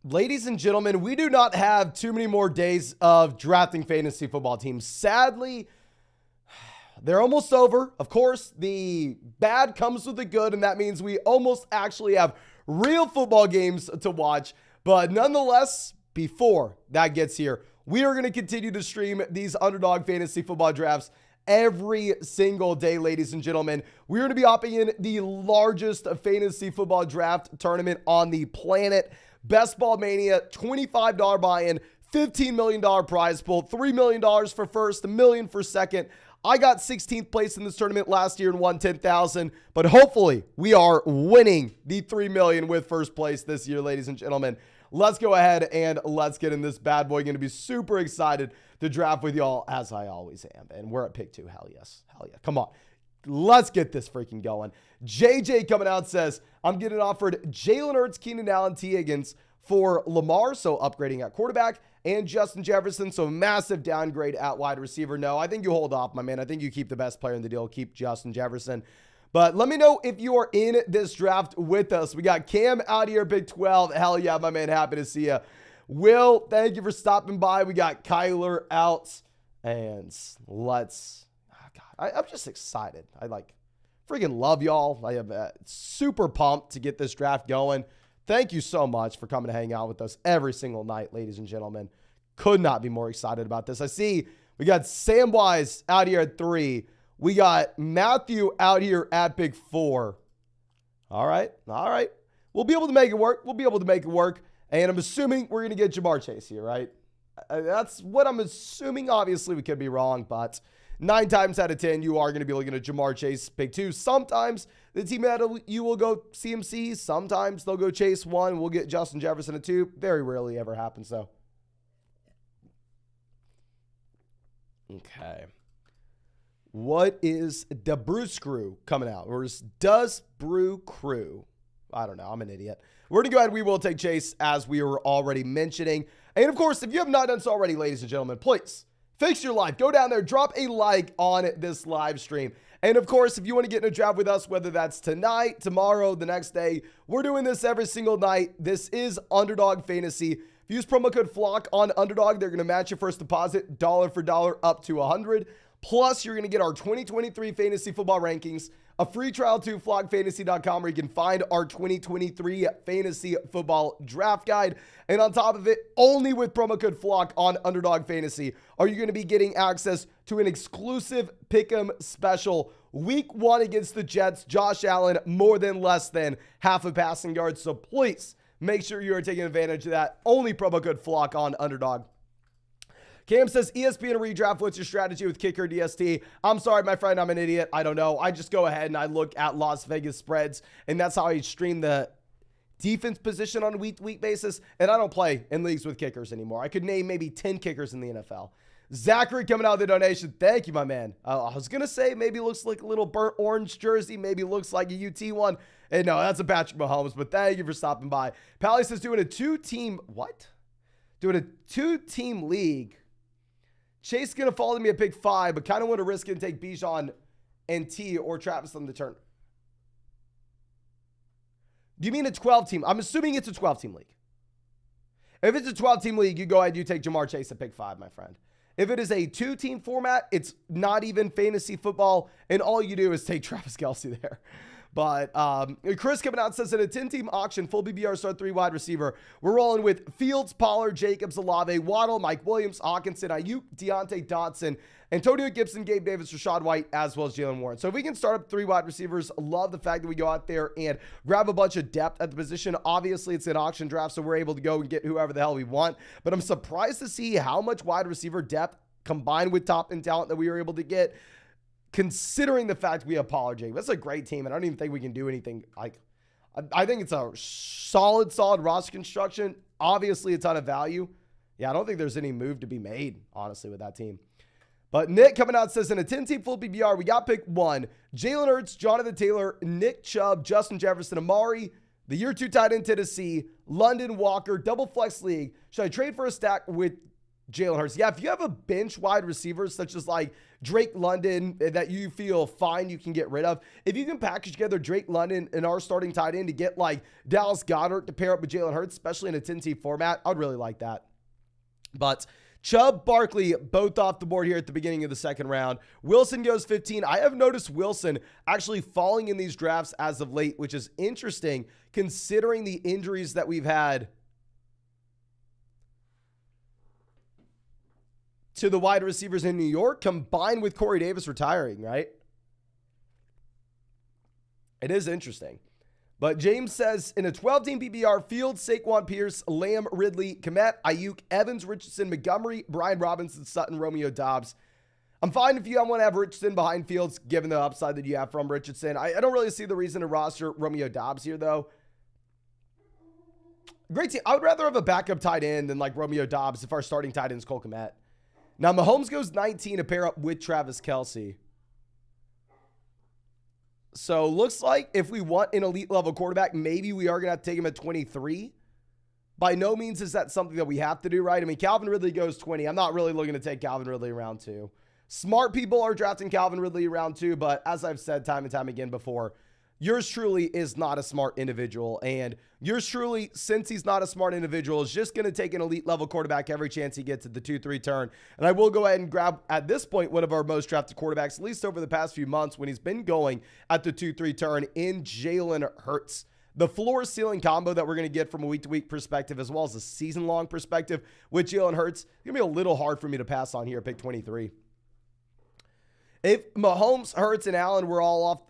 Ladies and gentlemen, we do not have too many more days of drafting fantasy football teams. Sadly, they're almost over. Of course, the bad comes with the good, and that means we almost actually have real football games to watch. But nonetheless, before that gets here, we are going to continue to stream these Underdog Fantasy Football drafts every single day, ladies and gentlemen. We're going to be hopping in the largest fantasy football draft tournament on the planet. Best Ball Mania, $25 buy-in, $15 million prize pool, $3 million for first, $1 million for second. I got 16th place in this tournament last year and won $10,000, but hopefully we are winning the $3 million with first place this year, ladies and gentlemen. Let's go ahead and let's get in this bad boy. Going to be super excited to draft with y'all, as I always am. And we're at pick 2. Hell yes. Hell yeah. Come on. Let's get this freaking going. JJ coming out says, I'm getting offered Jalen Hurts, Keenan Allen, T. Higgins for Lamar, so upgrading at quarterback, and Justin Jefferson, so massive downgrade at wide receiver. No, I think you hold off, my man. I think you keep the best player in the deal. Keep Justin Jefferson. But let me know if you are in this draft with us. We got Cam out here, Big 12. Hell yeah, my man. Happy to see you. Will, thank you for stopping by. We got Kyler out. And let's... I'm just excited. I freaking love y'all. I am super pumped to get this draft going. Thank you so much for coming to hang out with us every single night, ladies and gentlemen. Could not be more excited about this. I see we got Samwise out here at 3. We got Matthew out here at Big 4. All right. We'll be able to make it work. And I'm assuming we're going to get Jamar Chase here, right? That's what I'm assuming. Obviously, we could be wrong, but 9 times out of 10, you are going to be looking at Jamar Chase, pick 2. Sometimes the team that you will go CMC. Sometimes they'll go Chase 1. We'll get Justin Jefferson at 2. Very rarely ever happens, though. Okay. What is the Brew Crew coming out? Or does Brew Crew? I don't know. I'm an idiot. We're going to go ahead. We will take Chase, as we were already mentioning. And, of course, if you have not done so already, ladies and gentlemen, please fix your life. Go down there, drop a like on this live stream. And of course, if you want to get in a draft with us, whether that's tonight, tomorrow, the next day, we're doing this every single night. This is Underdog Fantasy. If you use promo code FLOCK on Underdog, they're going to match your first deposit dollar for dollar up to $100. Plus, you're going to get our 2023 fantasy football rankings, a free trial to flockfantasy.com where you can find our 2023 fantasy football draft guide. And on top of it, only with promo code FLOCK on Underdog Fantasy are you going to be getting access to an exclusive Pick'em special. Week 1 against the Jets, Josh Allen, more than less than half a passing yard. So please make sure you are taking advantage of that. Only promo code FLOCK on Underdog. Cam says, ESPN redraft, what's your strategy with kicker DST? I'm sorry, my friend, I'm an idiot. I don't know. I just go ahead and I look at Las Vegas spreads, and that's how I stream the defense position on a week-to-week basis, and I don't play in leagues with kickers anymore. I could name maybe 10 kickers in the NFL. Zachary coming out with the donation. Thank you, my man. I was going to say maybe looks like a little burnt orange jersey, maybe looks like a UT one. And no, that's a Patrick Mahomes, but thank you for stopping by. Pally says doing a two-team, what? Doing a two-team league. Chase is going to follow me at pick 5, but kind of want to risk it and take Bijan and T or Travis on the turn. Do you mean a 12-team? I'm assuming it's a 12-team league. If it's a 12-team league, you go ahead, you take Jamar Chase at pick 5, my friend. If it is a 2-team format, it's not even fantasy football, and all you do is take Travis Kelce there. But Chris coming out says, in a 10-team auction, full BBR start 3 wide receiver, we're rolling with Fields, Pollard, Jacobs, Olave, Waddle, Mike Williams, Hawkinson, Ayuk, Deontay Dotson, Antonio Gibson, Gabe Davis, Rashad White, as well as Jalen Warren. So if we can start up 3 wide receivers, love the fact that we go out there and grab a bunch of depth at the position. Obviously, it's an auction draft, so we're able to go and get whoever the hell we want. But I'm surprised to see how much wide receiver depth combined with top end talent that we were able to get, considering the fact we have Pollard, Jake. That's a great team, and I don't even think we can do anything. I think it's a solid roster construction. Obviously, a ton of value. Yeah, I don't think there's any move to be made, honestly, with that team. But Nick coming out says, in a 10-team full PPR, we got pick 1. Jalen Hurts, Jonathan Taylor, Nick Chubb, Justin Jefferson, Amari, the year 2 tight end Tennessee, London Walker, double flex league. Should I trade for a stack with Jalen Hurts. Yeah, if you have a bench wide receiver such as like Drake London that you feel fine you can get rid of, if you can package together Drake London and our starting tight end to get like Dallas Goedert to pair up with Jalen Hurts, especially in a 10-team format, I'd really like that. But Chubb, Barkley, both off the board here at the beginning of the second round. Wilson goes 15. I have noticed Wilson actually falling in these drafts as of late, which is interesting considering the injuries that we've had to the wide receivers in New York, combined with Corey Davis retiring, right? It is interesting. But James says, in a 12-team PPR, Fields, Saquon Pierce, Lamb, Ridley, Kmet, Ayuk, Evans, Richardson, Montgomery, Brian Robinson, Sutton, Romeo Doubs. I'm fine if you want to have Richardson behind Fields, given the upside that you have from Richardson. I don't really see the reason to roster Romeo Doubs here, though. Great team. I would rather have a backup tight end than like Romeo Doubs if our starting tight end is Cole Kmet. Now, Mahomes goes 19 to pair up with Travis Kelce. So looks like if we want an elite level quarterback, maybe we are going to have to take him at 23. By no means is that something that we have to do, right? I mean, Calvin Ridley goes 20. I'm not really looking to take Calvin Ridley around 2. Smart people are drafting Calvin Ridley around 2, but as I've said time and time again before, yours truly is not a smart individual. And yours truly, since he's not a smart individual, is just going to take an elite level quarterback every chance he gets at the 2-3 turn. And I will go ahead and grab, at this point, one of our most drafted quarterbacks, at least over the past few months when he's been going at the 2-3 turn, in Jalen Hurts. The floor ceiling combo that we're going to get from a week-to-week perspective, as well as a season-long perspective with Jalen Hurts, it's going to be a little hard for me to pass on here at pick 23. If Mahomes, Hurts, and Allen were all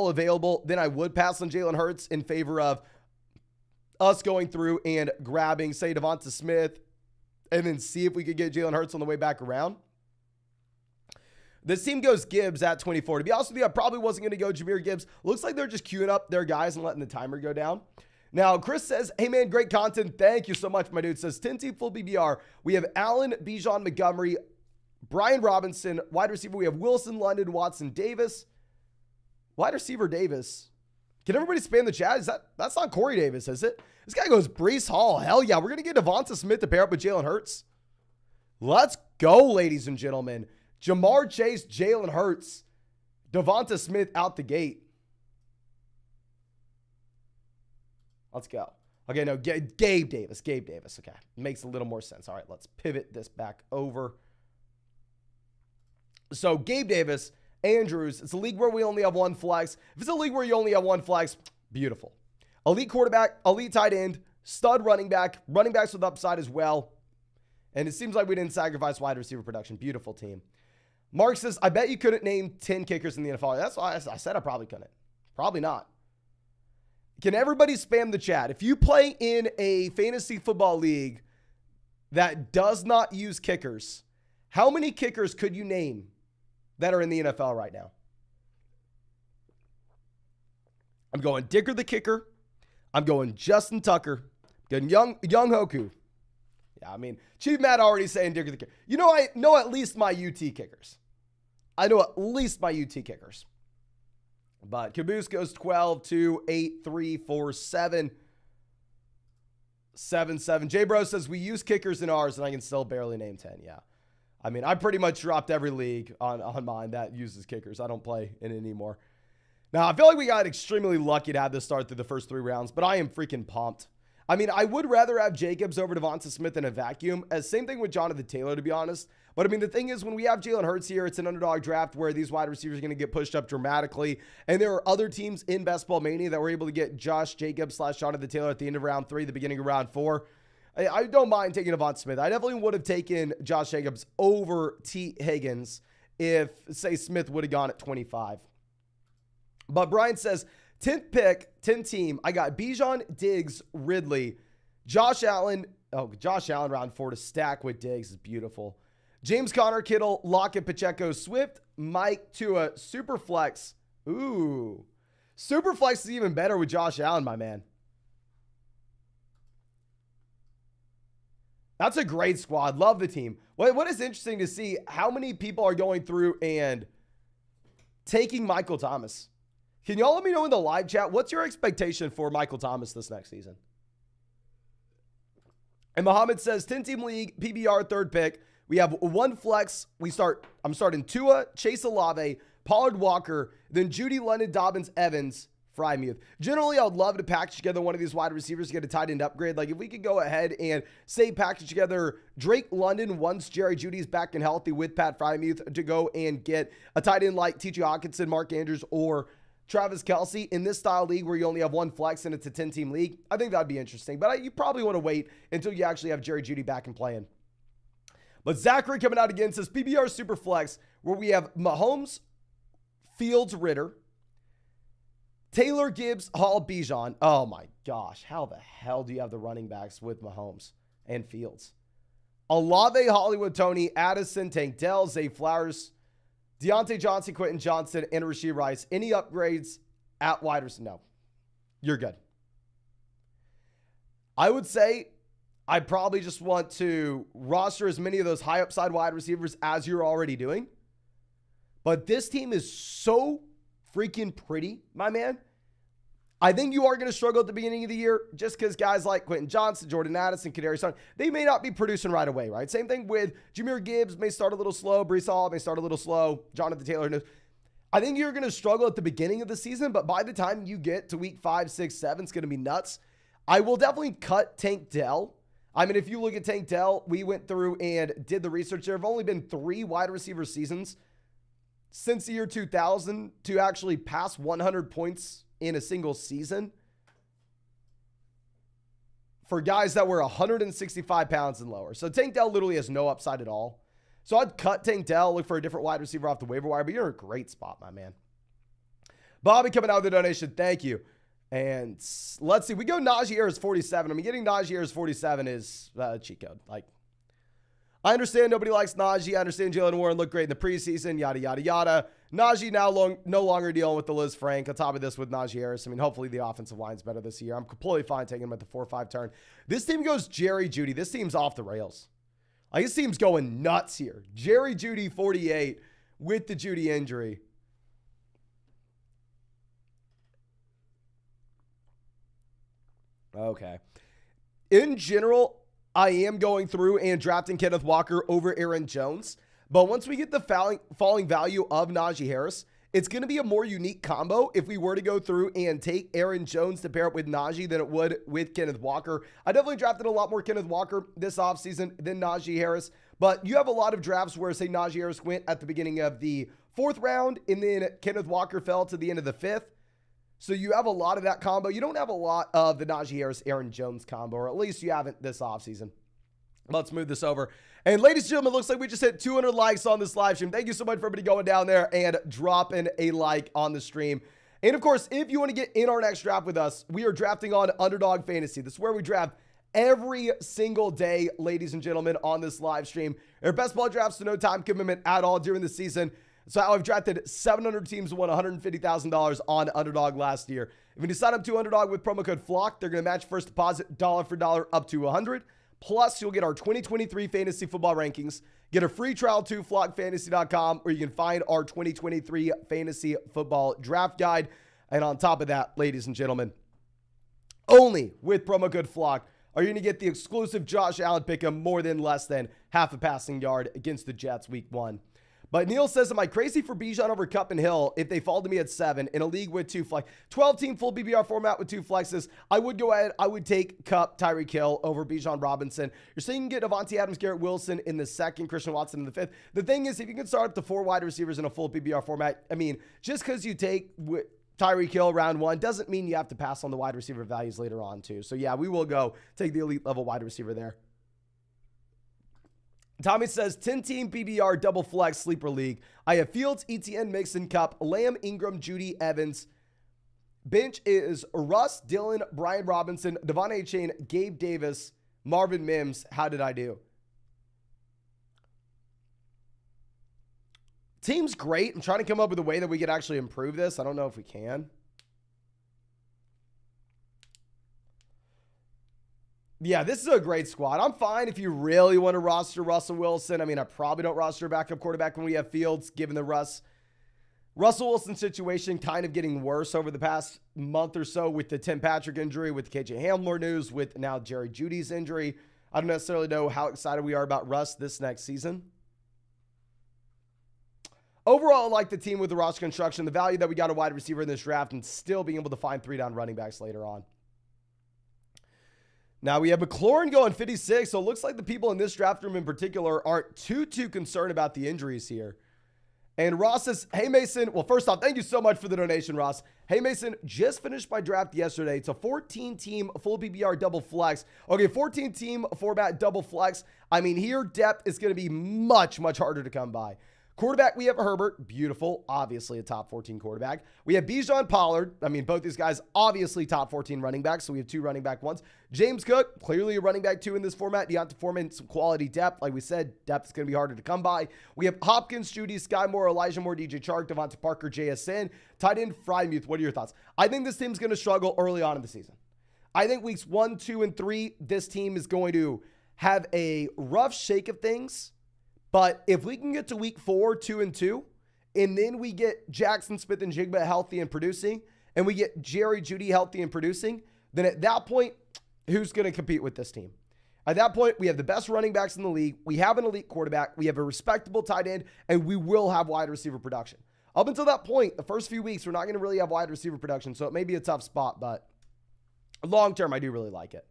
available, then I would pass on Jalen Hurts in favor of us going through and grabbing, say, Devonta Smith, and then see if we could get Jalen Hurts on the way back around. This team goes Gibbs at 24. To be honest with you, I probably wasn't going to go Jahmyr Gibbs. Looks like they're just queuing up their guys and letting the timer go down. Now, Chris says, hey, man, great content. Thank you so much, my dude. Says, 10-team full BBR. We have Allen, Bijan, Montgomery, Brian Robinson. Wide receiver, we have Wilson, London, Watson, Davis. Wide receiver, Davis. Can everybody spam the chat? That's not Corey Davis, is it? This guy goes Breece Hall. Hell yeah, we're going to get Devonta Smith to pair up with Jalen Hurts. Let's go, ladies and gentlemen. Jamar Chase, Jalen Hurts, Devonta Smith out the gate. Let's go. Okay, no, Gabe Davis. Gabe Davis. Okay, makes a little more sense. All right, let's pivot this back over. So Gabe Davis, Andrews, it's a league where we only have one flex. If it's a league where you only have one flex, beautiful. Elite quarterback, elite tight end, stud running backs with upside as well. And it seems like we didn't sacrifice wide receiver production. Beautiful team. Mark says, I bet you couldn't name 10 kickers in the NFL. That's why I said I probably couldn't. Probably not. Can everybody spam the chat? If you play in a fantasy football league that does not use kickers, how many kickers could you name that are in the NFL right now? I'm going Dicker the kicker. I'm going Justin Tucker. I'm going Young Hoku. Yeah, I mean, Chief Matt already saying Dicker the kicker. You know, I know at least my UT kickers. I know at least my UT kickers. But Caboose goes 12, 2, 8, 3, 4, 7. 7, 7. J-Bro says we use kickers in ours and I can still barely name 10. Yeah. I mean, I pretty much dropped every league on mine that uses kickers. I don't play in it anymore. Now, I feel like we got extremely lucky to have this start through the first 3 rounds, but I am freaking pumped. I mean, I would rather have Jacobs over Devonta Smith in a vacuum. Same thing with Jonathan Taylor, to be honest. But I mean, the thing is, when we have Jalen Hurts here, it's an underdog draft where these wide receivers are going to get pushed up dramatically. And there are other teams in Best Ball Mania that were able to get Josh Jacobs / Jonathan Taylor at the end of round 3, the beginning of round 4. I don't mind taking Devonta Smith. I definitely would have taken Josh Jacobs over T. Higgins if, say, Smith would have gone at 25. But Brian says, 10th pick, 10 team. I got Bijan, Diggs, Ridley, Josh Allen. Oh, Josh Allen round 4 to stack with Diggs is beautiful. James Conner, Kittle, Lockett, Pacheco, Swift, Mike, Tua, Superflex. Ooh. Superflex is even better with Josh Allen, my man. That's a great squad. Love the team. What is interesting to see, how many people are going through and taking Michael Thomas. Can y'all let me know in the live chat, what's your expectation for Michael Thomas this next season? And Mohammed says 10-team league, PBR, third pick. We have one flex. I'm starting Tua, Chase Olave, Pollard, Walker, then Judy, London, Dobbins, Evans, Frymuth. Generally, I would love to package together one of these wide receivers to get a tight end upgrade. Like if we could go ahead and say package together Drake London once Jerry Judy's back and healthy with Pat Frymuth to go and get a tight end like T.J. Hawkinson, Mark Andrews, or Travis Kelce in this style league where you only have one flex and it's a 10-team league. I think that'd be interesting. But you probably want to wait until you actually have Jerry Judy back and playing. But Zachary coming out again says PBR super flex where we have Mahomes, Fields, Ritter, Taylor, Gibbs, Hall, Bijan. Oh my gosh. How the hell do you have the running backs with Mahomes and Fields? Olave, Hollywood, Tony, Addison, Tank Dell, Zay Flowers, Deontay Johnson, Quentin Johnson, and Rashee Rice. Any upgrades at wide receiver? No. You're good. I would say I probably just want to roster as many of those high upside wide receivers as you're already doing. But this team is so freaking pretty, my man. I think you are going to struggle at the beginning of the year just because guys like Quentin Johnson, Jordan Addison, Kadarius Toney, they may not be producing right away, right? Same thing with Jahmyr Gibbs, may start a little slow. Breece Hall may start a little slow. Jonathan Taylor. I think you're going to struggle at the beginning of the season, but by the time you get to week 5, 6, 7, it's going to be nuts. I will definitely cut Tank Dell. I mean, if you look at Tank Dell, we went through and did the research. There have only been 3 wide receiver seasons since the year 2000 to actually pass 100 points in a single season for guys that were 165 pounds and lower. So Tank Dell literally has no upside at all. So I'd cut Tank Dell, look for a different wide receiver off the waiver wire, but you're in a great spot, my man. Bobby coming out with the donation. Thank you. And let's see. We go Najee Harris 47. I mean, getting Najee Harris 47 is a cheat code. Like, I understand nobody likes Najee. I understand Jalen Warren looked great in the preseason, yada, yada, yada. Najee now no longer dealing with the Liz Frank. On top of this with Najee Harris, I mean, hopefully the offensive line's better this year. I'm completely fine taking him at the 4-5 turn. This team goes Jerry Judy. This team's off the rails. Like, this team's going nuts here. Jerry Judy 48 with the Judy injury. Okay. In general, I am going through and drafting Kenneth Walker over Aaron Jones. But once we get the falling value of Najee Harris, it's going to be a more unique combo if we were to go through and take Aaron Jones to pair up with Najee than it would with Kenneth Walker. I definitely drafted a lot more Kenneth Walker this offseason than Najee Harris. But you have a lot of drafts where, say, Najee Harris went at the beginning of the 4th round and then Kenneth Walker fell to the end of the 5th. So you have a lot of that combo. You don't have a lot of the Najee Harris-Aaron Jones combo, or at least you haven't this offseason. Let's move this over. And ladies and gentlemen, it looks like we just hit 200 likes on this live stream. Thank you so much for everybody going down there and dropping a like on the stream. And of course, if you want to get in our next draft with us, we are drafting on Underdog Fantasy. This is where we draft every single day, ladies and gentlemen, on this live stream. Our best ball drafts to no time commitment at all during the season. So I've drafted 700 teams and won $150,000 on Underdog last year. If you sign up to Underdog with promo code FLOCK, they're going to match first deposit dollar for dollar up to $100. Plus, you'll get our 2023 fantasy football rankings, get a free trial to flockfantasy.com, where you can find our 2023 fantasy football draft guide. And on top of that, ladies and gentlemen, only with promo code FLOCK are you going to get the exclusive Josh Allen pick'em more than less than half a passing yard against the Jets week 1. But Neil says, am I crazy for Bijan over Kupp and Hill if they fall to me at 7 in a league with 2 flex? 12-team full BBR format with 2 flexes. I would go ahead. I would take Kupp, Tyreek Hill over Bijan Robinson. You're saying you can get Devontae Adams, Garrett Wilson in the 2nd, Christian Watson in the 5th. The thing is, if you can start up to 4 wide receivers in a full BBR format, I mean, just because you take Tyreek Hill round 1 doesn't mean you have to pass on the wide receiver values later on too. So yeah, we will go take the elite level wide receiver there. Tommy says, 10-team PBR double flex sleeper league. I have Fields, ETN, Mixon, Kupp, Lamb, Ingram, Judy, Evans. Bench is Russ, Dillon, Brian Robinson, Devon A-Chain, Gabe Davis, Marvin Mims. How did I do? Team's great. I'm trying to come up with a way that we could actually improve this. I don't know if we can. Yeah, this is a great squad. I'm fine if you really want to roster Russell Wilson. I mean, I probably don't roster a backup quarterback when we have Fields, given the Russell Wilson situation kind of getting worse over the past month or so with the Tim Patrick injury, with the KJ Hamler news, with now Jerry Judy's injury. I don't necessarily know how excited we are about Russ this next season. Overall, I like the team with the roster construction, the value that we got a wide receiver in this draft, and still being able to find 3-down running backs later on. Now we have McLaurin going 56, so it looks like the people in this draft room in particular aren't too concerned about the injuries here. And Ross says, hey, Mason. Well, first off, thank you so much for the donation, Ross. Hey, Mason, just finished my draft yesterday. It's a 14-team full PPR double flex. Okay, 14-team 4-bat double flex. I mean, here, depth is going to be much harder to come by. Quarterback, we have Herbert. Beautiful. Obviously a top 14 quarterback. We have Bijan Pollard. I mean, both these guys, obviously top 14 running backs. So we have 2 running back ones. James Cook, clearly a running back 2 in this format. Deontay Foreman, some quality depth. Like we said, depth is going to be harder to come by. We have Hopkins, Judy, Sky Moore, Elijah Moore, DJ Chark, Devontae Parker, JSN. Tight end, Frymuth. What are your thoughts? I think this team's going to struggle early on in the season. I think weeks 1, 2, and 3, this team is going to have a rough shake of things. But if we can get to week 4, 2, and 2, and then we get Jackson Smith and Jigba healthy and producing, and we get Jerry Jeudy healthy and producing, then at that point, who's going to compete with this team? At that point, we have the best running backs in the league. We have an elite quarterback. We have a respectable tight end, and we will have wide receiver production. Up until that point, the first few weeks, we're not going to really have wide receiver production, so it may be a tough spot, but long term, I do really like it.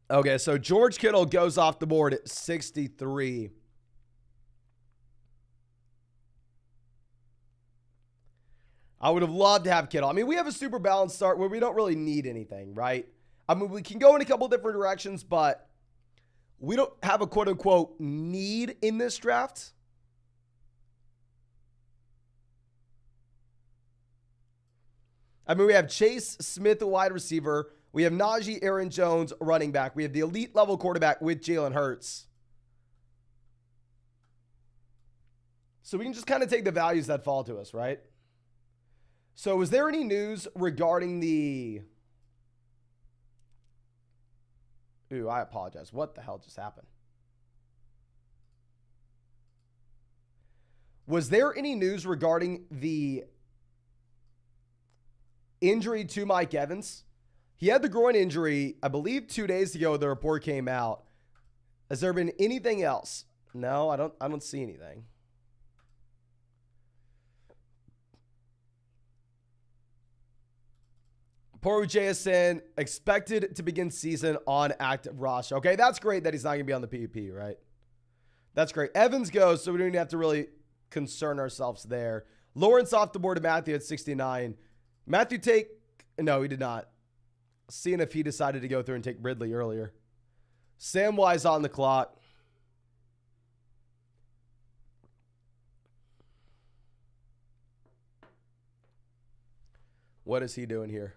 Okay, so George Kittle goes off the board at 63. I would have loved to have Kittle. I mean, we have a super balanced start where we don't really need anything, right? I mean, we can go in a couple different directions, but we don't have a quote-unquote need in this draft. I mean, we have Chase Smith, a wide receiver. We have Najee Aaron Jones, running back. We have the elite level quarterback with Jalen Hurts. So we can just kind of take the values that fall to us, right? So is there any news regarding the... Ooh, I apologize. What the hell just happened? Was there any news regarding the injury to Mike Evans? He had the groin injury, I believe 2 days ago, the report came out. Has there been anything else? No, I don't see anything. Poor JSN expected to begin season on active roster. Okay, that's great that he's not going to be on the PUP, right? That's great. Evans goes, so we don't even have to really concern ourselves there. Lawrence off the board to Matthew at 69. Matthew no, he did not. Seeing if he decided to go through and take Ridley earlier. Samwise on the clock. What is he doing here?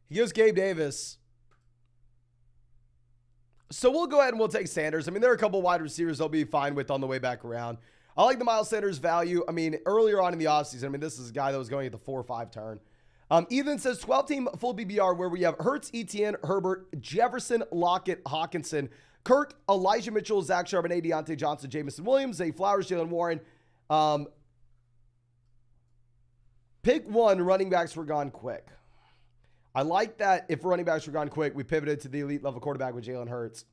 He goes Gabe Davis. So we'll go ahead and we'll take Sanders. I mean, there are a couple wide receivers they'll be fine with on the way back around. I like the Miles Sanders value. I mean, earlier on in the offseason, I mean, this is a guy that was going at the 4 or 5 turn. Ethan says 12-team full BBR where we have Hurts, Etienne, Herbert, Jefferson, Lockett, Hawkinson, Kirk, Elijah Mitchell, Zach Charbonnet, Deontay Johnson, Jameson Williams, Zay Flowers, Jalen Warren. Pick one, running backs were gone quick. I like that if running backs were gone quick, we pivoted to the elite level quarterback with Jalen Hurts.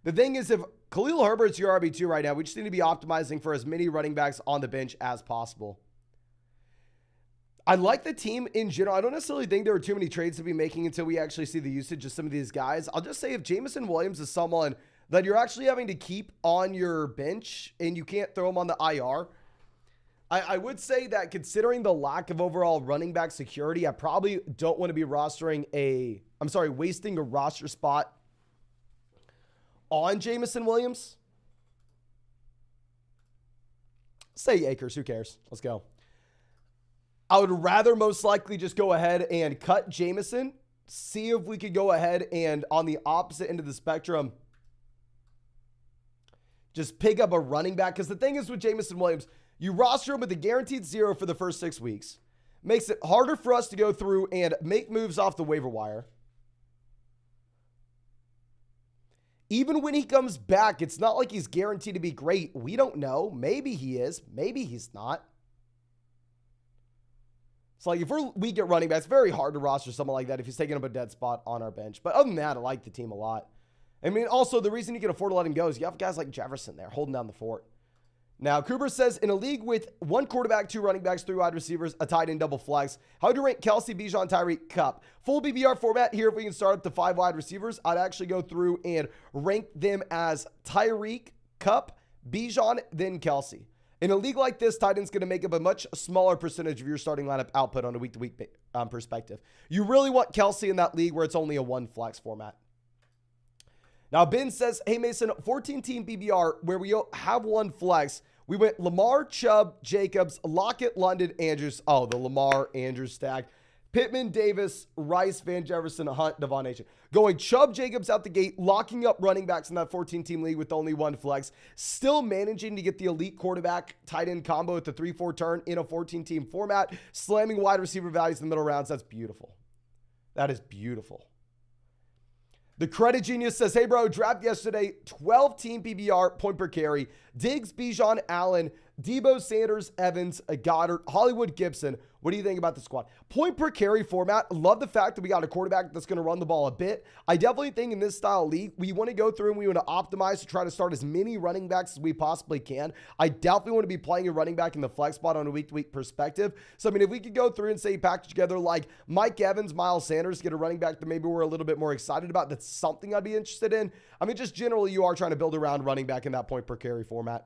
The thing is, if Khalil Herbert's your RB2 right now, we just need to be optimizing for as many running backs on the bench as possible. I like the team in general. I don't necessarily think there are too many trades to be making until we actually see the usage of some of these guys. I'll just say if Jameson Williams is someone that you're actually having to keep on your bench and you can't throw him on the IR, I would say that considering the lack of overall running back security, I probably don't want to be wasting a roster spot on Jameson Williams. Say Akers, who cares? Let's go. I would rather most likely just go ahead and cut Jameson, see if we could go ahead and on the opposite end of the spectrum, just pick up a running back. Because the thing is with Jameson Williams, you roster him with a guaranteed 0 for the first 6 weeks. Makes it harder for us to go through and make moves off the waiver wire. even when he comes back, it's not like he's guaranteed to be great. We don't know. Maybe he is. Maybe he's not. It's like if we're weak at running back, it's very hard to roster someone like that if he's taking up a dead spot on our bench. But other than that, I like the team a lot. I mean, also, the reason you can afford to let him go is you have guys like Jefferson there holding down the fort. Now, Cooper says, in a league with 1 quarterback, 2 running backs, 3 wide receivers, a tight end, double flex, how would you rank Kelsey, Bijan, Tyreek, Kupp? Full BBR format here, if we can start up to 5 wide receivers, I'd actually go through and rank them as Tyreek, Kupp, Bijan, then Kelsey. In a league like this, tight end's going to make up a much smaller percentage of your starting lineup output on a week-to-week perspective. You really want Kelsey in that league where it's only a 1 flex format. Now, Ben says, hey, Mason, 14-team BBR where we have 1 flex. We went Lamar, Chubb, Jacobs, Lockett, London, Andrews. Oh, the Lamar, Andrews stack. Pittman, Davis, Rice, Van Jefferson, Hunt, Devon Nation. Going Chubb, Jacobs out the gate, locking up running backs in that 14-team league with only 1 flex. Still managing to get the elite quarterback tight end combo at the 3-4 turn in a 14-team format. Slamming wide receiver values in the middle rounds. That's beautiful. That is beautiful. The Credit Genius says, hey, bro, draft yesterday, 12-team PBR, point per carry. Diggs, Bijan, Allen, Debo, Sanders, Evans, Goddard, Hollywood, Gibson. What do you think about the squad? Point per carry format. Love the fact that we got a quarterback that's going to run the ball a bit. I definitely think in this style league, we want to go through and we want to optimize to try to start as many running backs as we possibly can. I definitely want to be playing a running back in the flex spot on a week-to-week perspective. So, I mean, if we could go through and say package together like Mike Evans, Miles Sanders, get a running back that maybe we're a little bit more excited about, that's something I'd be interested in. I mean, just generally, you are trying to build around running back in that point per carry format.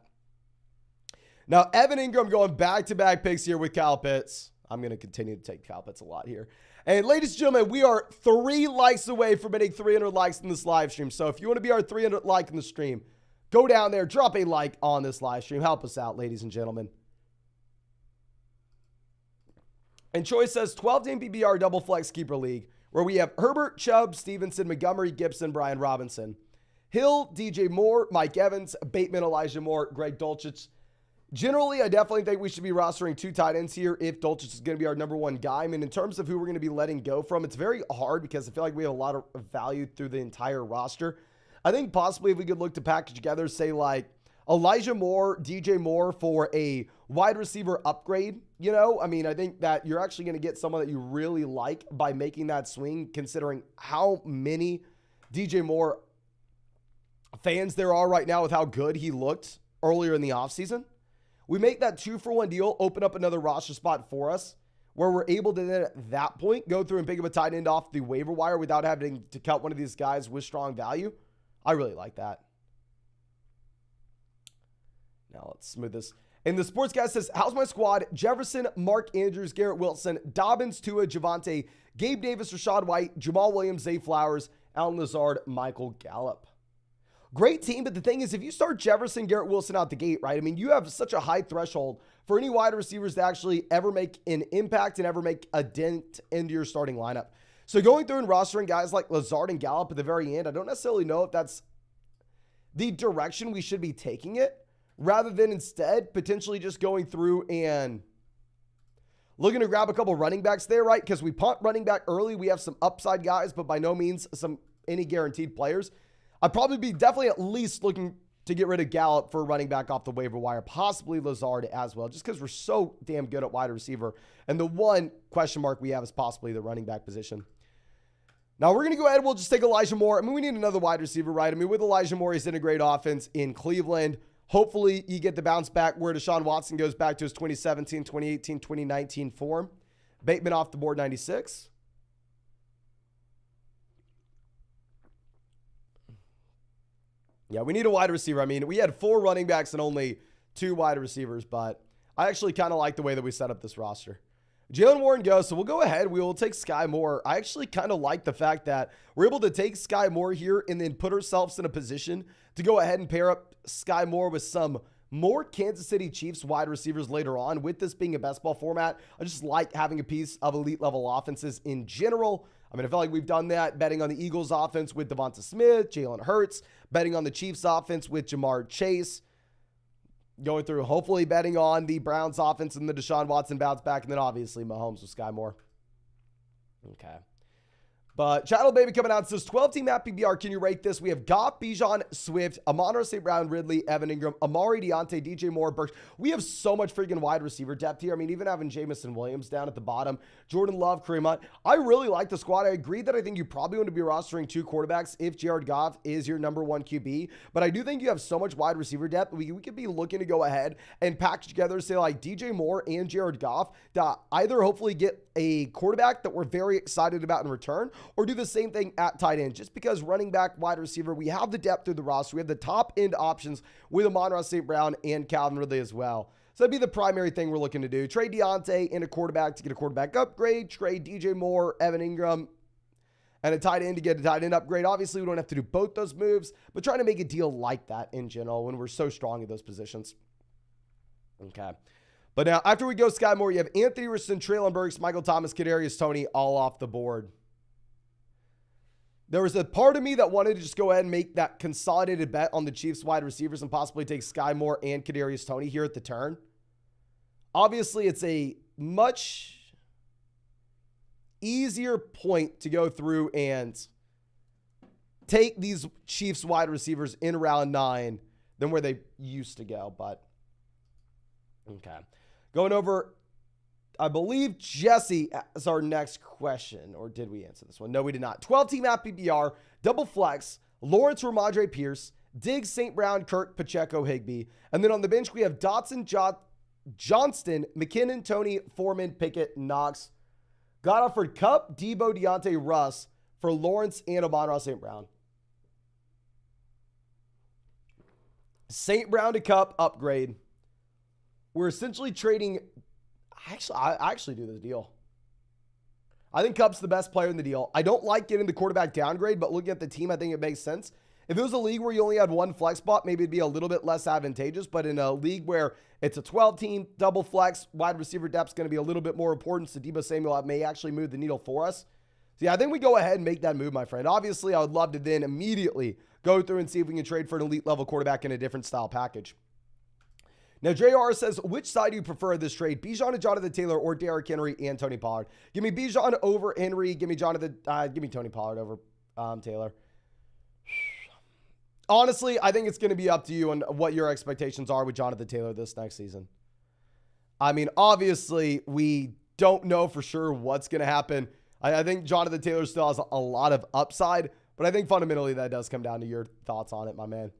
Now, Evan Ingram going back-to-back picks here with Kyle Pitts. I'm going to continue to take Kyle Pitts a lot here. And ladies and gentlemen, we are 3 likes away from hitting 300 likes in this live stream. So if you want to be our 300 like in the stream, go down there, drop a like on this live stream. Help us out, ladies and gentlemen. And Troy says 12-team PBR double flex keeper league where we have Herbert, Chubb, Stevenson, Montgomery, Gibson, Brian Robinson, Hill, DJ Moore, Mike Evans, Bateman, Elijah Moore, Greg Dulcich. Generally, I definitely think we should be rostering 2 tight ends here if Dulcich is going to be our number 1 guy. I mean, in terms of who we're going to be letting go from, it's very hard because I feel like we have a lot of value through the entire roster. I think possibly if we could look to package together, say like Elijah Moore, DJ Moore for a wide receiver upgrade, you know? I mean, I think that you're actually going to get someone that you really like by making that swing, considering how many DJ Moore fans there are right now with how good he looked earlier in the offseason. We make that 2-for-1 deal, open up another roster spot for us where we're able to then at that point go through and pick up a tight end off the waiver wire without having to cut one of these guys with strong value. I really like that. Now let's smooth this. And the sports guy says, how's my squad? Jefferson, Mark Andrews, Garrett Wilson, Dobbins, Tua, Javonte, Gabe Davis, Rashad White, Jamal Williams, Zay Flowers, Allen Lazard, Michael Gallup. Great team, but the thing is, if you start Jefferson, Garrett Wilson out the gate, right? I mean, you have such a high threshold for any wide receivers to actually ever make an impact and ever make a dent into your starting lineup. So going through and rostering guys like Lazard and Gallup at the very end, I don't necessarily know if that's the direction we should be taking it, rather than instead potentially just going through and looking to grab a couple running backs there, right? Because we punt running back early. We have some upside guys, but by no means any guaranteed players. I'd probably be definitely at least looking to get rid of Gallup for a running back off the waiver wire, possibly Lazard as well, just because we're so damn good at wide receiver. And the one question mark we have is possibly the running back position. Now we're going to go ahead. We'll just take Elijah Moore. I mean, we need another wide receiver, right? I mean, with Elijah Moore, he's in a great offense in Cleveland. Hopefully you get the bounce back where Deshaun Watson goes back to his 2017, 2018, 2019 form. Bateman off the board, 96. Yeah, we need a wide receiver. I mean, we had 4 running backs and only 2 wide receivers, but I actually kind of like the way that we set up this roster. Jalen Warren goes, so we'll go ahead. We will take Sky Moore. I actually kind of like the fact that we're able to take Sky Moore here and then put ourselves in a position to go ahead and pair up Sky Moore with some more Kansas City Chiefs wide receivers later on. With this being a best ball format, I just like having a piece of elite level offenses in general. I mean, I feel like we've done that betting on the Eagles offense with Devonta Smith, Jalen Hurts, betting on the Chiefs offense with Jamar Chase, going through hopefully betting on the Browns offense and the Deshaun Watson bounce back, and then obviously Mahomes with Sky Moore. Okay. But Chattel Baby coming out says 12-team at PBR. Can you rate this? We have Goff, Bijan, Swift, Amon-Ra St. Brown, Ridley, Evan Ingram, Amari, Deontay, DJ Moore, Burks. We have so much freaking wide receiver depth here. I mean, even having Jamison Williams down at the bottom, Jordan Love, Kareem Hunt. I really like the squad. I agree that I think you probably want to be rostering 2 quarterbacks if Jared Goff is your number 1 QB. But I do think you have so much wide receiver depth. We could be looking to go ahead and package together, say, like DJ Moore and Jared Goff to either hopefully get a quarterback that we're very excited about in return, or do the same thing at tight end. Just because running back, wide receiver, we have the depth through the roster. We have the top end options with Amon-Ra St. Brown and Calvin Ridley as well. So that'd be the primary thing we're looking to do. Trade Deontay and a quarterback to get a quarterback upgrade. Trade DJ Moore, Evan Ingram, and a tight end to get a tight end upgrade. Obviously, we don't have to do both those moves, but trying to make a deal like that in general when we're so strong at those positions. Okay. But now, after we go Sky Moore, you have Anthony Richardson, Traylon Burks, Michael Thomas, Kadarius Toney, all off the board. There was a part of me that wanted to just go ahead and make that consolidated bet on the Chiefs wide receivers and possibly take Sky Moore and Kadarius Toney here at the turn. Obviously, it's a much easier point to go through and take these Chiefs wide receivers in round 9 than where they used to go, but okay. Going over, I believe Jesse is our next question, or did we answer this one? No, we did not. 12-team at PPR, double flex, Lawrence, Ramondre Pierce, Diggs, St. Brown, Kirk, Pacheco, Higbee. And then on the bench, we have Dotson, Johnston, McKinnon, Toney, Foreman, Pickett, Knox. Got offered Kupp, Debo, Deontay, Russ for Lawrence and Amon-Ra St. Brown. St. Brown to Kupp, upgrade. We're essentially trading. I actually do this deal. I think Kupp's the best player in the deal. I don't like getting the quarterback downgrade, but looking at the team, I think it makes sense. If it was a league where you only had one flex spot, maybe it'd be a little bit less advantageous. But in a league where it's a 12-team, double flex, wide receiver depth is going to be a little bit more important. So Deebo Samuel may actually move the needle for us. So yeah, I think we go ahead and make that move, my friend. Obviously, I would love to then immediately go through and see if we can trade for an elite level quarterback in a different style package. Now, JR says, which side do you prefer this trade? Bijan and Jonathan Taylor or Derrick Henry and Tony Pollard? Give me Bijan over Henry. Give me Tony Pollard over Taylor. Honestly, I think it's going to be up to you on what your expectations are with Jonathan Taylor this next season. I mean, obviously, we don't know for sure what's going to happen. I think Jonathan Taylor still has a lot of upside, but I think fundamentally that does come down to your thoughts on it, my man.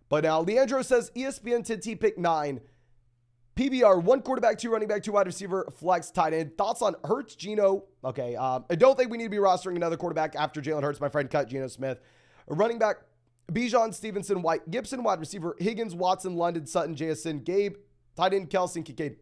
But now, Leandro says, ESPN 10T pick 9. PBR, 1 quarterback, 2 running back, 2 wide receiver, flex, tight end. Thoughts on Hurts, Geno? Okay, I don't think we need to be rostering another quarterback after Jalen Hurts. My friend cut Geno Smith. A running back, Bijan, Stevenson, White, Gibson, wide receiver, Higgins, Watson, London, Sutton, JSN, Gabe, tight end, Kelsey, and Kincaid.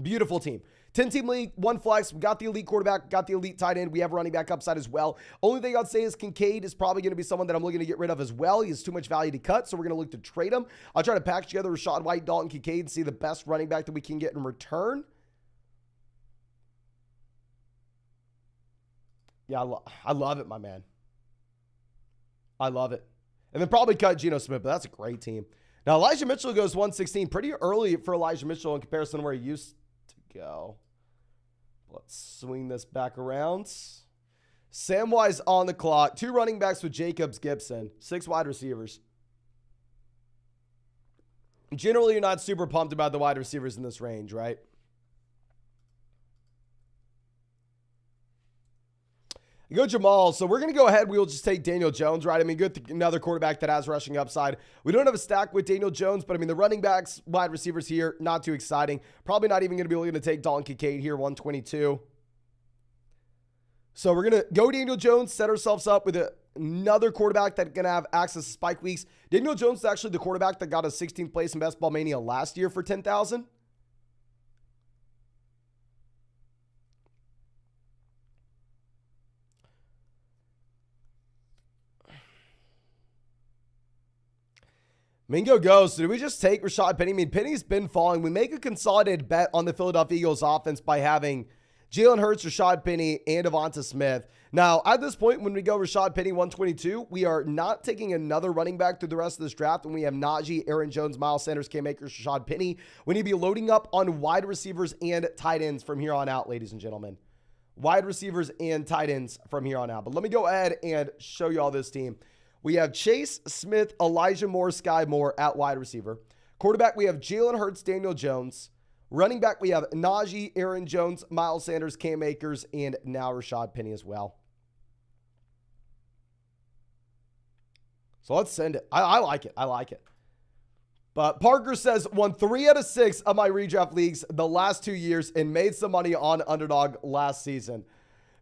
Beautiful team. 10-team league, 1 flex. We got the elite quarterback, got the elite tight end. We have a running back upside as well. Only thing I'd say is Kincaid is probably going to be someone that I'm looking to get rid of as well. He has too much value to cut, so we're going to look to trade him. I'll try to package together Rachaad White, Dalton Kincaid, and see the best running back that we can get in return. Yeah, I love it, my man. I love it. And then probably cut Geno Smith, but that's a great team. Now, Elijah Mitchell goes 116. Pretty early for Elijah Mitchell in comparison to where he used to go. Let's swing this back around. Samwise on the clock. 2 running backs with Jacobs, Gibson. 6 wide receivers. Generally, you're not super pumped about the wide receivers in this range, right? You go Jamal. So we're going to go ahead. We will just take Daniel Jones, right? I mean, good. Another quarterback that has rushing upside. We don't have a stack with Daniel Jones, but I mean, the running backs, wide receivers here, not too exciting. Probably not even going to be looking to take Dalton Kincaid here, 122. So we're going to go Daniel Jones, set ourselves up with another quarterback that's going to have access to spike weeks. Daniel Jones is actually the quarterback that got a 16th place in Best Ball Mania last year for 10,000. Mingo goes, so do we just take Rashad Penny? I mean, Penny's been falling. We make a consolidated bet on the Philadelphia Eagles offense by having Jalen Hurts, Rashad Penny, and Devonta Smith. Now, at this point, when we go Rashad Penny 122, we are not taking another running back through the rest of this draft. When we have Najee, Aaron Jones, Miles Sanders, Cam Akers, Rashad Penny, we need to be loading up on wide receivers and tight ends from here on out, ladies and gentlemen. wide receivers and tight ends from here on out. But let me go ahead and show you all this team. We have Chase Smith, Elijah Moore, Sky Moore at wide receiver. Quarterback, we have Jalen Hurts, Daniel Jones. Running back, we have Najee, Aaron Jones, Miles Sanders, Cam Akers, and now Rashad Penny as well. So let's send it. I like it. I like it. But Parker says, won 3 out of 6 of my redraft leagues the last 2 years and made some money on Underdog last season.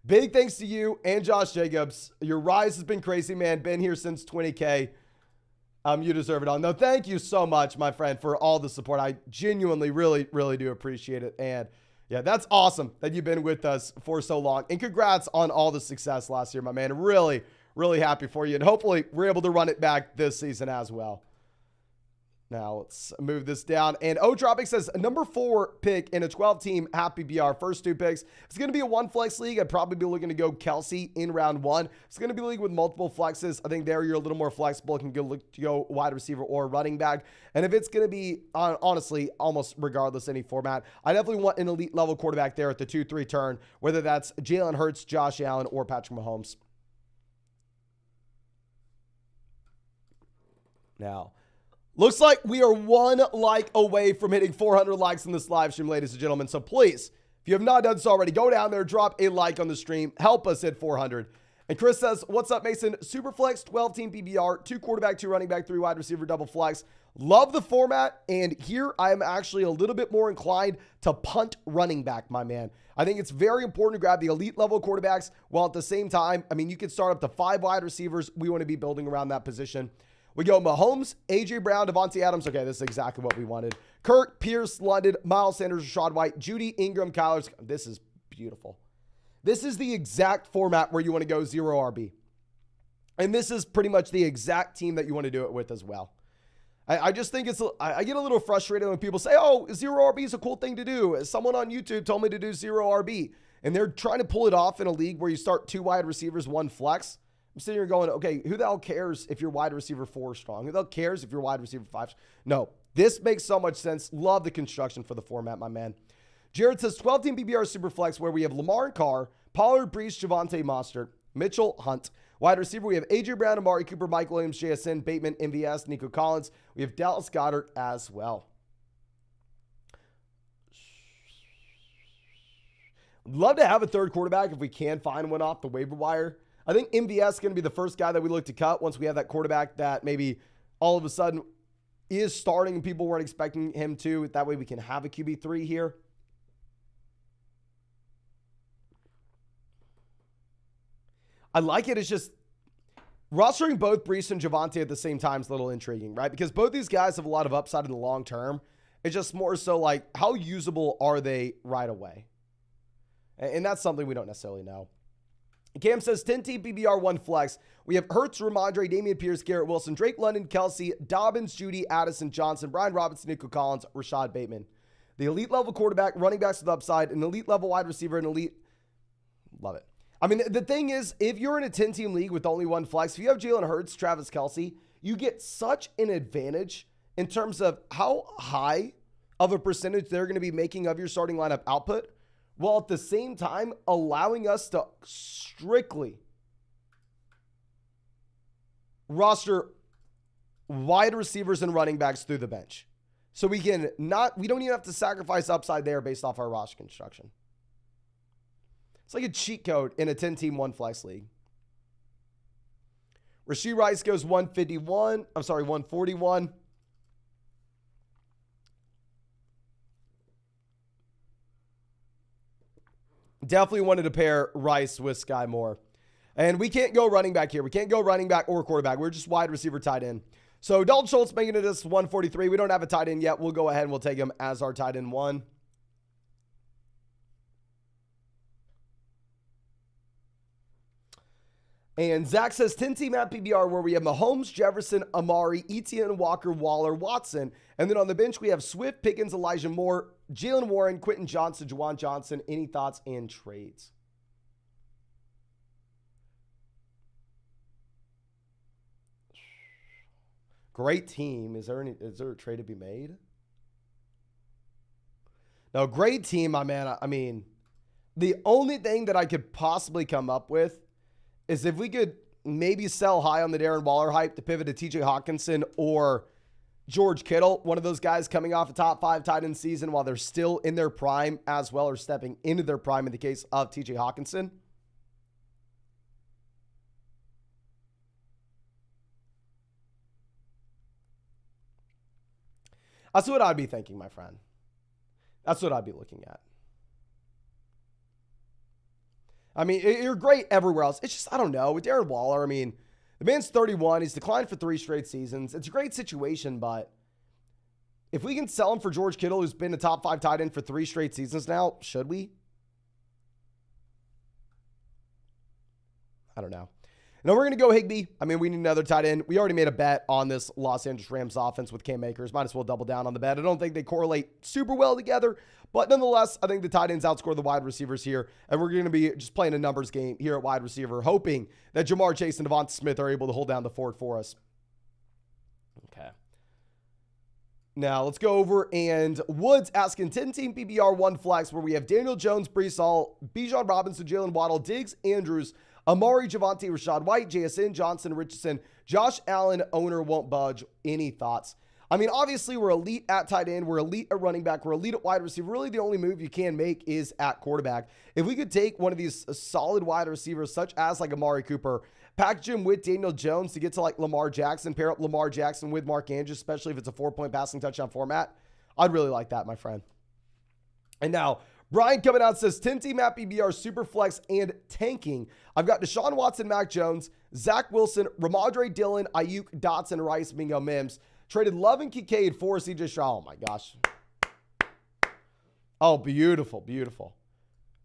Big thanks to you and Josh Jacobs. Your rise has been crazy, man. Been here since 20K. You deserve it all. No, thank you so much, my friend, for all the support. I genuinely, really do appreciate it. And yeah, that's awesome that you've been with us for so long. And congrats on all the success last year, my man. Really happy for you. And hopefully we're able to run it back this season as well. Now let's move this down. And O-Tropic says, number 4 pick in a 12-team happy BR. First 2 picks. It's going to be a 1-flex league. I'd probably be looking to go Kelsey in round 1. It's going to be a league with multiple flexes. I think there you're a little more flexible. You can look to go wide receiver or running back. And if it's going to be, honestly, almost regardless any format, I definitely want an elite level quarterback there at the 2-3 turn, whether that's Jalen Hurts, Josh Allen, or Patrick Mahomes. Now, looks like we are 1 like away from hitting 400 likes in this live stream, ladies and gentlemen. So please, if you have not done so already, go down there, drop a like on the stream, help us hit 400. And Chris says, what's up, Mason? Superflex, 12-team PBR, 2 quarterback, 2 running back, 3 wide receiver, double flex. Love the format. And here I am actually a little bit more inclined to punt running back, my man. I think it's very important to grab the elite level quarterbacks while at the same time, I mean, you can start up to 5 wide receivers. We want to be building around that position. We go Mahomes, A.J. Brown, Devontae Adams. Okay, this is exactly what we wanted. Kirk, Pierce, London, Miles Sanders, Rashad White, Judy, Ingram, Kyler. This is beautiful. This is the exact format where you want to go 0 RB. And this is pretty much the exact team that you want to do it with as well. I just think I get a little frustrated when people say, oh, 0 RB is a cool thing to do. Someone on YouTube told me to do 0 RB. And they're trying to pull it off in a league where you start 2 wide receivers, 1 flex. I'm sitting here going, okay, who the hell cares if you're wide receiver 4 strong? Who the hell cares if you're wide receiver 5? No, this makes so much sense. Love the construction for the format, my man. Jared says 12-team PBR Superflex where we have Lamar and Carr, Pollard, Brees, Javonte, Mostert, Mitchell, Hunt. Wide receiver, we have A.J. Brown, Amari Cooper, Mike Williams, JSN, Bateman, MVS, Nico Collins. We have Dallas Goedert as well. Love to have a third quarterback if we can find one off the waiver wire. I think MVS is going to be the first guy that we look to cut once we have that quarterback that maybe all of a sudden is starting and people weren't expecting him to. That way we can have a QB3 here. I like it. It's just rostering both Brees and Javonte at the same time is a little intriguing, right? Because both these guys have a lot of upside in the long term. It's just more so like how usable are they right away? And that's something we don't necessarily know. Cam says 10-team PBR 1 flex. We have Hurts, Ramondre, Damian Pierce, Garrett Wilson, Drake London, Kelsey, Dobbins, Judy, Addison, Johnson, Brian Robinson, Nico Collins, Rashad Bateman. The elite level quarterback, running backs with upside, an elite level wide receiver, an elite. Love it. I mean, the thing is, if you're in a 10-team league with only 1 flex, if you have Jalen Hurts, Travis Kelsey, you get such an advantage in terms of how high of a percentage they're going to be making of your starting lineup output, while at the same time allowing us to strictly roster wide receivers and running backs through the bench. So we don't even have to sacrifice upside there based off our roster construction. It's like a cheat code in a 10-team 1 flex league. Rashee Rice goes 141. Definitely wanted to pair Rice with Sky Moore. And we can't go running back here. We can't go running back or quarterback. We're just wide receiver tight end. So Dalton Schultz making it as 143. We don't have a tight end yet. We'll go ahead and we'll take him as our tight end 1. And Zach says 10-team at PBR where we have Mahomes, Jefferson, Amari, Etienne, Walker, Waller, Watson. And then on the bench, we have Swift, Pickens, Elijah Moore, Jalen Warren, Quentin Johnson, Juwan Johnson. Any thoughts and trades? Great team. Is there a trade to be made? No, great team, my man. I mean, The only thing that I could possibly come up with is if we could maybe sell high on the Darren Waller hype to pivot to TJ Hawkinson or George Kittle, one of those guys coming off a top 5 tight end season while they're still in their prime as well, or stepping into their prime in the case of TJ Hawkinson. That's what I'd be thinking, my friend. That's what I'd be looking at. I mean, you're great everywhere else. It's just, I don't know. With Darren Waller, I mean, the man's 31. He's declined for 3 straight seasons. It's a great situation, but if we can sell him for George Kittle, who's been a top 5 tight end for 3 straight seasons now, should we? I don't know. No, we're going to go Higbee. I mean, we need another tight end. We already made a bet on this Los Angeles Rams offense with Cam Akers. Might as well double down on the bet. I don't think they correlate super well together, but nonetheless, I think the tight ends outscore the wide receivers here, and we're going to be just playing a numbers game here at wide receiver, hoping that Jamar Chase and Devonta Smith are able to hold down the fort for us. Okay. Now, let's go over, and Woods asking 10-team PPR 1 flex where we have Daniel Jones, Breece Hall, Bijan Robinson, Jalen Waddle, Diggs, Andrews, Amari, Javonte, Rashad White, JSN, Johnson, Richardson, Josh Allen, owner won't budge. Any thoughts? I mean, obviously, we're elite at tight end. We're elite at running back. We're elite at wide receiver. Really, the only move you can make is at quarterback. If we could take one of these solid wide receivers, such as like Amari Cooper, package him with Daniel Jones to get to like Lamar Jackson, pair up Lamar Jackson with Mark Andrews, especially if it's a 4-point passing touchdown format, I'd really like that, my friend. And now, Brian coming out says 10-team at PBR, super flex, and tanking. I've got Deshaun Watson, Mac Jones, Zach Wilson, Ramadre Dillon, Ayuk, Dotson, Rice, Mingo, Mims. Traded Love and Kincaid for CJ Stroud. Oh, my gosh. Oh, beautiful, beautiful.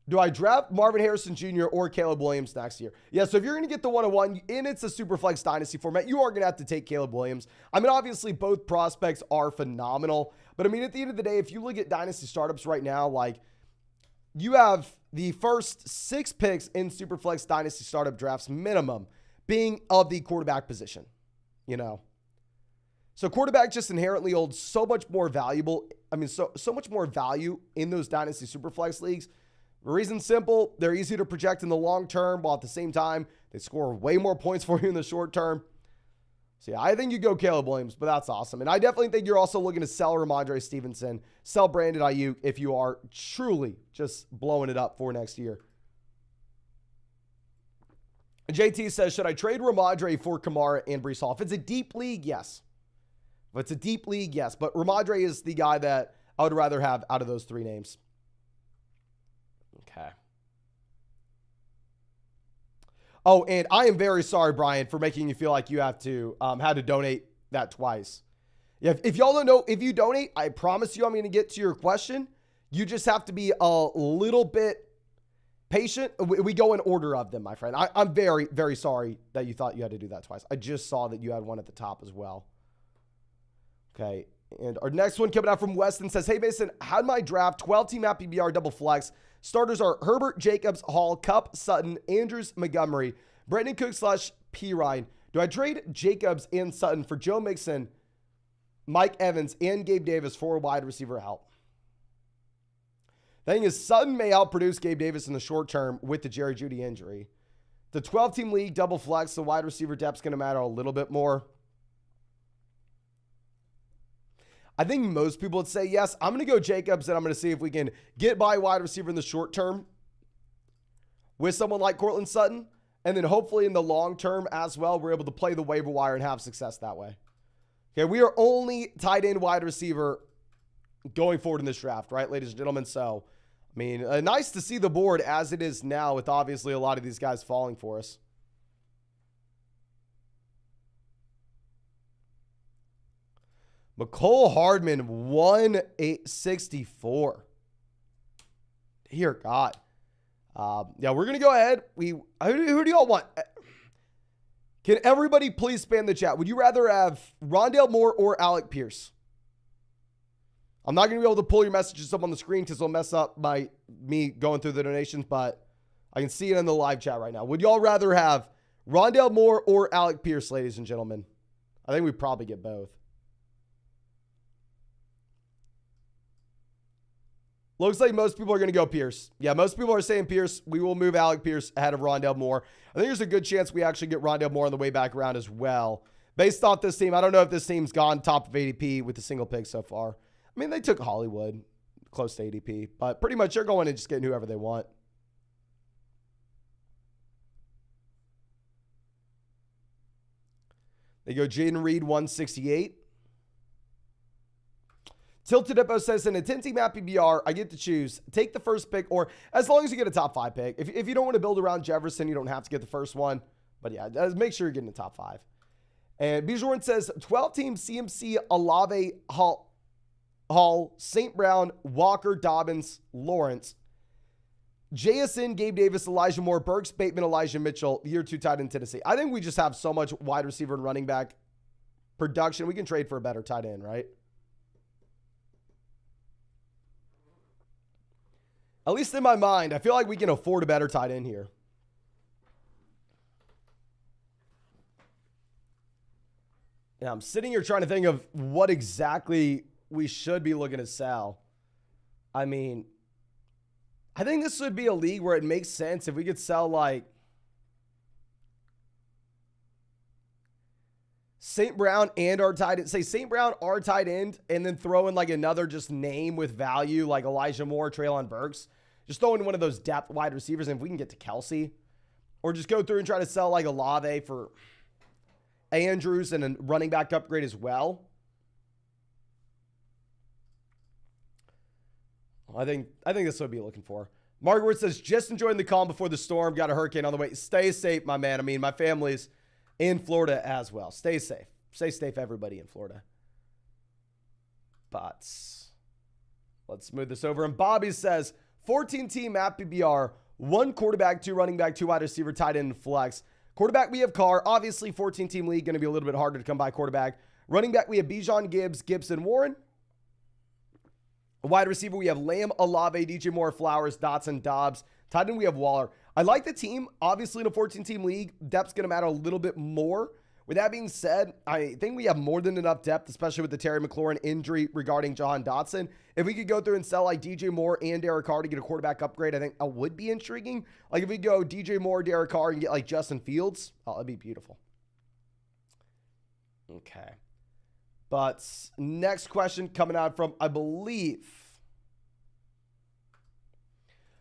Do I draft Marvin Harrison Jr. or Caleb Williams next year? Yeah, so if you're going to get the 101 and it's a super flex dynasty format, you are going to have to take Caleb Williams. I mean, obviously, both prospects are phenomenal. But, I mean, at the end of the day, if you look at dynasty startups right now, like, you have the first 6 picks in Superflex Dynasty startup drafts minimum being of the quarterback position, you know. So quarterback just inherently holds so much more valuable. I mean, so much more value in those Dynasty Superflex leagues. The reason's simple. They're easy to project in the long term, while at the same time, they score way more points for you in the short term. So, yeah, I think you go Caleb Williams, but that's awesome. And I definitely think you're also looking to sell Ramondre Stevenson, sell Brandon Ayuk if you are truly just blowing it up for next year. JT says, should I trade Ramondre for Kamara and Breece Hall? If it's a deep league, yes. If it's a deep league, yes. But Ramondre is the guy that I would rather have out of those 3 names. Okay. Oh, and I am very sorry, Brian, for making you feel like you have to had to donate that twice. Yeah, if y'all don't know, if you donate, I promise you I'm going to get to your question. You just have to be a little bit patient. We go in order of them, my friend. I'm very, very sorry that you thought you had to do that twice. I just saw that you had one at the top as well. Okay, and our next one coming out from Weston says, hey, Mason, how'd my draft 12-team at PBR double flex? Starters are Herbert, Jacobs, Hall, Kupp, Sutton, Andrews, Montgomery, Brandon Cook / P. Ryan. Do I trade Jacobs and Sutton for Joe Mixon, Mike Evans, and Gabe Davis for wide receiver help? The thing is, Sutton may outproduce Gabe Davis in the short term with the Jerry Jeudy injury. The 12-team league double flex, the wide receiver depth is going to matter a little bit more. I think most people would say yes. I'm going to go Jacobs, and I'm going to see if we can get by wide receiver in the short term with someone like Courtland Sutton. And then hopefully in the long term as well, we're able to play the waiver wire and have success that way. Okay, we are only tight end wide receiver going forward in this draft, right, ladies and gentlemen? So, I mean, nice to see the board as it is now with obviously a lot of these guys falling for us. McCole Hardman, 1,864. Dear God. Yeah, we're going to go ahead. Who do y'all want? Can everybody please spam the chat? Would you rather have Rondale Moore or Alec Pierce? I'm not going to be able to pull your messages up on the screen because it'll mess up me going through the donations, but I can see it in the live chat right now. Would y'all rather have Rondale Moore or Alec Pierce, ladies and gentlemen? I think we probably get both. Looks like most people are going to go Pierce. Yeah, most people are saying Pierce. We will move Alec Pierce ahead of Rondale Moore. I think there's a good chance we actually get Rondale Moore on the way back around as well. Based off this team, I don't know if this team's gone top of ADP with a single pick so far. I mean, they took Hollywood close to ADP, but pretty much they're going and just getting whoever they want. They go Jaden Reed, 168. Tilted Dippo says, in a 10-team map PBR, I get to choose. Take the first pick, or as long as you get a top 5 pick. If you don't want to build around Jefferson, you don't have to get the first one. But yeah, make sure you're getting the top 5. And Bijourn says, 12-team CMC, Olave, Hall, St. Brown, Walker, Dobbins, Lawrence, JSN, Gabe Davis, Elijah Moore, Burks, Bateman, Elijah Mitchell, year 2 tight end Tennessee. I think we just have so much wide receiver and running back production. We can trade for a better tight end, right? At least in my mind, I feel like we can afford a better tight end here. Yeah, I'm sitting here trying to think of what exactly we should be looking to sell. I mean, I think this would be a league where it makes sense if we could sell like St. Brown and our tight end. Say St. Brown, our tight end, and then throw in like another just name with value like Elijah Moore, Treylon Burks. Just throw in one of those depth wide receivers, and if we can get to Kelsey, or just go through and try to sell like Olave for Andrews and a running back upgrade as well. I think this is what I'd be looking for. Margaret says, just enjoying the calm before the storm. Got a hurricane on the way. Stay safe, my man. I mean, my family's in Florida as well. Stay safe. Stay safe, everybody in Florida. But let's smooth this over. And Bobby says, 14-team map PBR, 1 quarterback, 2 running back, 2 wide receiver, tight end, flex. Quarterback, we have Carr. Obviously, 14-team league, going to be a little bit harder to come by quarterback. Running back, we have Bijan, Gibbs, Gibson, Warren. Wide receiver, we have Lamb, Olave, DJ Moore, Flowers, Dotson, Dobbs. Tight end, we have Waller. I like the team. Obviously, in a 14-team league, depth's going to matter a little bit more. With that being said, I think we have more than enough depth, especially with the Terry McLaurin injury regarding Jahan Dotson. If we could go through and sell like DJ Moore and Derek Carr to get a quarterback upgrade, I think that would be intriguing. Like if we go DJ Moore, Derek Carr, and get like Justin Fields, that'd be beautiful. Okay. But next question coming out from, I believe,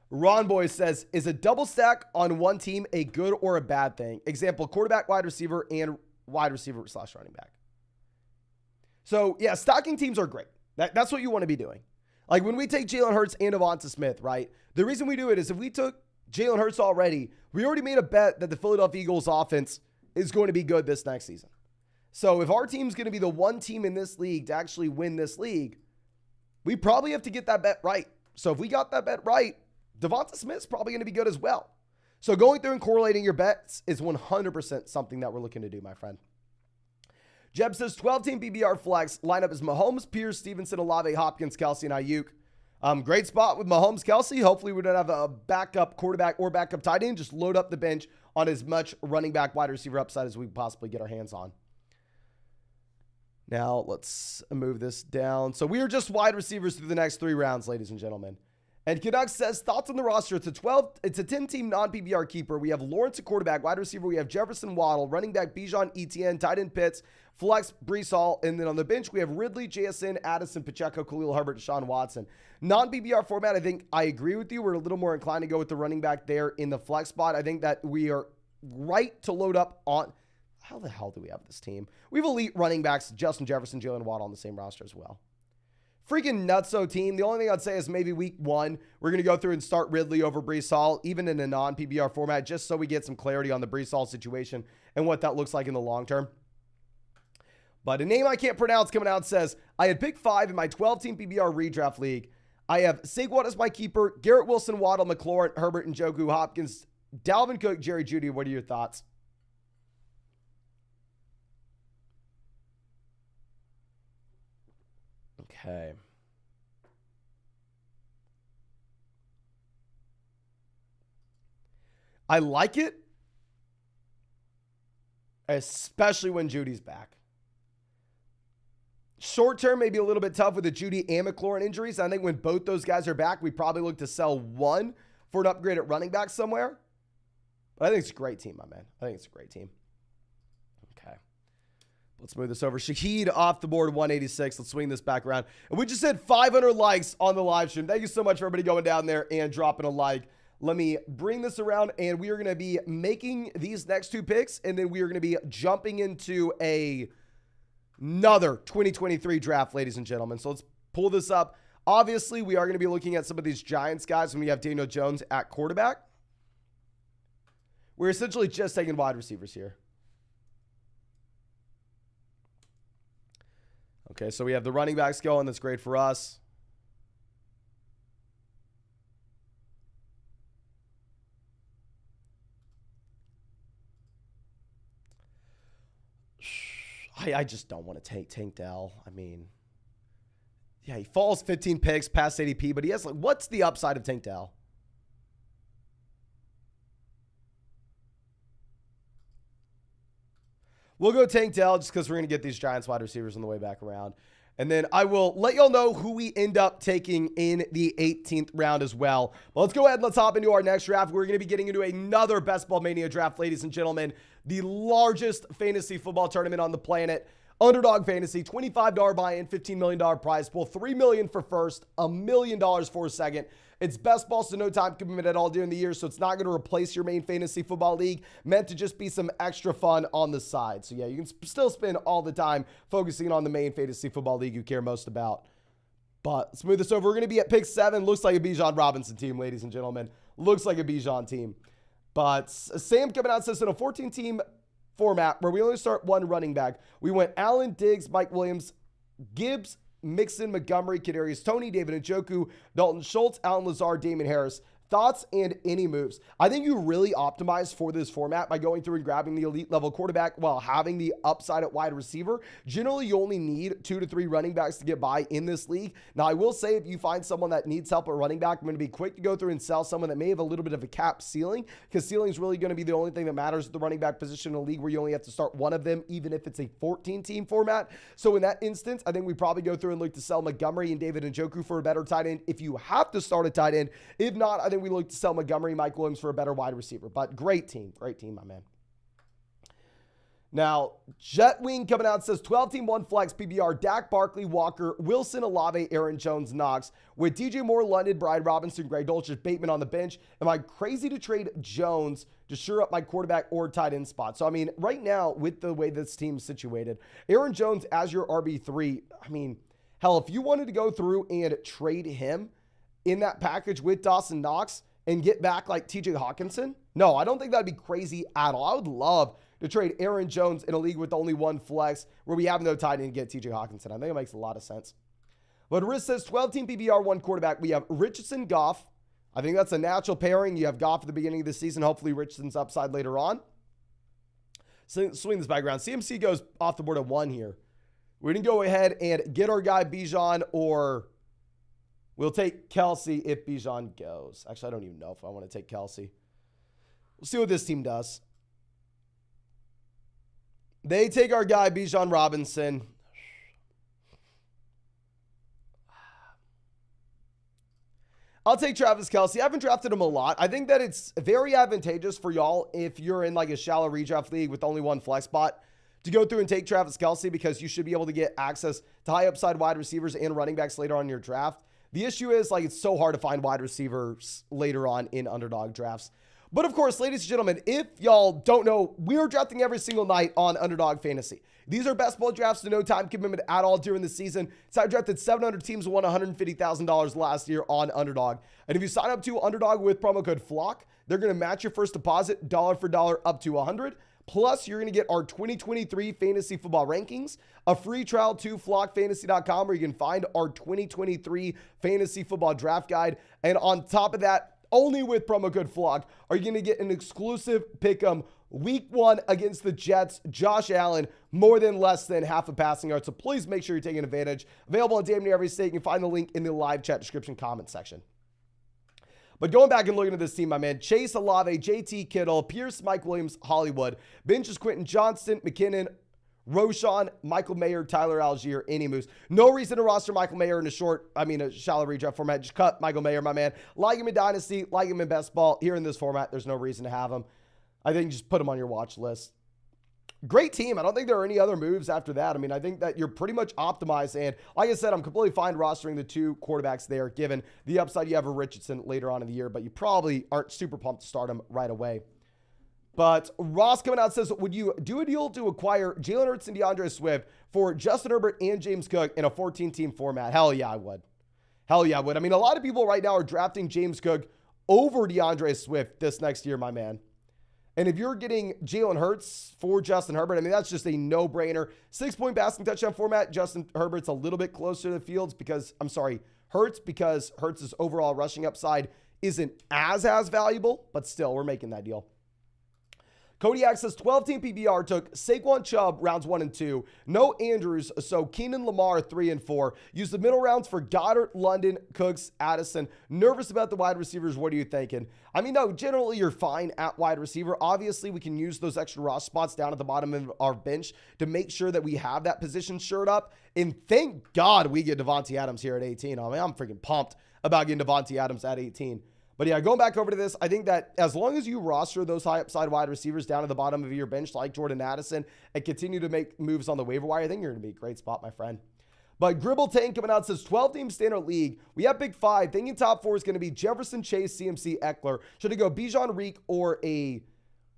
Ron Boy says, is a double stack on one team a good or a bad thing? Example, quarterback, wide receiver, and wide receiver / running back. So, yeah, stacking teams are great. That's what you want to be doing. Like when we take Jalen Hurts and Devonta Smith, right? The reason we do it is if we took Jalen Hurts already, we already made a bet that the Philadelphia Eagles offense is going to be good this next season. So if our team's going to be the one team in this league to actually win this league, we probably have to get that bet right. So if we got that bet right, Devonta Smith's probably going to be good as well. So going through and correlating your bets is 100% something that we're looking to do, my friend. Jeb says 12-team PBR flex. Lineup is Mahomes, Pierce, Stevenson, Olave, Hopkins, Kelsey, and Ayuk. Great spot with Mahomes, Kelsey. Hopefully we don't have a backup quarterback or backup tight end. Just load up the bench on as much running back, wide receiver upside as we possibly get our hands on. Now let's move this down. So we are just wide receivers through the next 3 rounds, ladies and gentlemen. And Canucks says, thoughts on the roster. It's a 10-team non-PBR keeper. We have Lawrence at quarterback, wide receiver. We have Jefferson, Waddle, running back Bijan, Etienne, tight end Pitts, flex Breece Hall. And then on the bench, we have Ridley, JSN, Addison, Pacheco, Khalil Herbert, Deshaun Watson. Non-PBR format, I think I agree with you. We're a little more inclined to go with the running back there in the flex spot. I think that we are right to load up on. How the hell do we have this team? We have elite running backs, Justin Jefferson, Jalen Waddle on the same roster as well. Freaking nutso team. The only thing I'd say is maybe week 1, we're going to go through and start Ridley over Breece Hall, even in a non-PBR format, just so we get some clarity on the Breece Hall situation and what that looks like in the long term. But a name I can't pronounce coming out says, I had pick 5 in my 12-team PBR redraft league. I have Saquon as my keeper, Garrett Wilson, Waddle, McLaurin, Herbert, and Njoku, Hopkins, Dalvin Cook, Jerry Jeudy. What are your thoughts? Okay. I like it, especially when Judy's back. Short term, maybe a little bit tough with the Judy and McLaurin injuries. I think when both those guys are back, we probably look to sell one for an upgrade at running back somewhere. But I think it's a great team, my man. I think it's a great team. Okay. Let's move this over. Shaheed off the board, 186. Let's swing this back around. And we just hit 500 likes on the live stream. Thank you so much for everybody going down there and dropping a like. Let me bring this around, and we are going to be making these next two picks, and then we are going to be jumping into another 2023 draft, ladies and gentlemen. So let's pull this up. Obviously, we are going to be looking at some of these Giants guys when we have Daniel Jones at quarterback. We're essentially just taking wide receivers here. Okay, so we have the running backs going. That's great for us. I just don't want to take Tank Dell. I mean, yeah, he falls 15 picks past ADP, but he has, like, what's the upside of Tank Dell? We'll go Tank Dell just because we're going to get these Giants wide receivers on the way back around. And then I will let y'all know who we end up taking in the 18th round as well. Well, let's go ahead and let's hop into our next draft. We're going to be getting into another Best Ball Mania draft, ladies and gentlemen. The largest fantasy football tournament on the planet. Underdog Fantasy, $25 buy-in, $15 million prize pool, $3 million for first, $1 million for second. It's best ball, so no time commitment at all during the year, so it's not going to replace your main fantasy football league. Meant to just be some extra fun on the side. So yeah, you can still spend all the time focusing on the main fantasy football league you care most about. But let's move this over. We're going to be at pick 7. Looks like a Bijan Robinson team, ladies and gentlemen. Looks like a Bijan team. But Sam coming out says in a 14-team format where we only start one running back. We went Allen, Diggs, Mike Williams, Gibbs, Mixon, Montgomery, Kadarius Toney, David Njoku, Dalton Schultz, Allen Lazard, Damon Harris. Thoughts and any moves? I think you really optimize for this format by going through and grabbing the elite level quarterback while having the upside at wide receiver. Generally, you only need 2 to 3 running backs to get by in this league. Now, I will say if you find someone that needs help at running back, I'm going to be quick to go through and sell someone that may have a little bit of a cap ceiling, because ceiling is really going to be the only thing that matters at the running back position in a league where you only have to start one of them, even if it's a 14-team format. So in that instance, I think we probably go through and look to sell Montgomery and David Njoku for a better tight end if you have to start a tight end. If not, I think we look to sell Montgomery, Mike Williams for a better wide receiver. But great team, my man. Now, Jetwing coming out says 12-team, 1 flex, PBR, Dak, Barkley, Walker, Wilson, Olave, Aaron Jones, Knox, with DJ Moore, London, Brian Robinson, Greg Dulcich, Bateman on the bench. Am I crazy to trade Jones to shore up my quarterback or tight end spot? So, I mean, right now, with the way this team's situated, Aaron Jones as your RB3, I mean, hell, if you wanted to go through and trade him in that package with Dawson Knox and get back like TJ Hawkinson, no, I don't think that'd be crazy at all. I would love to trade Aaron Jones in a league with only 1 flex where we have no tight end and get TJ Hawkinson. I think it makes a lot of sense. But Riz says 12-team PBR, 1 quarterback. We have Richardson, Goff. I think that's a natural pairing. You have Goff at the beginning of the season. Hopefully Richardson's upside later on. So swing this back around. CMC goes off the board at 1 here. We're going to go ahead and get our guy Bijan, or we'll take Kelsey if Bijan goes. Actually, I don't even know if I want to take Kelsey. We'll see what this team does. They take our guy Bijan Robinson. I'll take Travis Kelsey. I haven't drafted him a lot. I think that it's very advantageous for y'all if you're in like a shallow redraft league with only 1 flex spot to go through and take Travis Kelsey, because you should be able to get access to high upside wide receivers and running backs later on in your draft. The issue is, like, it's so hard to find wide receivers later on in underdog drafts. But of course, ladies and gentlemen, if y'all don't know, we are drafting every single night on Underdog Fantasy. These are best ball drafts to no time commitment at all during the season. So I drafted 700 teams and won $150,000 last year on Underdog. And if you sign up to Underdog with promo code FLOCK, they're going to match your first deposit dollar for dollar up to $100. Plus, you're going to get our 2023 fantasy football rankings, a free trial to flockfantasy.com where you can find our 2023 fantasy football draft guide. And on top of that, only with promo code FLOCK are you going to get an exclusive pick'em week 1 against the Jets. Josh Allen, more than less than half a passing yard. So please make sure you're taking advantage. Available in damn near every state. You can find the link in the live chat description comment section. But going back and looking at this team, my man, Chase Olave, JT Kittle, Pierce, Mike Williams, Hollywood, bench is Quentin Johnston, McKinnon, Roshan, Michael Mayer, Tyler Algier, any moves. No reason to roster Michael Mayer in a shallow redraft format. Just cut Michael Mayer, my man. Like him in Dynasty, like him in Best Ball. Here in this format, there's no reason to have him. I think just put him on your watch list. Great team. I don't think there are any other moves after that. I mean, I think that you're pretty much optimized. And like I said, I'm completely fine rostering the 2 quarterbacks there, given the upside you have of Richardson later on in the year, but you probably aren't super pumped to start him right away. But Ross coming out says, would you do a deal to acquire Jalen Hurts and DeAndre Swift for Justin Herbert and James Cook in a 14-team format? Hell yeah, I would. Hell yeah, I would. I mean, a lot of people right now are drafting James Cook over DeAndre Swift this next year, my man. And if you're getting Jalen Hurts for Justin Herbert, I mean, that's just a no-brainer. 6-point passing touchdown format. Justin Herbert's a little bit closer to the fields because Hurts' overall rushing upside isn't as valuable, but still, we're making that deal. Kodiak says 12-team PPR took Saquon Chubb rounds 1 and 2. No Andrews, so Keenan Lamar 3 and 4. Use the middle rounds for Goddard, London, Cooks, Addison. Nervous about the wide receivers. What are you thinking? I mean, no, generally you're fine at wide receiver. Obviously, we can use those extra roster spots down at the bottom of our bench to make sure that we have that position shored up. And thank God we get Devontae Adams here at 18. I mean, I'm freaking pumped about getting Devontae Adams at 18. But yeah, going back over to this, I think that as long as you roster those high upside wide receivers down at the bottom of your bench like Jordan Addison and continue to make moves on the waiver wire, I think you're going to be a great spot, my friend. But Gribble Tank coming out says 12-team standard league. We have Big 5. Thinking top 4 is going to be Jefferson, Chase, CMC, Eckler. Should it go Bijan, Reek, or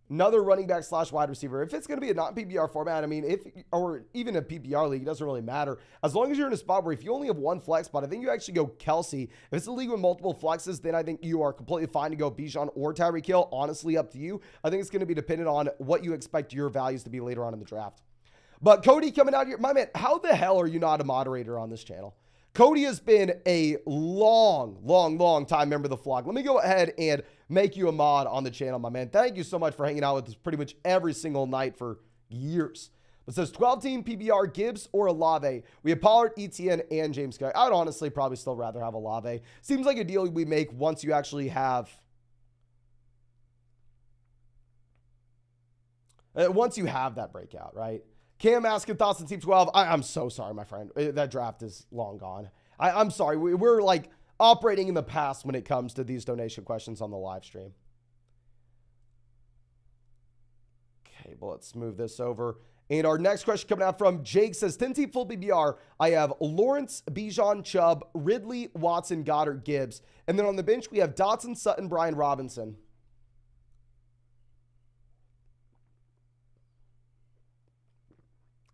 another running back / wide receiver? If it's going to be a non-PPR format, I mean, or even a PPR league, it doesn't really matter. As long as you're in a spot where if you only have one flex spot, I think you actually go Kelsey. If it's a league with multiple flexes, then I think you are completely fine to go Bijan or Tyreek Hill. Honestly, up to you. I think it's going to be dependent on what you expect your values to be later on in the draft. But Cody coming out here, my man, how the hell are you not a moderator on this channel? Cody has been a long time member of the flock. Let me go ahead and make you a mod on the channel, my man. Thank you so much for hanging out with us pretty much every single night for years. It says 12-team PPR, Gibbs or Olave. We have Pollard, Etienne, and James Cook. I would honestly probably still rather have Olave. Seems like a deal we make once you actually have... once you have that breakout, right? Cam asking thoughts on Team 12. I'm so sorry, my friend. That draft is long gone. I'm sorry. We're like operating in the past when it comes to these donation questions on the live stream. Okay, well, let's move this over. And our next question coming out from Jake says, 10-team full PPR. I have Lawrence, Bijan, Chubb, Ridley, Watson, Goddard, Gibbs. And then on the bench, we have Dotson, Sutton, Brian Robinson.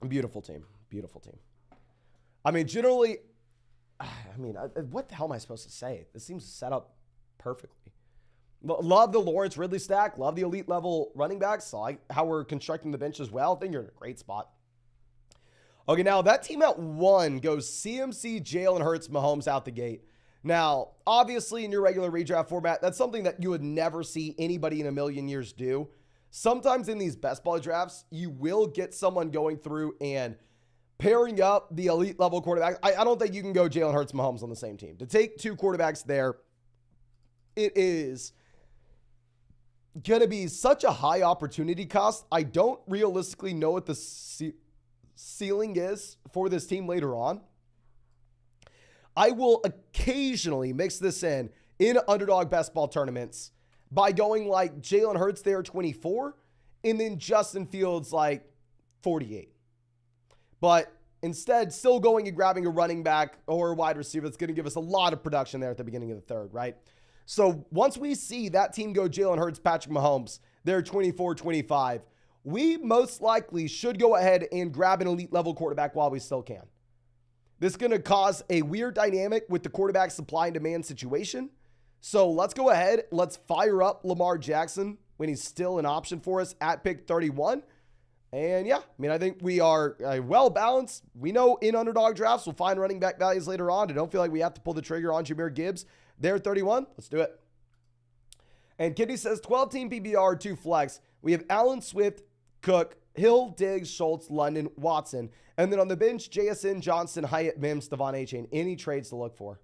Beautiful team. Beautiful team. I mean, generally, what the hell am I supposed to say? This seems set up perfectly. Love the Lawrence Ridley stack. Love the elite level running backs. I like how we're constructing the bench as well. I think you're in a great spot. Okay, now that team at 1 goes CMC, Jalen Hurts, Mahomes out the gate. Now, obviously, in your regular redraft format, that's something that you would never see anybody in a million years do. Sometimes in these best ball drafts, you will get someone going through and pairing up the elite level quarterback. I don't think you can go Jalen Hurts, Mahomes on the same team. To take 2 quarterbacks there, it is going to be such a high opportunity cost. I don't realistically know what the ceiling is for this team later on. I will occasionally mix this in underdog best ball tournaments by going like Jalen Hurts there 24 and then Justin Fields like 48. But instead, still going and grabbing a running back or a wide receiver that's going to give us a lot of production there at the beginning of the third, right? So once we see that team go Jalen Hurts, Patrick Mahomes, they're 24-25, we most likely should go ahead and grab an elite level quarterback while we still can. This is going to cause a weird dynamic with the quarterback supply and demand situation. So let's go ahead. Let's fire up Lamar Jackson when he's still an option for us at pick 31. And yeah, I mean, I think we are well balanced. We know in underdog drafts, we'll find running back values later on. I don't feel like we have to pull the trigger on Jahmyr Gibbs. They're 31. Let's do it. And Kitty says 12-team PPR, 2 flex. We have Allen, Swift, Cook, Hill, Diggs, Schultz, London, Watson. And then on the bench, JSN, Johnson, Hyatt, Mims, Devon A-Chain. Any trades to look for?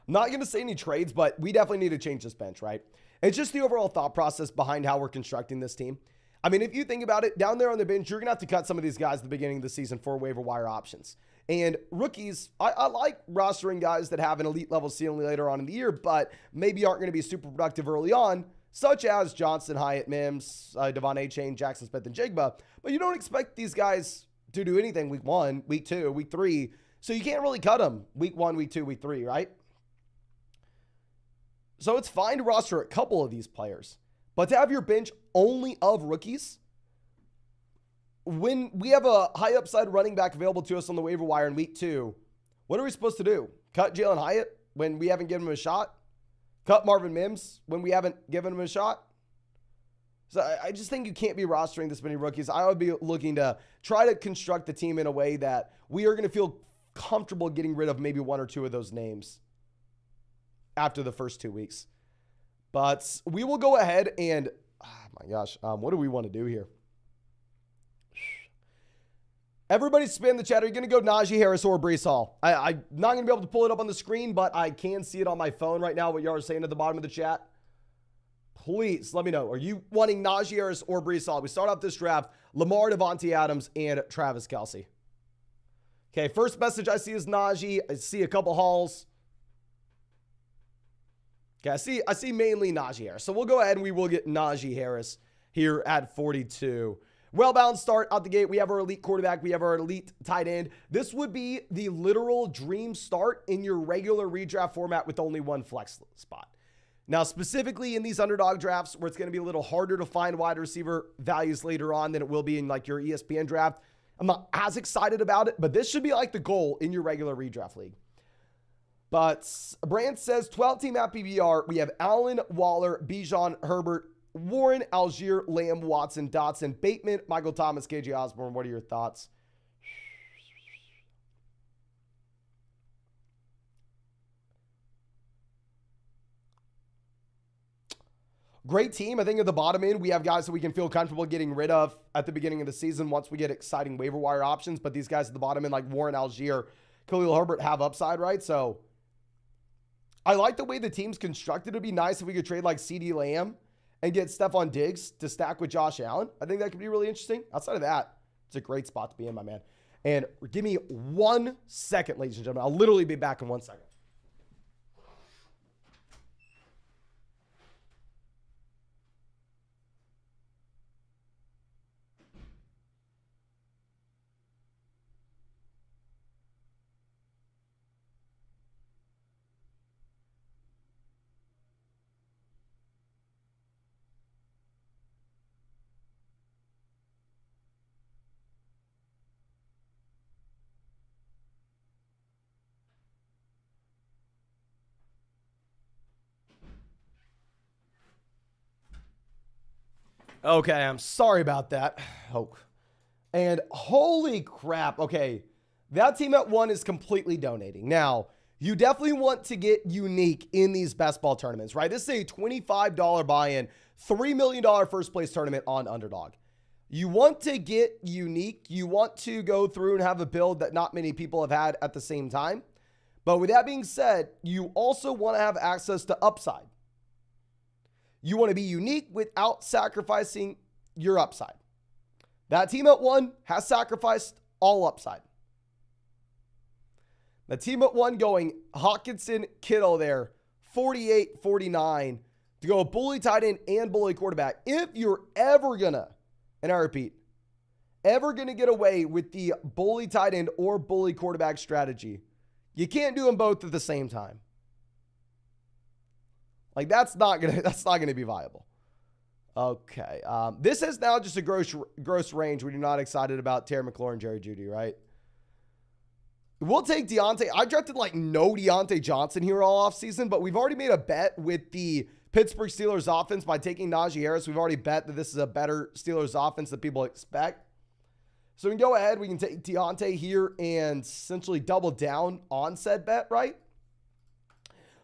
I'm not going to say any trades, but we definitely need to change this bench, right? It's just the overall thought process behind how we're constructing this team. I mean, if you think about it, down there on the bench, you're going to have to cut some of these guys at the beginning of the season for waiver wire options. And rookies, I like rostering guys that have an elite level ceiling later on in the year, but maybe aren't going to be super productive early on, such as Johnson, Hyatt, Mims, Devon A-Chain, Jackson Smith, and Jigba. But you don't expect these guys to do anything week 1, week 2, week 3. So you can't really cut them week 1, week 2, week 3, right? So it's fine to roster a couple of these players. But to have your bench only of rookies, when we have a high upside running back available to us on the waiver wire in week 2, what are we supposed to do? Cut Jalen Hyatt when we haven't given him a shot? Cut Marvin Mims when we haven't given him a shot? So I just think you can't be rostering this many rookies. I would be looking to try to construct the team in a way that we are going to feel comfortable getting rid of maybe 1 or 2 of those names after the first 2 weeks. But we will go ahead and, oh my gosh, what do we want to do here? Everybody spam the chat. Are you going to go Najee Harris or Breece Hall? I'm not going to be able to pull it up on the screen, but I can see it on my phone right now, what y'all are saying at the bottom of the chat. Please let me know. Are you wanting Najee Harris or Breece Hall? We start off this draft, Lamar, Devontae Adams, and Travis Kelce. Okay, first message I see is Najee. I see a couple Halls. Okay, I see mainly Najee Harris. So we'll go ahead and we will get Najee Harris here at 42. Well-balanced start out the gate. We have our elite quarterback. We have our elite tight end. This would be the literal dream start in your regular redraft format with only one flex spot. Now, specifically in these underdog drafts where it's going to be a little harder to find wide receiver values later on than it will be in like your ESPN draft, I'm not as excited about it, but this should be like the goal in your regular redraft league. But Brand says 12-team at PBR. We have Allen, Waller, Bijan, Herbert, Warren, Algier, Lamb, Watson, Dotson, Bateman, Michael Thomas, KJ Osborne. What are your thoughts? Great team. I think at the bottom end, we have guys that we can feel comfortable getting rid of at the beginning of the season once we get exciting waiver wire options. But these guys at the bottom end, like Warren, Algier, Khalil Herbert, have upside, right? So I like the way the team's constructed. It'd be nice if we could trade like CeeDee Lamb and get Stephon Diggs to stack with Josh Allen. I think that could be really interesting. Outside of that, it's a great spot to be in, my man. And give me 1 second, ladies and gentlemen. I'll literally be back in 1 second. Okay, I'm sorry about that. Oh. And holy crap. Okay, that team at 1 is completely donating. Now, you definitely want to get unique in these best ball tournaments, right? This is a $25 buy-in, $3 million first place tournament on Underdog. You want to get unique. You want to go through and have a build that not many people have had at the same time. But with that being said, you also want to have access to upside. You want to be unique without sacrificing your upside. That team at 1 has sacrificed all upside. The team at 1 going Hawkinson, Kittle there, 48, 49 to go bully tight end and bully quarterback. If you're ever gonna, and I repeat, ever gonna get away with the bully tight end or bully quarterback strategy, you can't do them both at the same time. Like that's not gonna be viable. Okay, this is now just a gross range. We're not excited about Terry McLaurin, Jerry Jeudy, right? We'll take Deontay. I drafted like no Deontay Johnson here all offseason, but we've already made a bet with the Pittsburgh Steelers offense by taking Najee Harris. We've already bet that this is a better Steelers offense than people expect. So we can go ahead. We can take Deontay here and essentially double down on said bet, right?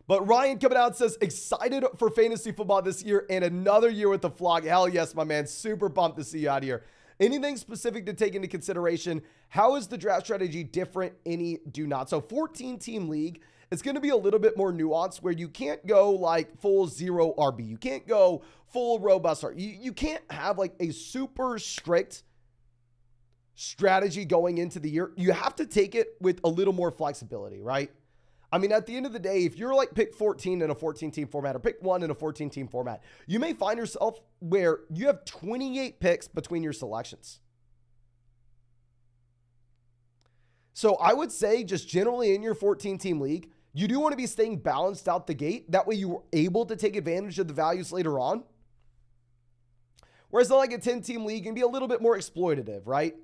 But Ryan coming out says, excited for fantasy football this year and another year with the vlog. Hell yes, my man. Super pumped to see you out here. Anything specific to take into consideration? How is the draft strategy different? Any do not. So 14-team league. it's going to be a little bit more nuanced where you can't go like full zero RB. You can't go full robust RB. You can't have like a super strict strategy going into the year. You have to take it with a little more flexibility, right? I mean, at the end of the day, if you're like pick 14 in a 14-team format or pick 1 in a 14-team format, you may find yourself where you have 28 picks between your selections. So I would say just generally in your 14-team league, you do want to be staying balanced out the gate. That way you are able to take advantage of the values later on. Whereas like a 10-team league can be a little bit more exploitative, right?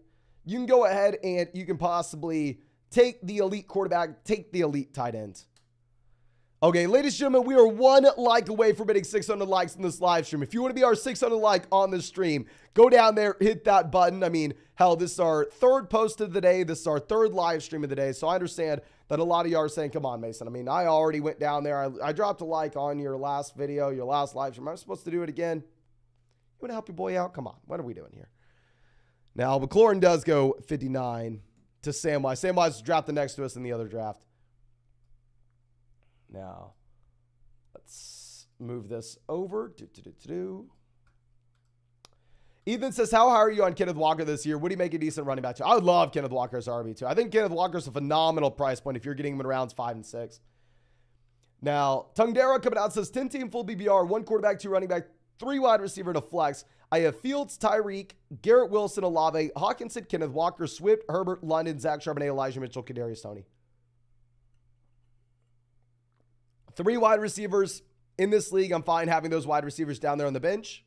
You can go ahead and you can possibly take the elite quarterback, take the elite tight end. Okay, ladies and gentlemen, we are 1 like away from hitting 600 likes in this live stream. If you want to be our 600 like on this stream, go down there, hit that button. I mean, hell, this is our 3rd post of the day. This is our 3rd live stream of the day. So I understand that a lot of y'all are saying, come on, Mason. I mean, I already went down there. I dropped a like on your last video, your last live stream. I'm supposed to do it again. You want to help your boy out? Come on. What are we doing here? Now, McLaurin does go 59 to Samwise. Samwise is drafted next to us in the other draft. Now, let's move this over. Ethan says, how high are you on Kenneth Walker this year? Would he make a decent running back too? I would love Kenneth Walker as RB2. I think Kenneth Walker is a phenomenal price point if you're getting him in rounds 5 and 6. Now, Tungdera coming out says, 10-team full BBR, 1 quarterback, 2 running back, 3 wide receiver to flex. I have Fields, Tyreek, Garrett Wilson, Olave, Hawkinson, Kenneth Walker, Swift, Herbert, London, Zach Charbonnet, Elijah Mitchell, Kadarius Toney. 3 wide receivers in this league. I'm fine having those wide receivers down there on the bench.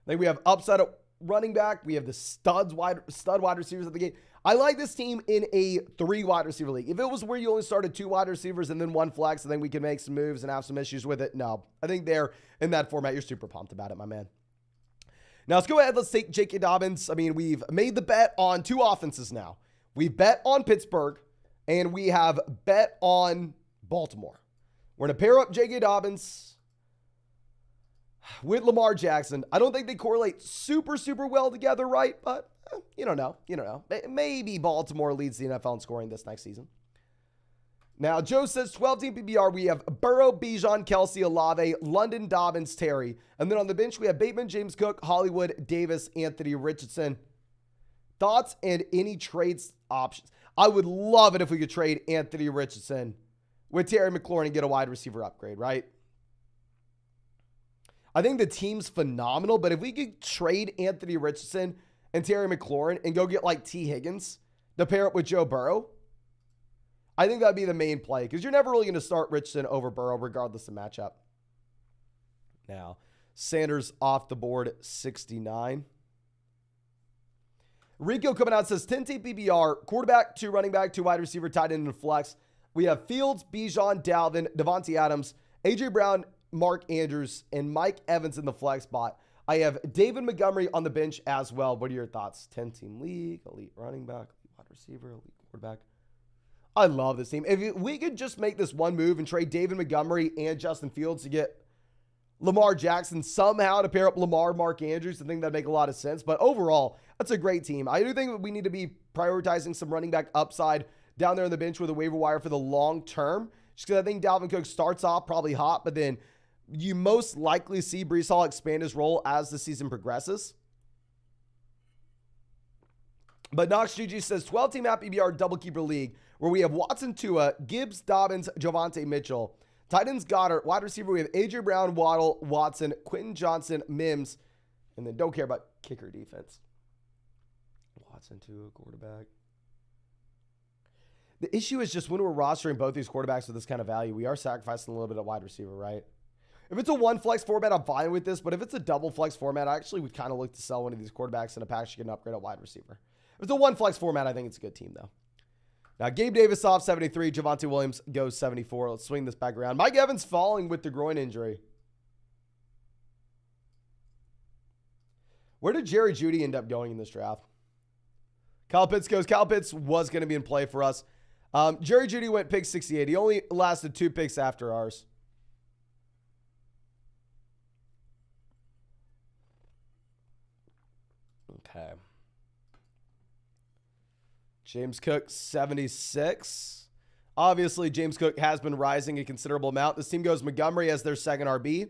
Then we have upside at running back. We have the stud wide receivers at the gate. I like this team in a 3 wide receiver league. If it was where you only started 2 wide receivers and then 1 flex, and then we can make some moves and have some issues with it. No, I think they're in that format. You're super pumped about it, my man. Now let's go ahead. Let's take J.K. Dobbins. I mean, we've made the bet on 2 offenses now. We bet on Pittsburgh and we have bet on Baltimore. We're going to pair up J.K. Dobbins with Lamar Jackson. I don't think they correlate super well together, right? But you don't know. You don't know. Maybe Baltimore leads the NFL in scoring this next season. Now, Joe says 12-team PPR. We have Burrow, Bijan, Kelsey, Olave, London, Dobbins, Terry. And then on the bench, we have Bateman, James Cook, Hollywood, Davis, Anthony Richardson. Thoughts and any trades options? I would love it if we could trade Anthony Richardson with Terry McLaurin and get a wide receiver upgrade, right? I think the team's phenomenal, but if we could trade Anthony Richardson and Terry McLaurin and go get like T. Higgins to pair up with Joe Burrow, I think that'd be the main play because you're never really going to start Richardson over Burrow regardless of matchup. Now, Sanders off the board, 69. Rico coming out says 10-team PPR, quarterback, 2 running back, 2 wide receiver, tight end, and flex. We have Fields, Bijan, Dalvin, Devontae Adams, A.J. Brown, Mark Andrews, and Mike Evans in the flex spot. I have David Montgomery on the bench as well. What are your thoughts? 10-team league, elite running back, elite wide receiver, elite quarterback. I love this team. If we could just make this one move and trade David Montgomery and Justin Fields to get Lamar Jackson somehow to pair up Lamar, Mark Andrews, I think that'd make a lot of sense. But overall, that's a great team. I do think we need to be prioritizing some running back upside down there on the bench with a waiver wire for the long term. Just because I think Dalvin Cook starts off probably hot, but then you most likely see Breece Hall expand his role as the season progresses. But Knox GG says 12-team app PBR double keeper league where we have Watson, Tua, Gibbs, Dobbins, Javonte Mitchell. Tight ends, Goddard. Wide receiver, we have A.J. Brown, Waddle, Watson, Quentin Johnson, Mims. And then don't care about kicker defense. Watson, Tua, quarterback. The issue is just when we're rostering both these quarterbacks with this kind of value, we are sacrificing a little bit of wide receiver, right? If it's a 1 flex format, I'm fine with this. But if it's a double flex format, I actually would kind of look to sell one of these quarterbacks in a package to get an upgrade at wide receiver. If it's a 1 flex format, I think it's a good team, though. Now, Gabe Davis off 73. Javonte Williams goes 74. Let's swing this back around. Mike Evans falling with the groin injury. Where did Jerry Jeudy end up going in this draft? Kyle Pitts goes. Kyle Pitts was going to be in play for us. Jerry Jeudy went pick 68. He only lasted 2 picks after ours. Okay. James Cook, 76. Obviously, James Cook has been rising a considerable amount. This team goes Montgomery as their second RB.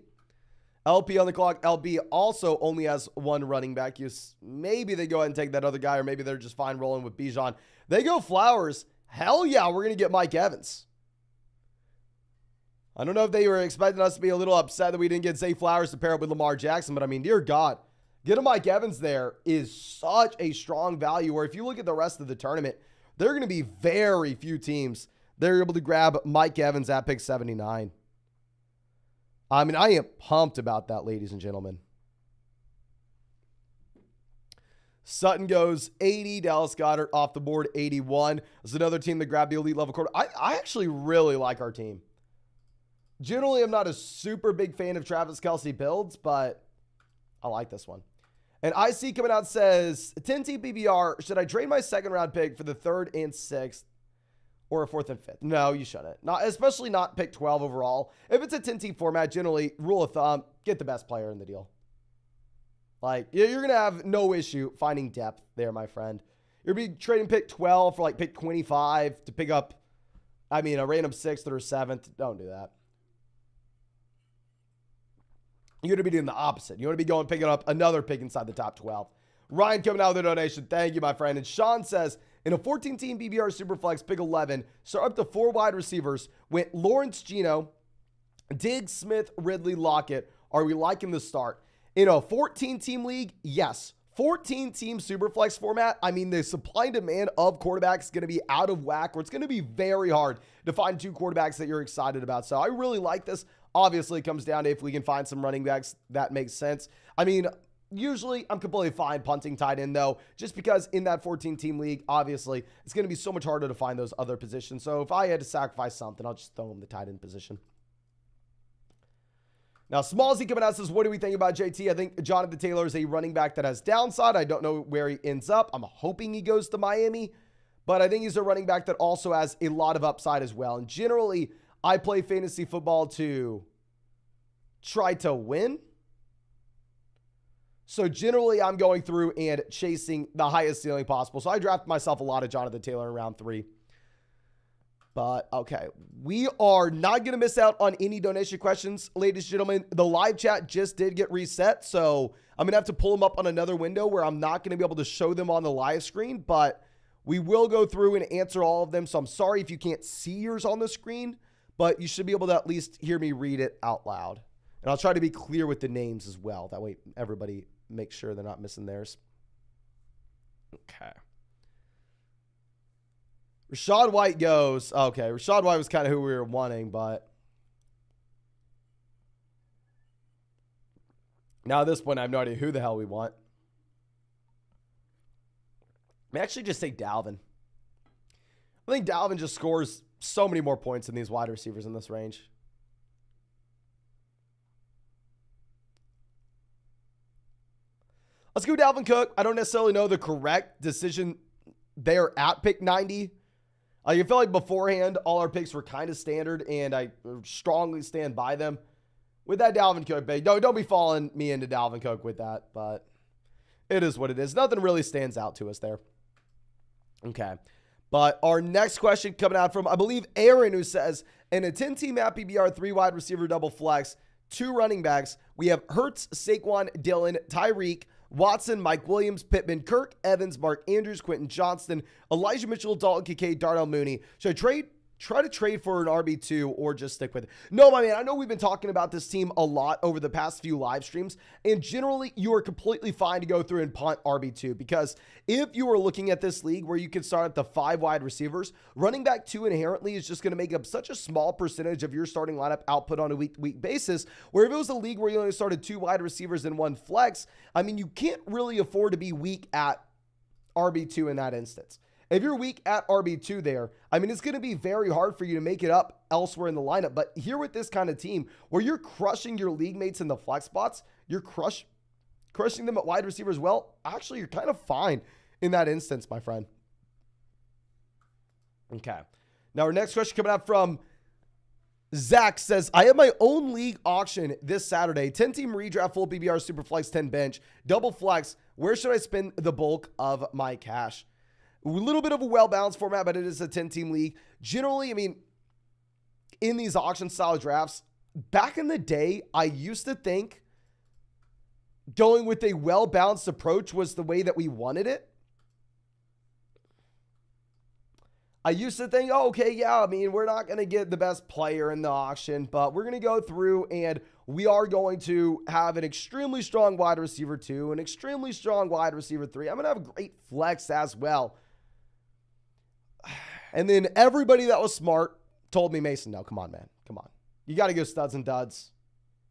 LP on the clock. LB also only has one running back. Maybe they go ahead and take that other guy, or maybe they're just fine rolling with Bijan. They go Flowers. Hell yeah, we're going to get Mike Evans. I don't know if they were expecting us to be a little upset that we didn't get Zay Flowers to pair up with Lamar Jackson, but I mean, dear God, getting Mike Evans there is such a strong value, where if you look at the rest of the tournament, there are going to be very few teams that are able to grab Mike Evans at pick 79. I mean, I am pumped about that, ladies and gentlemen. Sutton goes 80. Dallas Goedert off the board, 81. There's another team that grabbed the elite level quarter. I actually really like our team. Generally, I'm not a super big fan of Travis Kelce builds, but I like this one. And IC coming out says, 10-team PPR, should I trade my second round pick for the 3rd and 6th? Or a 4th and 5th? No, you shouldn't. Not, especially not pick 12 overall. If it's a 10-team format, generally, rule of thumb, get the best player in the deal. Like, you're going to have no issue finding depth there, my friend. You're going to be trading pick 12 for like pick 25 to pick up, I mean, a random 6th or 7th. Don't do that. You're going to be doing the opposite. You want to be going picking up another pick inside the top 12. Ryan coming out with a donation. Thank you, my friend. And Sean says, in a 14-team BBR Superflex, pick 11, start up to 4 wide receivers, went Lawrence Gino, Diggs, Smith, Ridley, Lockett. Are we liking the start? In a 14-team league, yes. 14-team Superflex format, I mean, the supply and demand of quarterbacks is going to be out of whack, or it's going to be very hard to find 2 quarterbacks that you're excited about. So I really like this. Obviously, it comes down to if we can find some running backs that makes sense. I mean, usually, I'm completely fine punting tight end, though, just because in that 14-team league, obviously, it's going to be so much harder to find those other positions. So if I had to sacrifice something, I'll just throw him the tight end position. Now, Smallsy coming out says, what do we think about JT? I think Jonathan Taylor is a running back that has downside. I don't know where he ends up. I'm hoping he goes to Miami, but I think he's a running back that also has a lot of upside as well. And generally, I play fantasy football to try to win. So generally, I'm going through and chasing the highest ceiling possible. So I drafted myself a lot of Jonathan Taylor in round 3. But, okay, we are not going to miss out on any donation questions, ladies and gentlemen. The live chat just did get reset, so I'm going to have to pull them up on another window where I'm not going to be able to show them on the live screen, but we will go through and answer all of them. So I'm sorry if you can't see yours on the screen, but you should be able to at least hear me read it out loud. And I'll try to be clear with the names as well. That way everybody makes sure they're not missing theirs. Okay. Rashad White goes. Okay, Rashad White was kind of who we were wanting, but now at this point, I have no idea who the hell we want. I may actually just say Dalvin. I think Dalvin just scores so many more points than these wide receivers in this range. Let's go Dalvin Cook. I don't necessarily know the correct decision there at pick 90. I feel like beforehand, all our picks were kind of standard, and I strongly stand by them. With that Dalvin Cook, babe, don't be following me into Dalvin Cook with that, but it is what it is. Nothing really stands out to us there. Okay. But our next question coming out from, I believe, Aaron, who says, in a 10-team app PBR, 3 wide receiver double flex, 2 running backs, we have Hurts, Saquon, Dillon, Tyreek, Watson, Mike Williams, Pittman, Kirk, Evans, Mark Andrews, Quentin Johnston, Elijah Mitchell, Dalton Kincaid, Darnell Mooney. Should I try to trade for an RB2 or just stick with it? No, my man, I know we've been talking about this team a lot over the past few live streams, and generally you are completely fine to go through and punt RB2, because if you are looking at this league where you can start at the 5 wide receivers, running back 2 inherently is just going to make up such a small percentage of your starting lineup output on a week-to-week basis, where if it was a league where you only started 2 wide receivers and 1 flex, I mean, you can't really afford to be weak at RB2 in that instance. If you're weak at RB2 there, I mean, it's going to be very hard for you to make it up elsewhere in the lineup. But here with this kind of team, where you're crushing your league mates in the flex spots, you're crushing them at wide receiver as well, actually, you're kind of fine in that instance, my friend. Okay. Now, our next question coming out from Zach says, I have my own league auction this Saturday. 10-team redraft, full PBR, super flex, 10 bench, double flex. Where should I spend the bulk of my cash? A little bit of a well-balanced format, but it is a 10-team league. Generally, I mean, in these auction-style drafts, back in the day, I used to think going with a well-balanced approach was the way that we wanted it. I used to think, oh, okay, yeah, I mean, we're not going to get the best player in the auction, but we're going to go through and we are going to have an extremely strong wide receiver 2, an extremely strong wide receiver 3. I'm going to have a great flex as well. And then everybody that was smart told me, Mason, no, come on, man. Come on. You got to go studs and duds.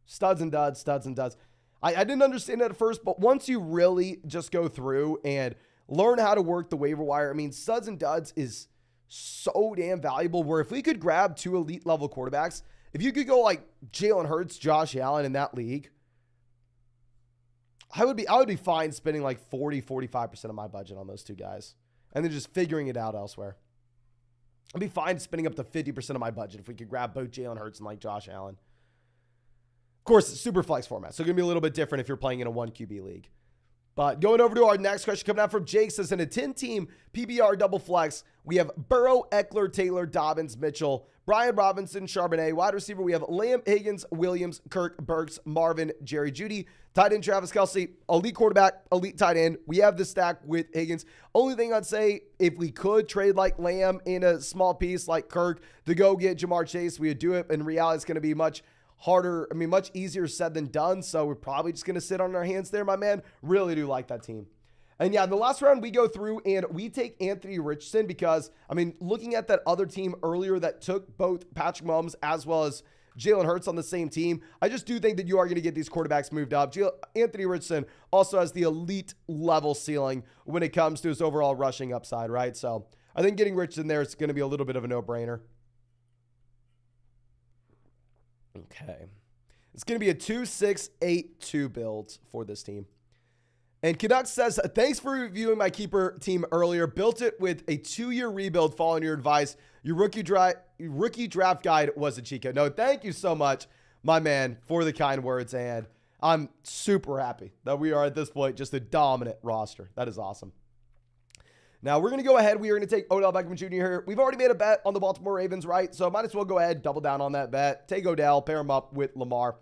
Studs and duds, studs and duds. I didn't understand it at first, but once you really just go through and learn how to work the waiver wire, I mean, studs and duds is so damn valuable, where if we could grab 2 elite level quarterbacks, if you could go like Jalen Hurts, Josh Allen in that league, I would be fine spending like 45% of my budget on those 2 guys and then just figuring it out elsewhere. I'd be fine spending up to 50% of my budget if we could grab both Jalen Hurts and like Josh Allen. Of course, it's super flex format, so it's going to be a little bit different if you're playing in a 1 QB league. But going over to our next question coming out from Jake, says in a 10-team PPR double flex, we have Burrow, Eckler, Taylor, Dobbins, Mitchell, Brian Robinson, Charbonnet. Wide receiver, we have Lamb, Higgins, Williams, Kirk, Burks, Marvin, Jerry Jeudy. Tight end, Travis Kelce. Elite quarterback, elite tight end. We have the stack with Higgins. Only thing I'd say, if we could trade like Lamb in a small piece like Kirk to go get Jamar Chase, we would do it. In reality, it's going to be much harder, I mean, much easier said than done. So we're probably just going to sit on our hands there, my man. Really do like that team. And yeah, the last round we go through and we take Anthony Richardson because, I mean, looking at that other team earlier that took both Patrick Mahomes as well as Jalen Hurts on the same team, I just do think that you are going to get these quarterbacks moved up. Anthony Richardson also has the elite level ceiling when it comes to his overall rushing upside, right? So I think getting Richardson there is going to be a little bit of a no-brainer. Okay. It's going to be a 2-6-8-2 build for this team. And Canucks says, thanks for reviewing my keeper team earlier. Built it with a 2-year rebuild following your advice. Your rookie draft guide was a cheat code. No, thank you so much, my man, for the kind words. And I'm super happy that we are at this point just a dominant roster. That is awesome. Now, we're going to go ahead. We are going to take Odell Beckham Jr. here. We've already made a bet on the Baltimore Ravens, right? So might as well go ahead, double down on that bet. Take Odell, pair him up with Lamar.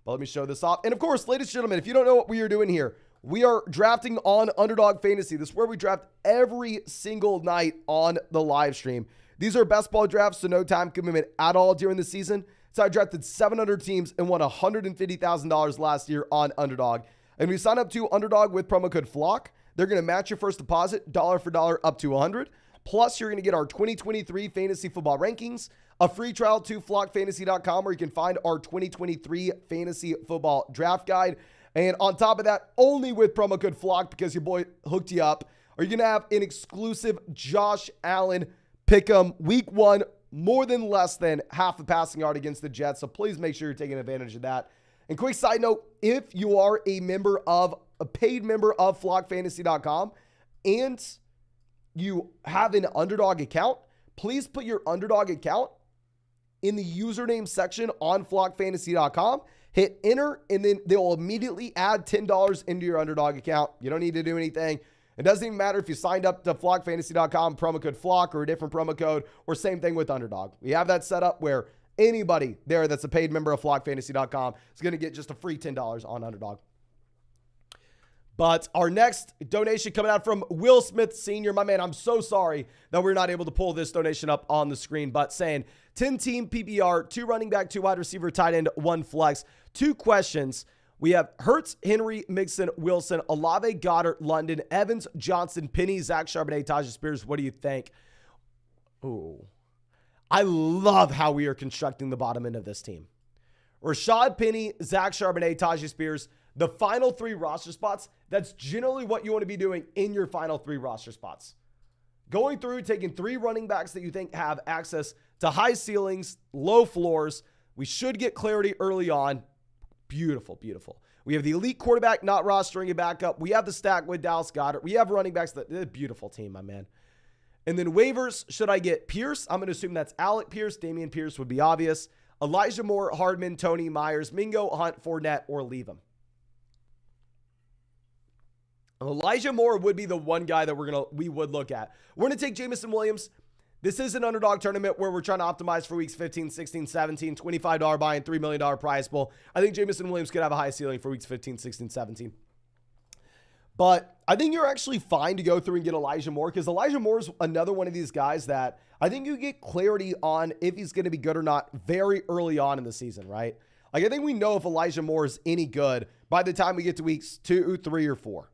But let me show this off. And of course, ladies and gentlemen, if you don't know what we are doing here, we are drafting on Underdog Fantasy. This is where we draft every single night on the live stream. These are best ball drafts, so no time commitment at all during the season. So I drafted 700 teams and won $150,000 last year on Underdog. And we signed up to Underdog with promo code FLOCK. They're going to match your first deposit dollar for dollar up to $100. Plus, you're going to get our 2023 fantasy football rankings, a free trial to flockfantasy.com where you can find our 2023 fantasy football draft guide. And on top of that, only with promo code FLOCK, because your boy hooked you up, are you going to have an exclusive Josh Allen pick'em week 1, more than less than half the passing yard against the Jets. So please make sure you're taking advantage of that. And quick side note, if you are a paid member of flockfantasy.com and you have an Underdog account, please put your Underdog account in the username section on flockfantasy.com. Hit enter, and then they will immediately add $10 into your Underdog account. You don't need to do anything. It doesn't even matter if you signed up to flockfantasy.com, promo code FLOCK, or a different promo code, or same thing with Underdog. We have that set up where anybody there that's a paid member of flockfantasy.com is going to get just a free $10 on Underdog. But our next donation coming out from Will Smith Sr. My man, I'm so sorry that we're not able to pull this donation up on the screen, but saying 10-team PPR, 2 running back, 2 wide receiver, tight end, 1 flex. 2 questions. We have Hurts, Henry, Mixon, Wilson, Olave, Goddard, London, Evans, Johnson, Penny, Zach Charbonnet, Tajay Spears. What do you think? Ooh, I love how we are constructing the bottom end of this team. Rashad Penny, Zach Charbonnet, Tajay Spears. The final 3 roster spots, that's generally what you want to be doing in your final 3 roster spots. Going through, taking 3 running backs that you think have access to high ceilings, low floors. We should get clarity early on. Beautiful, beautiful. We have the elite quarterback not rostering a backup. We have the stack with Dallas Goedert. We have running backs. That beautiful team, my man. And then waivers, should I get Pierce? I'm going to assume that's Alec Pierce. Damian Pierce would be obvious. Elijah Moore, Hardman, Tony, Myers, Mingo, Hunt, Fournette, or leave him. Elijah Moore would be the one guy that we would look at. We're going to take Jamison Williams. This is an underdog tournament where we're trying to optimize for weeks 15, 16, 17, $25 buy and $3 million prize pool. I think Jamison Williams could have a high ceiling for weeks 15, 16, 17. But I think you're actually fine to go through and get Elijah Moore, because Elijah Moore is another one of these guys that I think you get clarity on if he's going to be good or not very early on in the season, right? Like, I think we know if Elijah Moore is any good by the time we get to weeks 2, 3, or 4.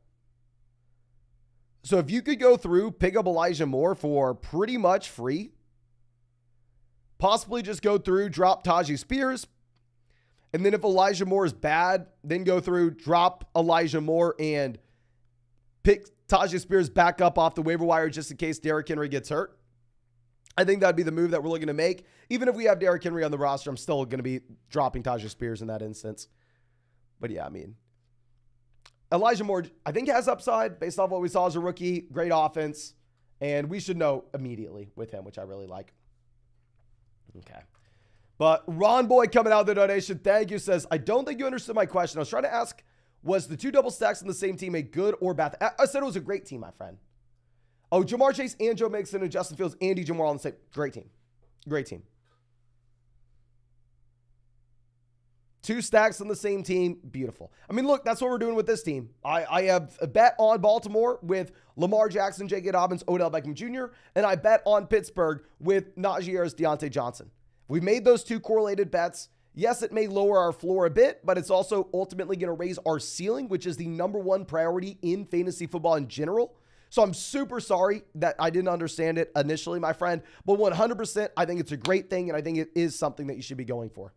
So if you could go through, pick up Elijah Moore for pretty much free, possibly just go through, drop Tajay Spears, and then if Elijah Moore is bad, then go through, drop Elijah Moore, and pick Tajay Spears back up off the waiver wire just in case Derrick Henry gets hurt. I think that'd be the move that we're looking to make. Even if we have Derrick Henry on the roster, I'm still going to be dropping Tajay Spears in that instance. But yeah, I mean, Elijah Moore, I think, has upside based off what we saw as a rookie. Great offense. And we should know immediately with him, which I really like. Okay. But Ron Boy coming out with the donation, thank you, says, I don't think you understood my question. I was trying to ask, was the 2 double stacks on the same team a good or bad? I said it was a great team, my friend. Oh, Jamar Chase and Joe Mixon and Justin Fields and DJ Moore on the same. Great team. Great team. 2 stacks on the same team. Beautiful. I mean, look, that's what we're doing with this team. I have a bet on Baltimore with Lamar Jackson, J.K. Dobbins, Odell Beckham Jr., and I bet on Pittsburgh with Najee Harris, Deontay Johnson. We made those 2 correlated bets. Yes, it may lower our floor a bit, but it's also ultimately going to raise our ceiling, which is the number 1 priority in fantasy football in general. So I'm super sorry that I didn't understand it initially, my friend. But 100%, I think it's a great thing, and I think it is something that you should be going for.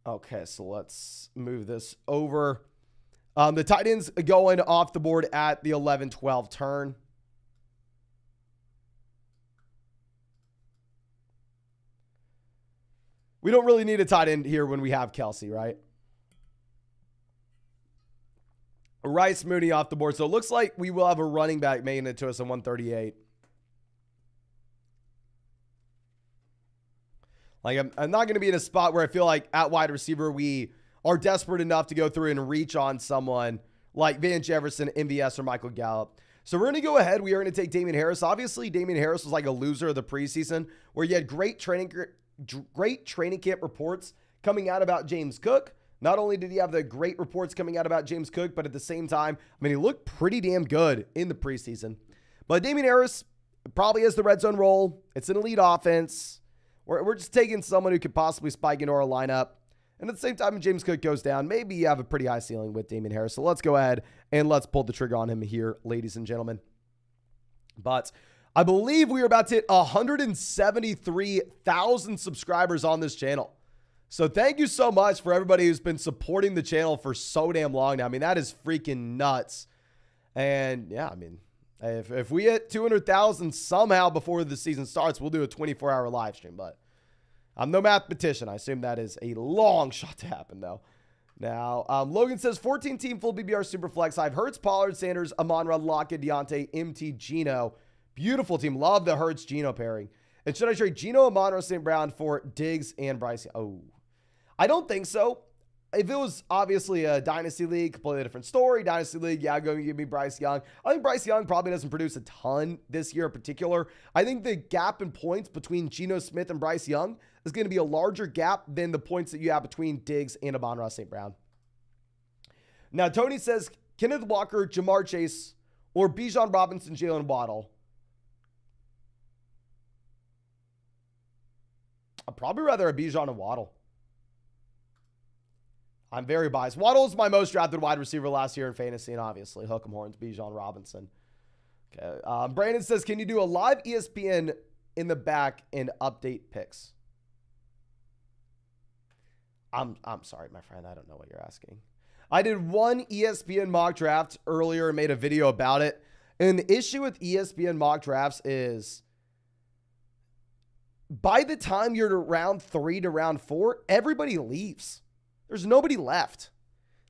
Okay, so let's move this over. The tight ends going off the board at the 11-12 turn. We don't really need a tight end here when we have Kelsey, right? Rice Mooney off the board. So it looks like we will have a running back making it to us in 138. Like, I'm not going to be in a spot where I feel like at wide receiver we are desperate enough to go through and reach on someone like Van Jefferson, MVS, or Michael Gallup. So we're going to go ahead. We are going to take Damian Harris. Obviously, Damian Harris was like a loser of the preseason where you had great training camp reports coming out about James Cook. Not only did he have the great reports coming out about James Cook, but at the same time, I mean, he looked pretty damn good in the preseason. But Damian Harris probably has the red zone role. It's an elite offense. We're just taking someone who could possibly spike into our lineup. And at the same time, when James Cook goes down, maybe you have a pretty high ceiling with Damian Harris. So let's go ahead and let's pull the trigger on him here, ladies and gentlemen. But I believe we are about to hit 173,000 subscribers on this channel. So thank you so much for everybody who's been supporting the channel for so damn long now. I mean, that is freaking nuts. And yeah, I mean, if we hit 200,000 somehow before the season starts, we'll do a 24-hour live stream. But I'm no mathematician. I assume that is a long shot to happen, though. Now, Logan says, 14-team full BBR Superflex. I have Hurts, Pollard, Sanders, Amon-Ra, Lockett, Deontay, MT, Geno. Beautiful team. Love the Hurts-Geno pairing. And should I trade Geno, Amon-Ra, St. Brown for Diggs and Bryce? Oh, I don't think so. If it was obviously a Dynasty League, completely different story. Dynasty League, yeah, go give me Bryce Young. I think Bryce Young probably doesn't produce a ton this year in particular. I think the gap in points between Geno Smith and Bryce Young is going to be a larger gap than the points that you have between Diggs and Amon-Ra St. Brown. Now, Tony says, Kenneth Walker, Jamar Chase, or Bijan Robinson, Jalen Waddle. I'd probably rather a Bijan and Waddle. I'm very biased. Waddle is my most drafted wide receiver last year in fantasy, and obviously, hook 'em horns, Bijan Robinson. Okay. Brandon says, can you do a live ESPN in the back and update picks? I'm sorry, my friend. I don't know what you're asking. I did one ESPN mock draft earlier and made a video about it. And the issue with ESPN mock drafts is by the time you're to round 3 to round 4, everybody leaves. There's nobody left.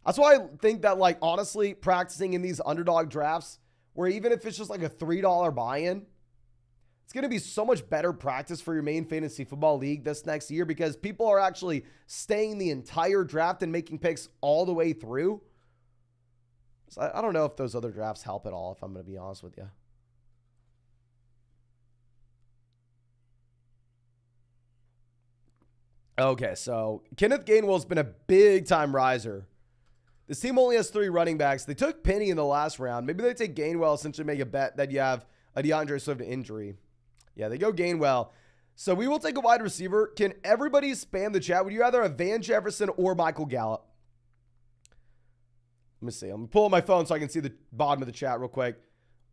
That's why I think that, like, honestly, practicing in these underdog drafts, where even if it's just like a $3 buy-in, it's going to be so much better practice for your main fantasy football league this next year because people are actually staying the entire draft and making picks all the way through. So I don't know if those other drafts help at all, if I'm going to be honest with you. Okay, so Kenneth Gainwell's been a big-time riser. This team only has 3 running backs. They took Penny in the last round. Maybe they take Gainwell, essentially make a bet that you have a DeAndre Swift injury. Yeah, they go Gainwell. So we will take a wide receiver. Can everybody spam the chat? Would you rather have Van Jefferson or Michael Gallup? Let me see. I'm pulling my phone so I can see the bottom of the chat real quick.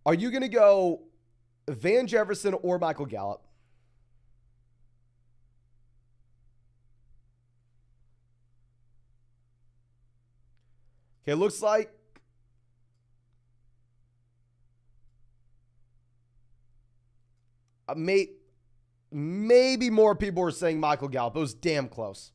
Are you going to go Van Jefferson or Michael Gallup? Okay, looks like maybe more people were saying Michael Gallup. It was damn close.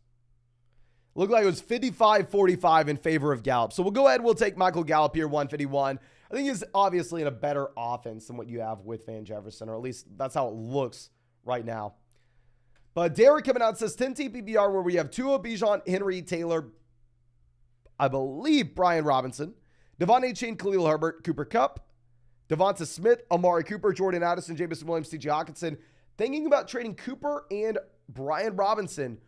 Looked like it was 55-45 in favor of Gallup. So we'll go ahead and we'll take Michael Gallup here, 151. I think he's obviously in a better offense than what you have with Van Jefferson, or at least that's how it looks right now. But Derek coming out says 10 TPBR where we have Tua, Bijan, Henry, Taylor, I believe Brian Robinson, Devon A. Chain, Khalil Herbert, Cooper Kupp, Devonta Smith, Amari Cooper, Jordan Addison, Jameson Williams, T.J. Hawkinson. Thinking about trading Cooper and Brian Robinson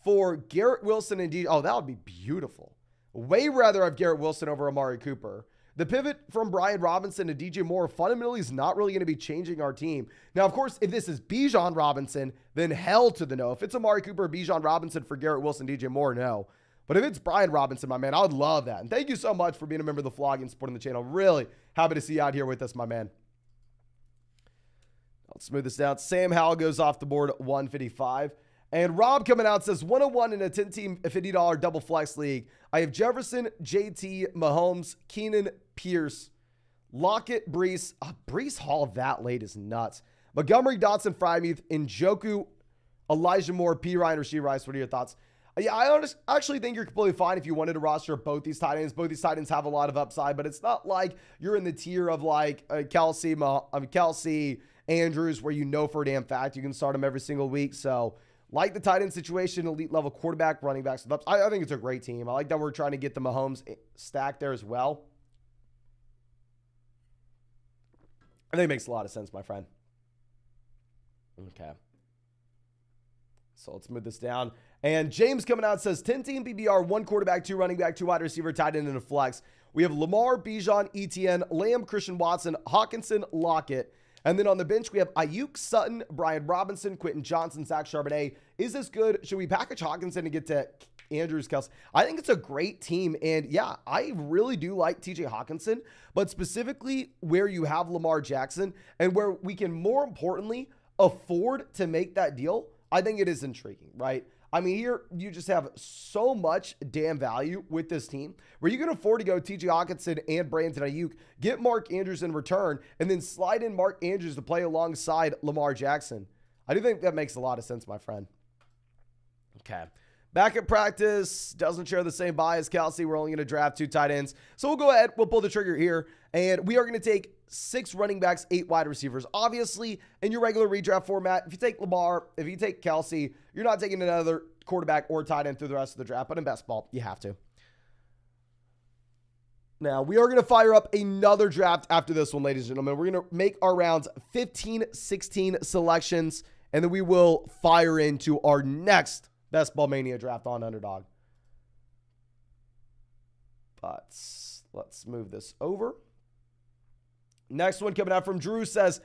for Garrett Wilson and DJ. Oh, that would be beautiful. Way rather have Garrett Wilson over Amari Cooper. The pivot from Brian Robinson to DJ Moore fundamentally is not really going to be changing our team. Now, of course, if this is Bijan Robinson, then hell to the no. If it's Amari Cooper, Bijan Robinson for Garrett Wilson, DJ Moore, no. But if it's Brian Robinson, my man, I would love that. And thank you so much for being a member of the vlog and supporting the channel. Really happy to see you out here with us, my man. Let's smooth this down. Sam Howell goes off the board at 155. And Rob coming out says 101 in a 10-team $50 double flex league. I have Jefferson, JT, Mahomes, Keenan, Pierce, Lockett, Brees. Brees Hall that late is nuts. Montgomery, Dotson, Freiermuth, Njoku, Elijah Moore, P. Ryan, Rasheed Rice. What are your thoughts? Yeah, I actually think you're completely fine if you wanted to roster both these tight ends. Both these tight ends have a lot of upside, but it's not like you're in the tier of like Kelsey, Andrews, where you know for a damn fact you can start them every single week. So, like the tight end situation, elite level quarterback, running backs. I think it's a great team. I like that we're trying to get the Mahomes stack there as well. I think it makes a lot of sense, my friend. Okay. So let's move this down. And James coming out says 10-team PPR, 1 quarterback, 2 running back, 2 wide receiver, tight end, and a flex. We have Lamar, Bijan, Etienne, Lamb, Christian Watson, Hawkinson, Lockett. And then on the bench, we have Ayuk, Sutton, Brian Robinson, Quentin Johnson, Zach Charbonnet. Is this good? Should we package Hawkinson and get to Andrews, Kelsey? I think it's a great team. And yeah, I really do like TJ Hawkinson, but specifically where you have Lamar Jackson and where we can more importantly afford to make that deal, I think it is intriguing, right? I mean, here you just have so much damn value with this team where you can afford to go TJ Hawkinson and Brandon Ayuk, get Mark Andrews in return, and then slide in Mark Andrews to play alongside Lamar Jackson. I do think that makes a lot of sense, my friend. Okay. Back at practice, doesn't share the same bias, Kelsey. We're only going to draft 2 tight ends. So we'll go ahead. We'll pull the trigger here. And we are going to take 6 running backs, 8 wide receivers. Obviously, in your regular redraft format, if you take Lamar, if you take Kelsey, you're not taking another quarterback or tight end through the rest of the draft. But in best ball, you have to. Now, we are going to fire up another draft after this one, ladies and gentlemen. We're going to make our rounds 15, 16 selections. And then we will fire into our next Best Ball Mania draft on Underdog. But let's move this over. Next one coming out from Drew says,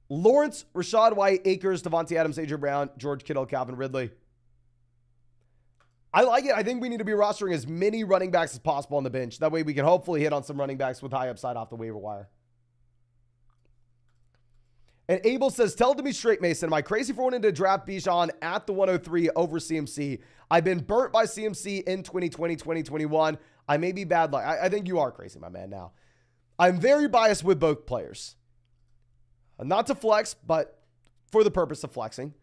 Lawrence, Rashad White, Akers, Devontae Adams, A.J. Brown, George Kittle, Calvin Ridley. I like it. I think we need to be rostering as many running backs as possible on the bench. That way we can hopefully hit on some running backs with high upside off the waiver wire. And Abel says, tell it to me straight, Mason. Am I crazy for wanting to draft Bijan at the 103 over CMC? I've been burnt by CMC in 2020, 2021. I may be bad luck. I think you are crazy, my man, now. I'm very biased with both players. Not to flex, but for the purpose of flexing.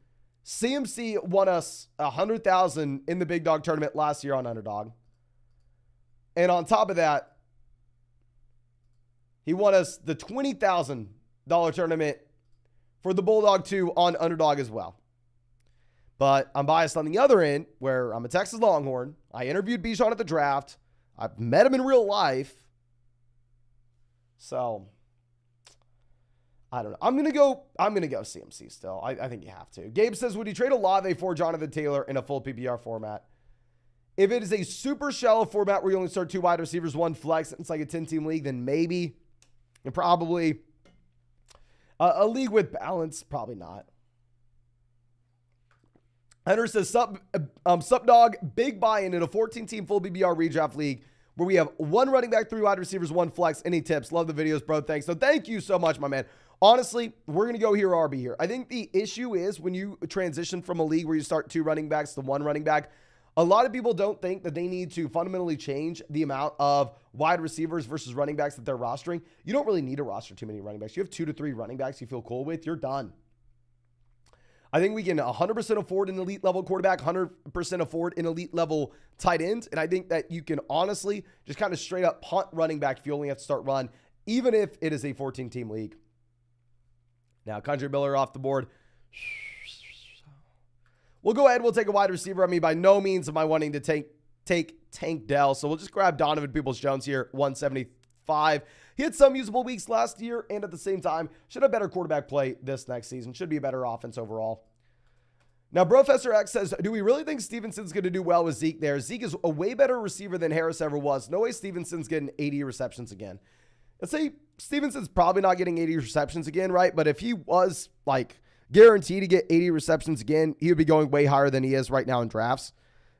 CMC won us $100,000 in the Big Dog tournament last year on Underdog. And on top of that, he won us the $20,000 tournament for the Bulldog 2 on Underdog as well. But I'm biased on the other end, where I'm a Texas Longhorn. I interviewed Bijan at the draft. I've met him in real life. So I don't know. I'm gonna go CMC still. I think you have to. Gabe says, would you trade Olave for Jonathan Taylor in a full PPR format? If it is a super shallow format where you only start 2 wide receivers, 1 flex, it's like a 10-team league, then maybe. And probably a league with balance, probably not. Hunter says, sup dog, big buy-in in a 14-team full BBR redraft league where we have 1 running back, 3 wide receivers, 1 flex. Any tips? Love the videos, bro. Thanks. So thank you so much, my man. Honestly, we're going to go hero RB here. I think the issue is when you transition from a league where you start 2 running backs to 1 running back, a lot of people don't think that they need to fundamentally change the amount of wide receivers versus running backs that they're rostering. You don't really need to roster too many running backs. You have 2 to 3 running backs you feel cool with, you're done. I think we can 100% afford an elite level quarterback, 100% afford an elite level tight end. And I think that you can honestly just kind of straight up punt running back if you only have to start run, even if it is a 14-team league. Now, Country Miller off the board. We'll go ahead. We'll take a wide receiver. I mean, by no means am I wanting to take Tank Dell. So we'll just grab Donovan Peoples-Jones here, 175. He had some usable weeks last year, and at the same time, should have better quarterback play this next season. Should be a better offense overall. Now, Professor X says, do we really think Stevenson's going to do well with Zeke there? Zeke is a way better receiver than Harris ever was. No way Stevenson's getting 80 receptions again. Let's say Stevenson's probably not getting 80 receptions again, right? But if he was, like, guaranteed to get 80 receptions again, he would be going way higher than he is right now in drafts.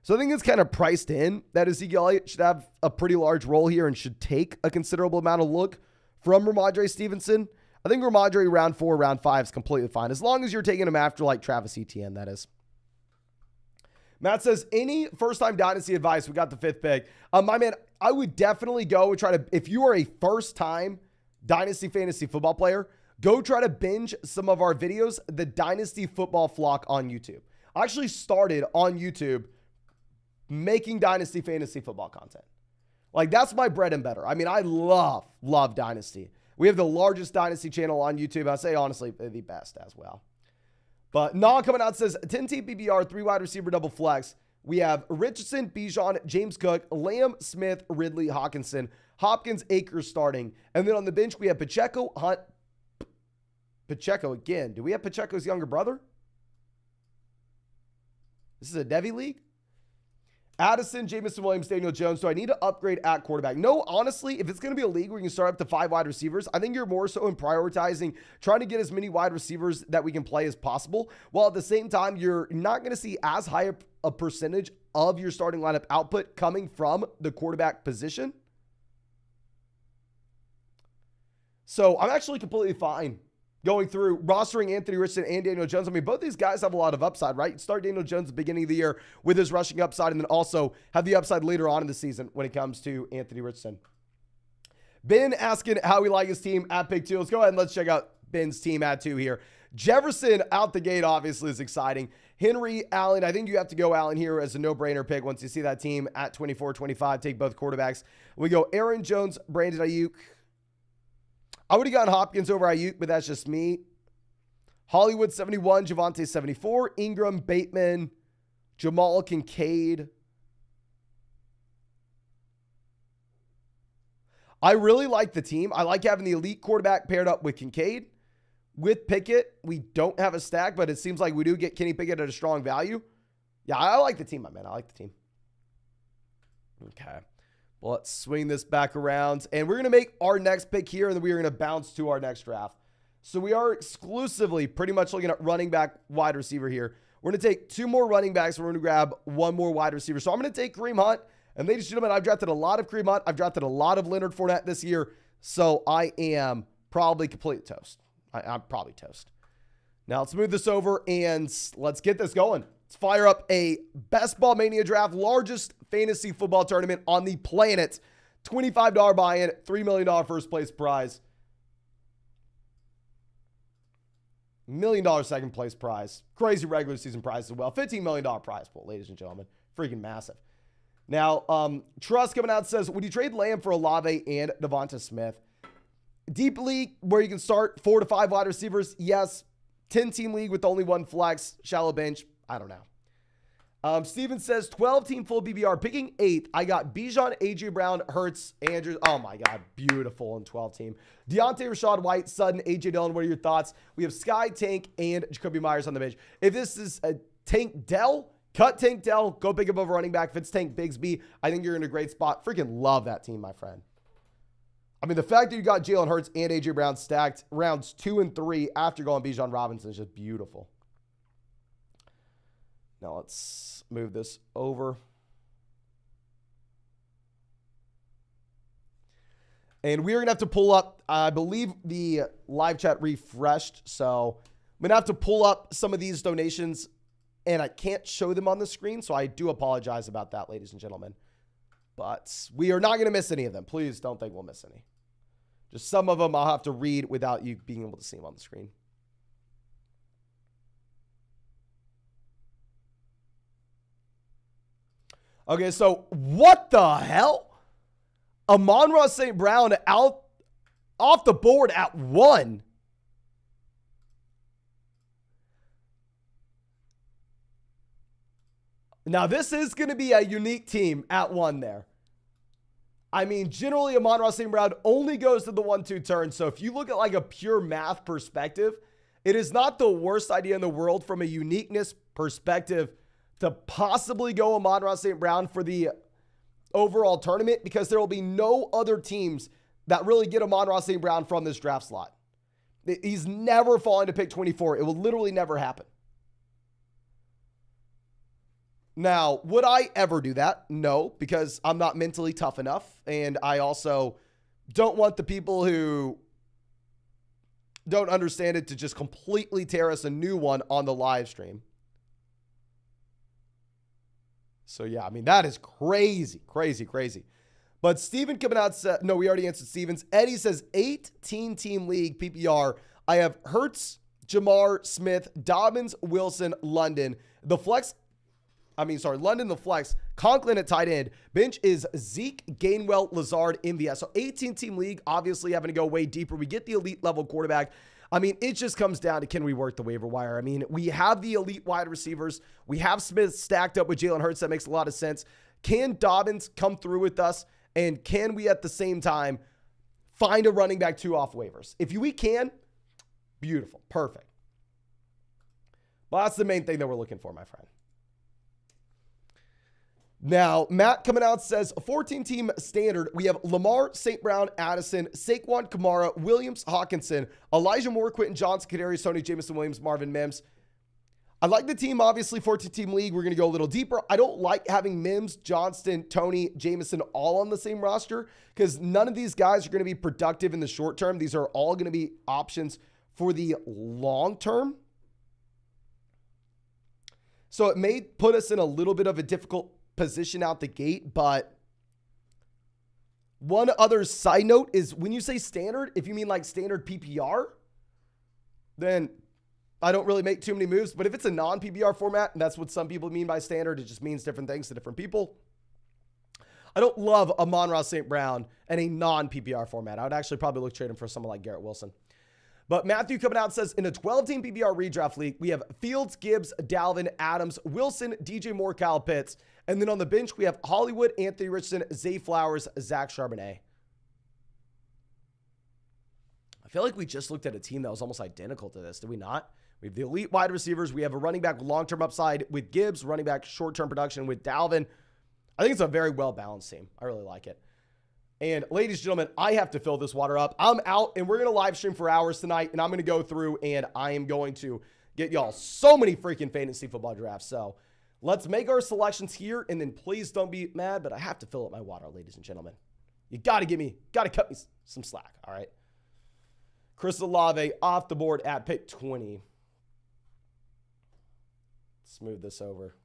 So I think it's kind of priced in that Ezekiel Elliott should have a pretty large role here and should take a considerable amount of look from Ramondre Stevenson. I think Ramondre round 4, round 5 is completely fine, as long as you're taking him after like Travis Etienne, that is. Matt says, any first-time dynasty advice? We got the 5th pick. My man, I would definitely go and try to, if you are a first-time dynasty fantasy football player, go try to binge some of our videos, the Dynasty Football Flock on YouTube. I actually started on YouTube making Dynasty fantasy football content. Like, that's my bread and butter. I mean, I love Dynasty. We have the largest Dynasty channel on YouTube. I say, honestly, the best as well. But Nah coming out says, 10-team PPR, 3 wide receiver, double flex. We have Richardson, Bijan, James Cook, Lamb, Smith, Ridley, Hawkinson, Hopkins, Akers starting. And then on the bench, we have Pacheco, Hunt, Pacheco again. Do we have Pacheco's younger brother? This is a Devy league? Addison, Jamison Williams, Daniel Jones. Do I need to upgrade at quarterback? No, honestly, if it's going to be a league where you can start up to 5 wide receivers, I think you're more so in prioritizing trying to get as many wide receivers that we can play as possible, while at the same time, you're not going to see as high a percentage of your starting lineup output coming from the quarterback position. So I'm actually completely fine going through rostering Anthony Richardson and Daniel Jones. I mean, both these guys have a lot of upside, right? You start Daniel Jones at the beginning of the year with his rushing upside, and then also have the upside later on in the season when it comes to Anthony Richardson. Ben asking how we like his team at pick 2. Let's go ahead and let's check out Ben's team at 2 here. Jefferson out the gate obviously is exciting. Henry, Allen, I think you have to go Allen here as a no-brainer pick once you see that team at 24-25. Take both quarterbacks. We go Aaron Jones, Brandon Ayuk. I would have gotten Hopkins over Ayuk, but that's just me. Hollywood 71, Javonte 74, Ingram, Bateman, Jamal Kincaid. I really like the team. I like having the elite quarterback paired up with Kincaid. With Pickett, we don't have a stack, but it seems like we do get Kenny Pickett at a strong value. Yeah, I like the team, my man. I like the team. Okay. Well, let's swing this back around, and we're going to make our next pick here, and then we are going to bounce to our next draft. So we are exclusively pretty much looking at running back, wide receiver here. We're going to take 2 more running backs. We're going to grab 1 more wide receiver. So I'm going to take Kareem Hunt. And ladies and gentlemen, I've drafted a lot of Kareem Hunt. I've drafted a lot of Leonard Fournette this year. So I am probably complete toast. I'm probably toast. Now let's move this over and let's get this going. Let's fire up a Best Ball Mania draft, largest fantasy football tournament on the planet. $25 buy-in, $3 million first place prize. $1 million second place prize. Crazy regular season prize as well. $15 million prize pool, ladies and gentlemen. Freaking massive. Now, Trust coming out says, would you trade Lamb for Olave and Devonta Smith? Deep league where you can start 4 to 5 wide receivers. Yes. 10-team league with only 1 flex. Shallow bench. I don't know. Steven says 12-team full BBR, picking 8th. I got Bijan, AJ Brown, Hurts, Andrews. Oh my God, beautiful in 12-team. Deontay, Rashad White, Sutton, AJ Dillon. What are your thoughts? We have Sky, Tank, and Jacoby Myers on the bench. If this is a Tank Dell, cut Tank Dell, go pick up over running back. If it's Tank Bigsby, I think you're in a great spot. Freaking love that team, my friend. I mean, the fact that you got Jalen Hurts and AJ Brown stacked rounds 2 and 3 after going Bijan Robinson is just beautiful. Now let's move this over. And we're going to have to pull up, I believe the live chat refreshed. So I'm going to have to pull up some of these donations and I can't show them on the screen. So I do apologize about that, ladies and gentlemen. But we are not going to miss any of them. Please don't think we'll miss any. Just some of them I'll have to read without you being able to see them on the screen. Okay, so what the hell? Amon-Ra St. Brown out off the board at 1. Now, this is going to be a unique team at 1 there. I mean, generally, Amon-Ra St. Brown only goes to the 1-2 turn. So if you look at like a pure math perspective, it is not the worst idea in the world from a uniqueness perspective to possibly go Amon-Ra St. Brown for the overall tournament because there will be no other teams that really get Amon-Ra St. Brown from this draft slot. He's never falling to pick 24. It will literally never happen. Now, would I ever do that? No, because I'm not mentally tough enough. And I also don't want the people who don't understand it to just completely tear us a new one on the live stream. So, yeah, I mean, that is crazy, crazy, crazy. But Steven coming out said, no, we already answered Steven's. Eddie says 18-team league PPR. I have Hurts, Jamar, Smith, Dobbins, Wilson, London. London the flex, Conklin at tight end. Bench is Zeke, Gainwell, Lazard, MVS. So 18-team league, obviously having to go way deeper. We get the elite level quarterback. I mean, it just comes down to, can we work the waiver wire? I mean, we have the elite wide receivers. We have Smith stacked up with Jalen Hurts. That makes a lot of sense. Can Dobbins come through with us? And can we at the same time find a running back 2 off waivers? If we can, beautiful, perfect. Well, that's the main thing that we're looking for, my friend. Now, Matt coming out says, a 14-team standard. We have Lamar, St. Brown, Addison, Saquon, Kamara, Williams, Hawkinson, Elijah Moore, Quentin Johnson, Kadarius Toney, Jameson Williams, Marvin Mims. I like the team, obviously, 14-team league. We're going to go a little deeper. I don't like having Mims, Johnston, Toney, Jameson all on the same roster because none of these guys are going to be productive in the short term. These are all going to be options for the long term. So it may put us in a little bit of a difficult position out the gate, but one other side note is when you say standard, if you mean like standard PPR, then I don't really make too many moves. But if it's a non-PPR format, and that's what some people mean by standard, it just means different things to different people. I don't love Amon-Ra St. Brown in a non-PPR format. I would actually probably look trade him for someone like Garrett Wilson. But Matthew coming out says, in a 12-team PPR redraft league, we have Fields, Gibbs, Dalvin, Adams, Wilson, DJ Moore, Kyle Pitts. And then on the bench, we have Hollywood, Anthony Richardson, Zay Flowers, Zach Charbonnet. I feel like we just looked at a team that was almost identical to this. Did we not? We have the elite wide receivers. We have a running back with long-term upside with Gibbs, running back short-term production with Dalvin. I think it's a very well-balanced team. I really like it. And ladies and gentlemen, I have to fill this water up. I'm out, and we're going to live stream for hours tonight, and I'm going to go through, and I am going to get y'all so many freaking fantasy football drafts. So let's make our selections here, and then please don't be mad, but I have to fill up my water, ladies and gentlemen. You got to cut me some slack, all right? Chris Olave off the board at pick 20. Let's move this over.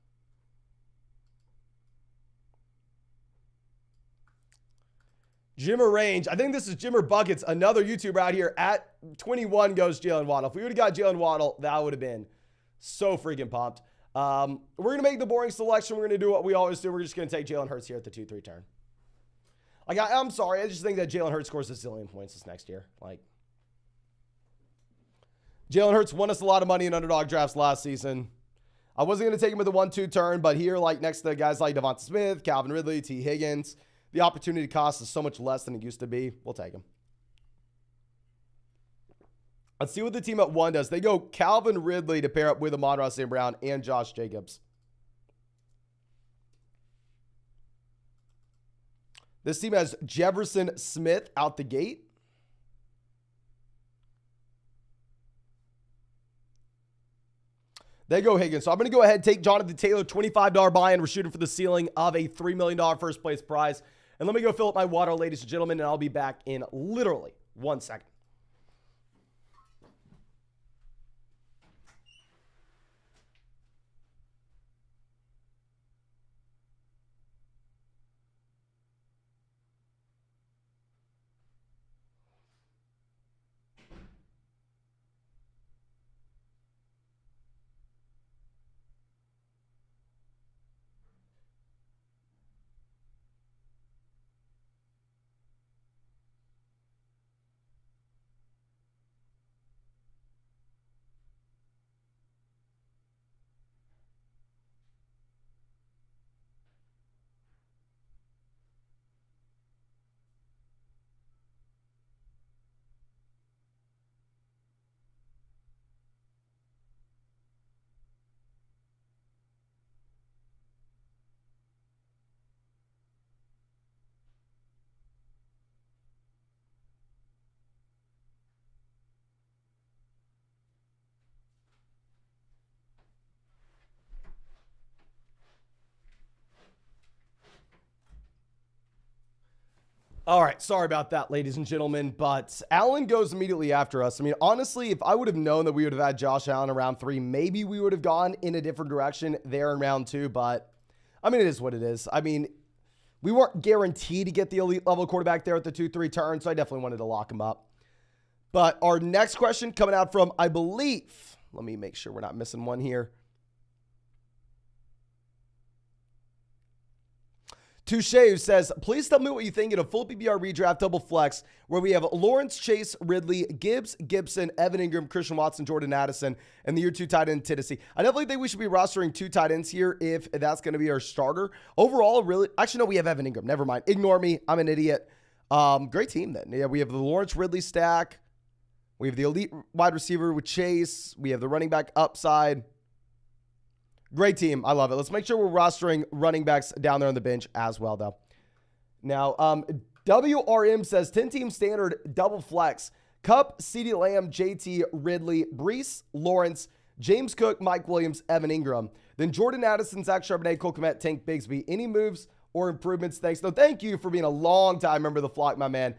Jimmer Range. I think this is Jimmer Buckets, another YouTuber out here. At 21 goes Jalen Waddle. If we would have got Jalen Waddle, that would have been so freaking pumped. We're going to make the boring selection. We're going to do what we always do. We're just going to take Jalen Hurts here at the 2-3 turn. Like, I'm sorry. I just think that Jalen Hurts scores a zillion points this next year. Like, Jalen Hurts won us a lot of money in underdog drafts last season. I wasn't going to take him with a 1-2 turn, but here, like next to guys like Devonta Smith, Calvin Ridley, T. Higgins, the opportunity cost is so much less than it used to be. We'll take him. Let's see what the team at 1 does. They go Calvin Ridley to pair up with Amon-Ra St. Brown and Josh Jacobs. This team has Jefferson Smith out the gate. They go Higgins. So I'm going to go ahead and take Jonathan Taylor, $25 buy-in. We're shooting for the ceiling of a $3 million first place prize. And let me go fill up my water, ladies and gentlemen, and I'll be back in literally 1 second. All right, sorry about that, ladies and gentlemen, but Allen goes immediately after us. I mean, honestly, if I would have known that we would have had Josh Allen in round 3, maybe we would have gone in a different direction there in round 2, but I mean, it is what it is. I mean, we weren't guaranteed to get the elite level quarterback there at the 2-3 turn, so I definitely wanted to lock him up. But our next question coming out from, I believe, let me make sure we're not missing one here. Touche, who says, please tell me what you think in a full PPR redraft double flex where we have Lawrence, Chase, Ridley, Gibbs, Gibson, Evan Ingram, Christian Watson, Jordan Addison, and the year 2 tight end Tennessee. I definitely think we should be rostering 2 tight ends here if that's going to be our starter. Overall, really, actually, no, we have Evan Ingram. Never mind. Ignore me. I'm an idiot. Great team then. Yeah, we have the Lawrence Ridley stack. We have the elite wide receiver with Chase. We have the running back upside. Great team. I love it. Let's make sure we're rostering running backs down there on the bench as well, though. Now, WRM says 10-team standard double flex. Kupp, CeeDee Lamb, JT, Ridley, Brees, Lawrence, James Cook, Mike Williams, Evan Ingram. Then Jordan Addison, Zach Charbonnet, Cole Kmet, Tank Bigsby. Any moves or improvements? Thanks. No, thank you for being a long-time member of the flock, my man.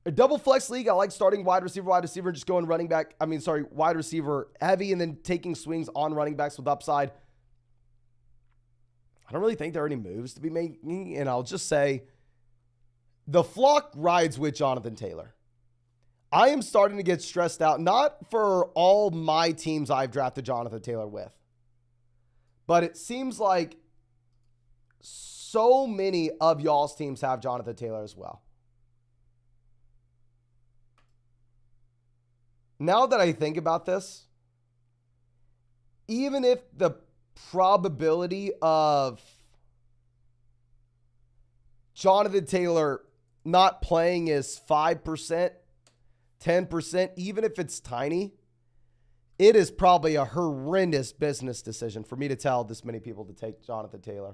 A double flex league, I like starting wide receiver, just going wide receiver heavy and then taking swings on running backs with upside. I don't really think there are any moves to be making, and I'll just say the flock rides with Jonathan Taylor. I am starting to get stressed out, not for all my teams I've drafted Jonathan Taylor with, but it seems like so many of y'all's teams have Jonathan Taylor as well. Now that I think about this, even if the probability of Jonathan Taylor not playing is 5%, 10%, even if it's tiny, it is probably a horrendous business decision for me to tell this many people to take Jonathan Taylor.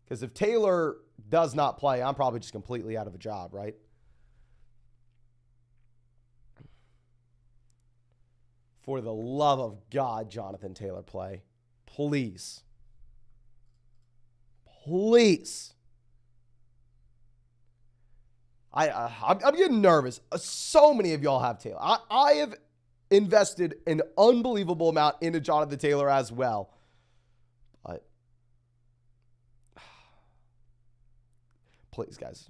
Because if Taylor does not play, I'm probably just completely out of a job, right? For the love of God, Jonathan Taylor, play. Please. Please. I'm getting nervous. So many of y'all have Taylor. I have invested an unbelievable amount into Jonathan Taylor as well. But please, guys.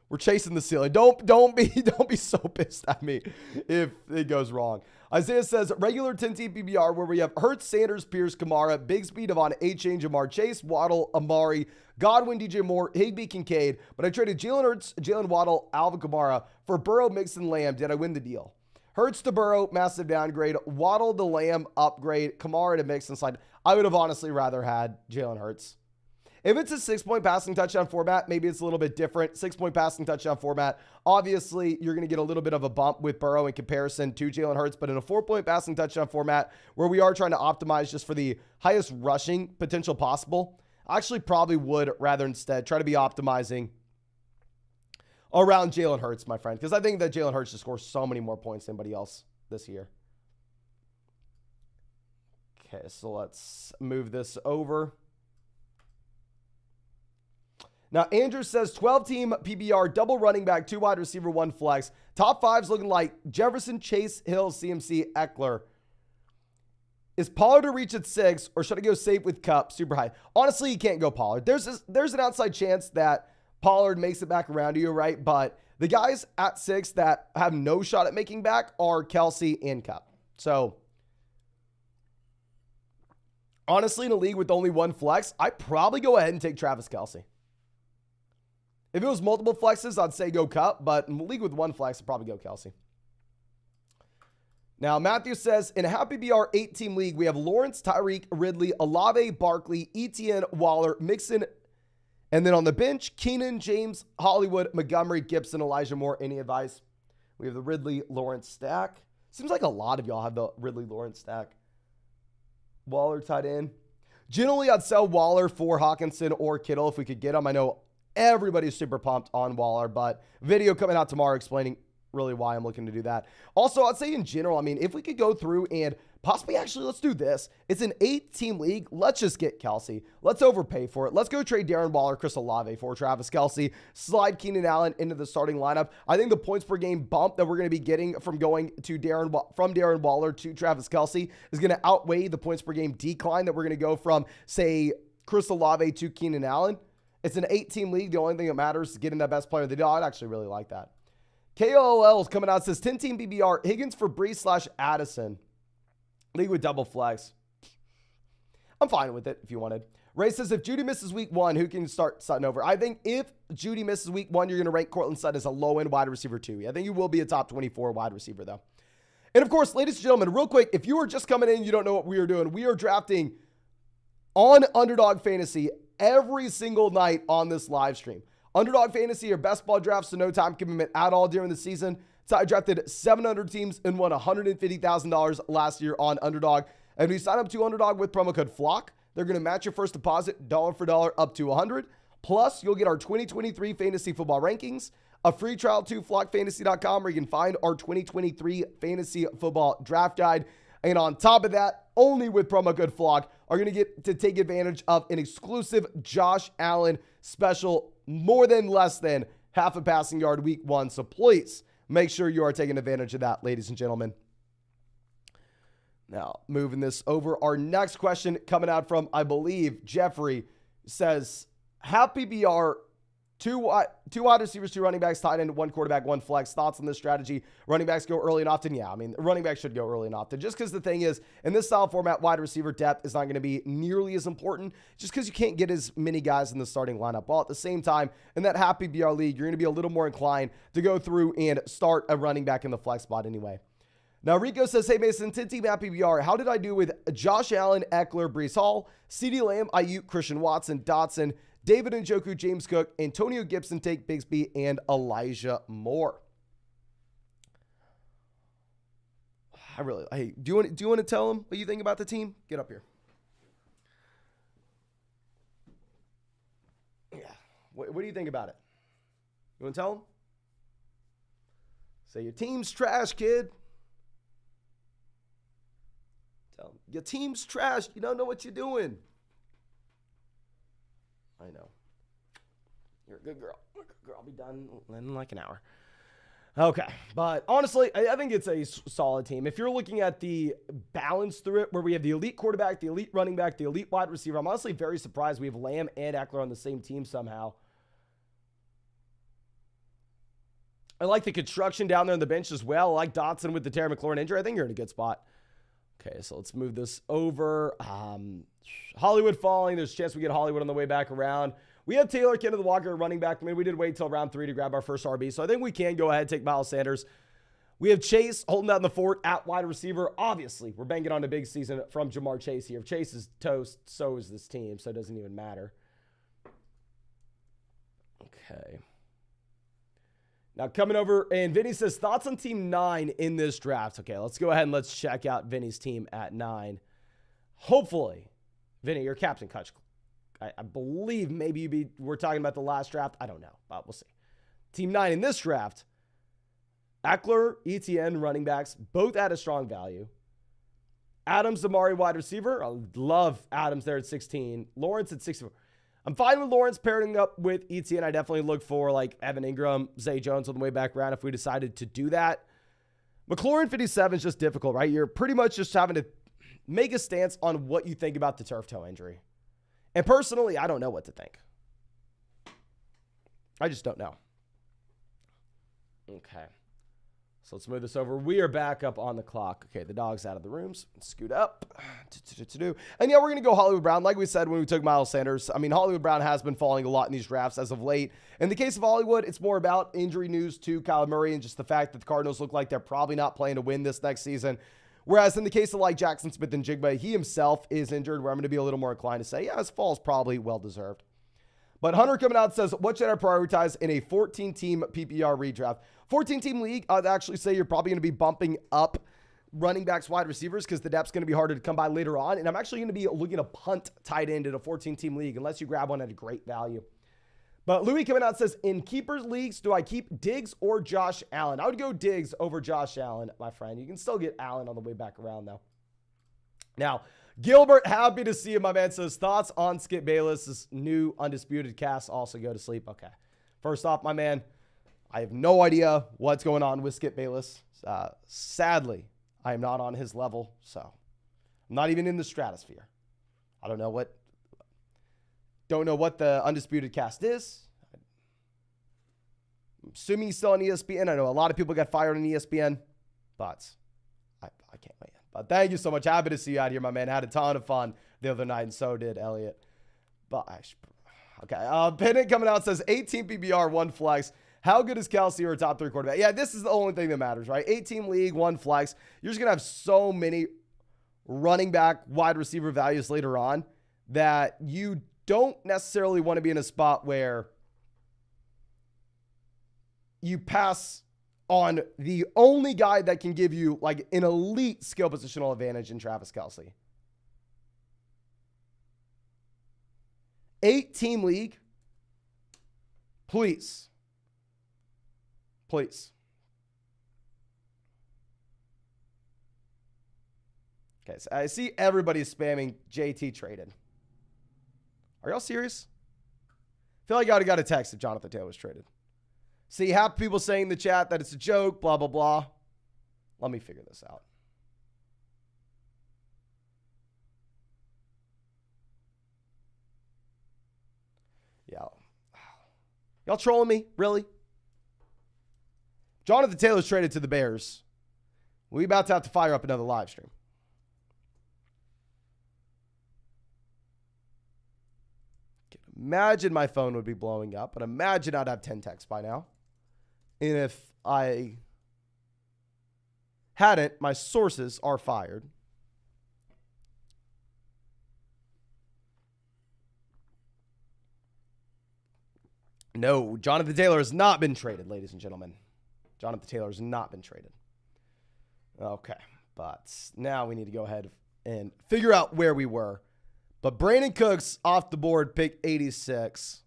We're chasing the ceiling. Don't be so pissed at me if it goes wrong. Isaiah says regular 10-team PBR where we have Hurts, Sanders, Pierce, Kamara, Bigsby, Devon, A-Chain, Jamar Chase, Waddle, Amari, Godwin, DJ Moore, Higbee, Kincaid. But I traded Jalen Hurts, Jalen Waddle, Alvin Kamara for Burrow, Mixon, Lamb. Did I win the deal? Hurts to Burrow, massive downgrade. Waddle to Lamb, upgrade. Kamara to Mixon slide. I would have honestly rather had Jalen Hurts. If it's a 6-point passing touchdown format, maybe it's a little bit different. 6-point passing touchdown format, obviously, you're going to get a little bit of a bump with Burrow in comparison to Jalen Hurts. But in a 4-point passing touchdown format, where we are trying to optimize just for the highest rushing potential possible, I actually probably would rather instead try to be optimizing around Jalen Hurts, my friend. Because I think that Jalen Hurts just scores so many more points than anybody else this year. Okay, so let's move this over. Now, Andrew says 12-team PBR, double running back, 2 wide receiver, 1 flex. Top 5's looking like Jefferson, Chase, Hill, CMC, Eckler. Is Pollard to reach at 6, or should I go safe with Kupp, super high? Honestly, you can't go Pollard. There's an outside chance that Pollard makes it back around to you, right? But the guys at 6 that have no shot at making back are Kelsey and Kupp. So, honestly, in a league with only 1 flex, I'd probably go ahead and take Travis Kelsey. If it was multiple flexes, I'd say go Kupp, but in a league with 1 flex, I'd probably go Kelsey. Now, Matthew says, in a Happy BR 8-team league, we have Lawrence, Tyreek, Ridley, Olave, Barkley, Etienne, Waller, Mixon, and then on the bench, Keenan, James, Hollywood, Montgomery, Gibson, Elijah Moore. Any advice? We have the Ridley, Lawrence stack. Seems like a lot of y'all have the Ridley, Lawrence stack. Waller tight end. Generally, I'd sell Waller for Hawkinson or Kittle if we could get him. I know everybody's super pumped on Waller, but video coming out tomorrow explaining really why I'm looking to do that. Also, I'd say in general, I mean, if we could go through and possibly actually, let's do this. It's an 8-team league. Let's just get Kelsey. Let's overpay for it. Let's go trade Darren Waller, Chris Olave for Travis Kelsey. Slide Keenan Allen into the starting lineup. I think the points per game bump that we're going to be getting from going to Darren Waller to Travis Kelsey is going to outweigh the points per game decline that we're going to go from, say, Chris Olave to Keenan Allen. It's an 8-team league. The only thing that matters is getting that best player of the day. I'd actually really like that. KOL is coming out, says 10-team BBR, Higgins for Brees / Addison. League with double flex. I'm fine with it if you wanted. Ray says, if Judy misses week 1, who can start Sutton over? I think if Judy misses week 1, you're going to rank Cortland Sutton as a low-end wide receiver 2. I think you will be a top 24 wide receiver, though. And, of course, ladies and gentlemen, real quick, if you are just coming in, you don't know what we are doing. We are drafting on Underdog Fantasy every single night on this live stream. Underdog Fantasy, your best ball drafts, so no time commitment at all during the season. So I drafted 700 teams and won $150,000 last year on Underdog. And if you sign up to Underdog with promo code FLOCK, they're going to match your first deposit dollar for dollar up to $100. Plus, you'll get our 2023 fantasy football rankings, a free trial to flockfantasy.com where you can find our 2023 fantasy football draft guide. And on top of that, only with promo code FLOCK, are going to get to take advantage of an exclusive Josh Allen special, more than less than half a passing yard week 1. So please make sure you are taking advantage of that, ladies and gentlemen. Now, moving this over, our next question coming out from, I believe, Jeffrey says, Happy BR, two wide receivers, 2 running backs, tight end, 1 quarterback, 1 flex. Thoughts on this strategy? Running backs go early and often? Yeah, I mean, running backs should go early and often. Just because the thing is, in this style format, wide receiver depth is not going to be nearly as important just because you can't get as many guys in the starting lineup. While at the same time, in that Happy BR league, you're going to be a little more inclined to go through and start a running back in the flex spot anyway. Now, Rico says, hey, Mason, 10-team Happy BR, how did I do with Josh Allen, Eckler, Brees Hall, CeeDee Lamb, Ayuk, Christian Watson, Dotson, David Njoku, James Cook, Antonio Gibson, Take Bigsby, and Elijah Moore? Hey, do you want to tell them what you think about the team? Get up here. Yeah. What do you think about it? You want to tell them? Say your team's trash, kid. Tell them your team's trash. You don't know what you're doing. I know. You're a good girl. You're a good girl. I'll be done in like an hour. Okay. But honestly, I think it's a solid team. If you're looking at the balance through it, where we have the elite quarterback, the elite running back, the elite wide receiver, I'm honestly very surprised we have Lamb and Eckler on the same team somehow. I like the construction down there on the bench as well. I like Dotson with the Terry McLaurin injury. I think you're in a good spot. Okay, so let's move this over. Hollywood falling. There's a chance we get Hollywood on the way back around. We have Taylor, Kenneth Walker, running back. I mean, we did wait till round 3 to grab our first RB, so I think we can go ahead and take Miles Sanders. We have Chase holding down the fort at wide receiver. Obviously, we're banking on a big season from Jamar Chase here. If Chase is toast, so is this team, so it doesn't even matter. Okay. Now coming over, and Vinny says, thoughts on team 9 in this draft. Okay, let's go ahead and let's check out Vinny's team at 9. Hopefully, Vinny, your captain coach. I believe maybe we're talking about the last draft. I don't know, but we'll see. Team 9 in this draft. Eckler, ETN, running backs, both at a strong value. Adams, Amari, wide receiver. I love Adams there at 16. Lawrence at 64. I'm fine with Lawrence pairing up with ETN. I definitely look for like Evan Ingram, Zay Jones on the way back around if we decided to do that. McLaurin 57 is just difficult, right? You're pretty much just having to make a stance on what you think about the turf toe injury. And personally, I don't know what to think. I just don't know. Okay. So let's move this over. We are back up on the clock. Okay, the dog's out of the rooms. Scoot up. And yeah, we're going to go Hollywood Brown. Like we said when we took Miles Sanders, I mean, Hollywood Brown has been falling a lot in these drafts as of late. In the case of Hollywood, it's more about injury news to Kyler Murray and just the fact that the Cardinals look like they're probably not playing to win this next season. Whereas in the case of like Jackson Smith and Jigba, he himself is injured, where I'm going to be a little more inclined to say, yeah, his fall is probably well-deserved. But Hunter coming out says, what should I prioritize in a 14-team PPR redraft? 14-team league, I'd actually say you're probably going to be bumping up running backs, wide receivers, because the depth's going to be harder to come by later on. And I'm actually going to be looking to punt tight end in a 14-team league unless you grab one at a great value. But Louis coming out says, in keepers leagues, do I keep Diggs or Josh Allen? I would go Diggs over Josh Allen, my friend. You can still get Allen on the way back around, though. Now, Gilbert, happy to see you, my man. Says, thoughts on Skip Bayless's new Undisputed cast. Also go to sleep. Okay. First off, my man, I have no idea what's going on with Skip Bayless. Sadly, I am not on his level, so I'm not even in the stratosphere. I don't know what the Undisputed cast is. I'm assuming he's still on ESPN. I know a lot of people got fired on ESPN, but I can't wait. But thank you so much. Happy to see you out here, my man. Had a ton of fun the other night, and so did Elliot. But okay, Pennant coming out says 18 PPR, 1 flex. How good is Kelsey or a top 3 quarterback? Yeah, this is the only thing that matters, right? 18 league, 1 flex. You're just going to have so many running back, wide receiver values later on that you don't necessarily want to be in a spot where you pass on the only guy that can give you like an elite skill positional advantage in Travis Kelce. 8-team league. Please. Please. Okay, so I see everybody spamming JT traded. Are y'all serious? I feel like I got a text if Jonathan Taylor was traded. See, half people saying in the chat that it's a joke, blah, blah, blah. Let me figure this out. Yeah. Y'all trolling me? Really? Jonathan Taylor's traded to the Bears. We about to have to fire up another live stream. Imagine my phone would be blowing up, and imagine I'd have 10 texts by now. And if I hadn't, my sources are fired. No, Jonathan Taylor has not been traded, ladies and gentlemen. Jonathan Taylor has not been traded. Okay, but now we need to go ahead and figure out where we were. But Brandon Cooks off the board, pick 86.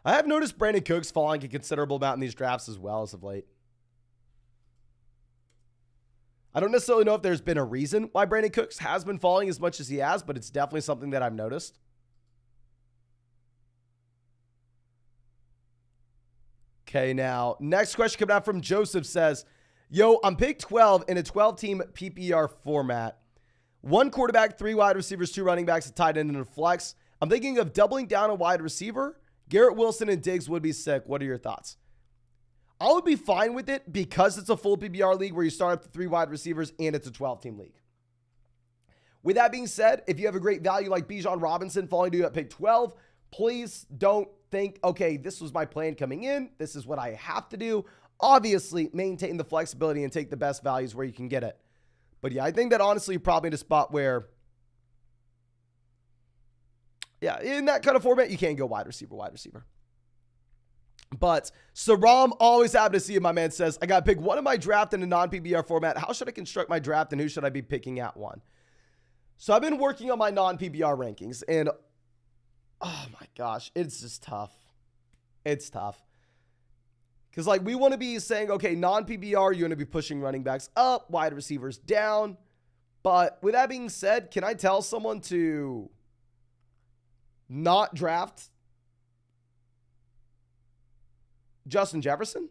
I have noticed Brandon Cooks falling a considerable amount in these drafts as well as of late. I don't necessarily know if there's been a reason why Brandon Cooks has been falling as much as he has, but it's definitely something that I've noticed. Okay, now, next question coming out from Joseph says, yo, I'm pick 12 in a 12-team PPR format. 1 quarterback, 3 wide receivers, 2 running backs, a tight end, and a flex. I'm thinking of doubling down a wide receiver. Garrett Wilson and Diggs would be sick. What are your thoughts? I would be fine with it because it's a full PPR league where you start up to 3 wide receivers and it's a 12-team league. With that being said, if you have a great value like Bijan Robinson falling to you at pick 12, Please don't think, okay, this was my plan coming in. This is what I have to do. Obviously, maintain the flexibility and take the best values where you can get it. But yeah, I think that honestly, you're probably in a spot where, yeah, in that kind of format, you can't go wide receiver. But Saram, always happy to see you, my man says, I got to pick one of my draft in a non-PPR format. How should I construct my draft and who should I be picking at one? So I've been working on my non-PPR rankings and oh my gosh, it's just tough. It's tough. Because like we want to be saying, okay, non-PPR, you're going to be pushing running backs up, wide receivers down. But with that being said, can I tell someone to not draft Justin Jefferson?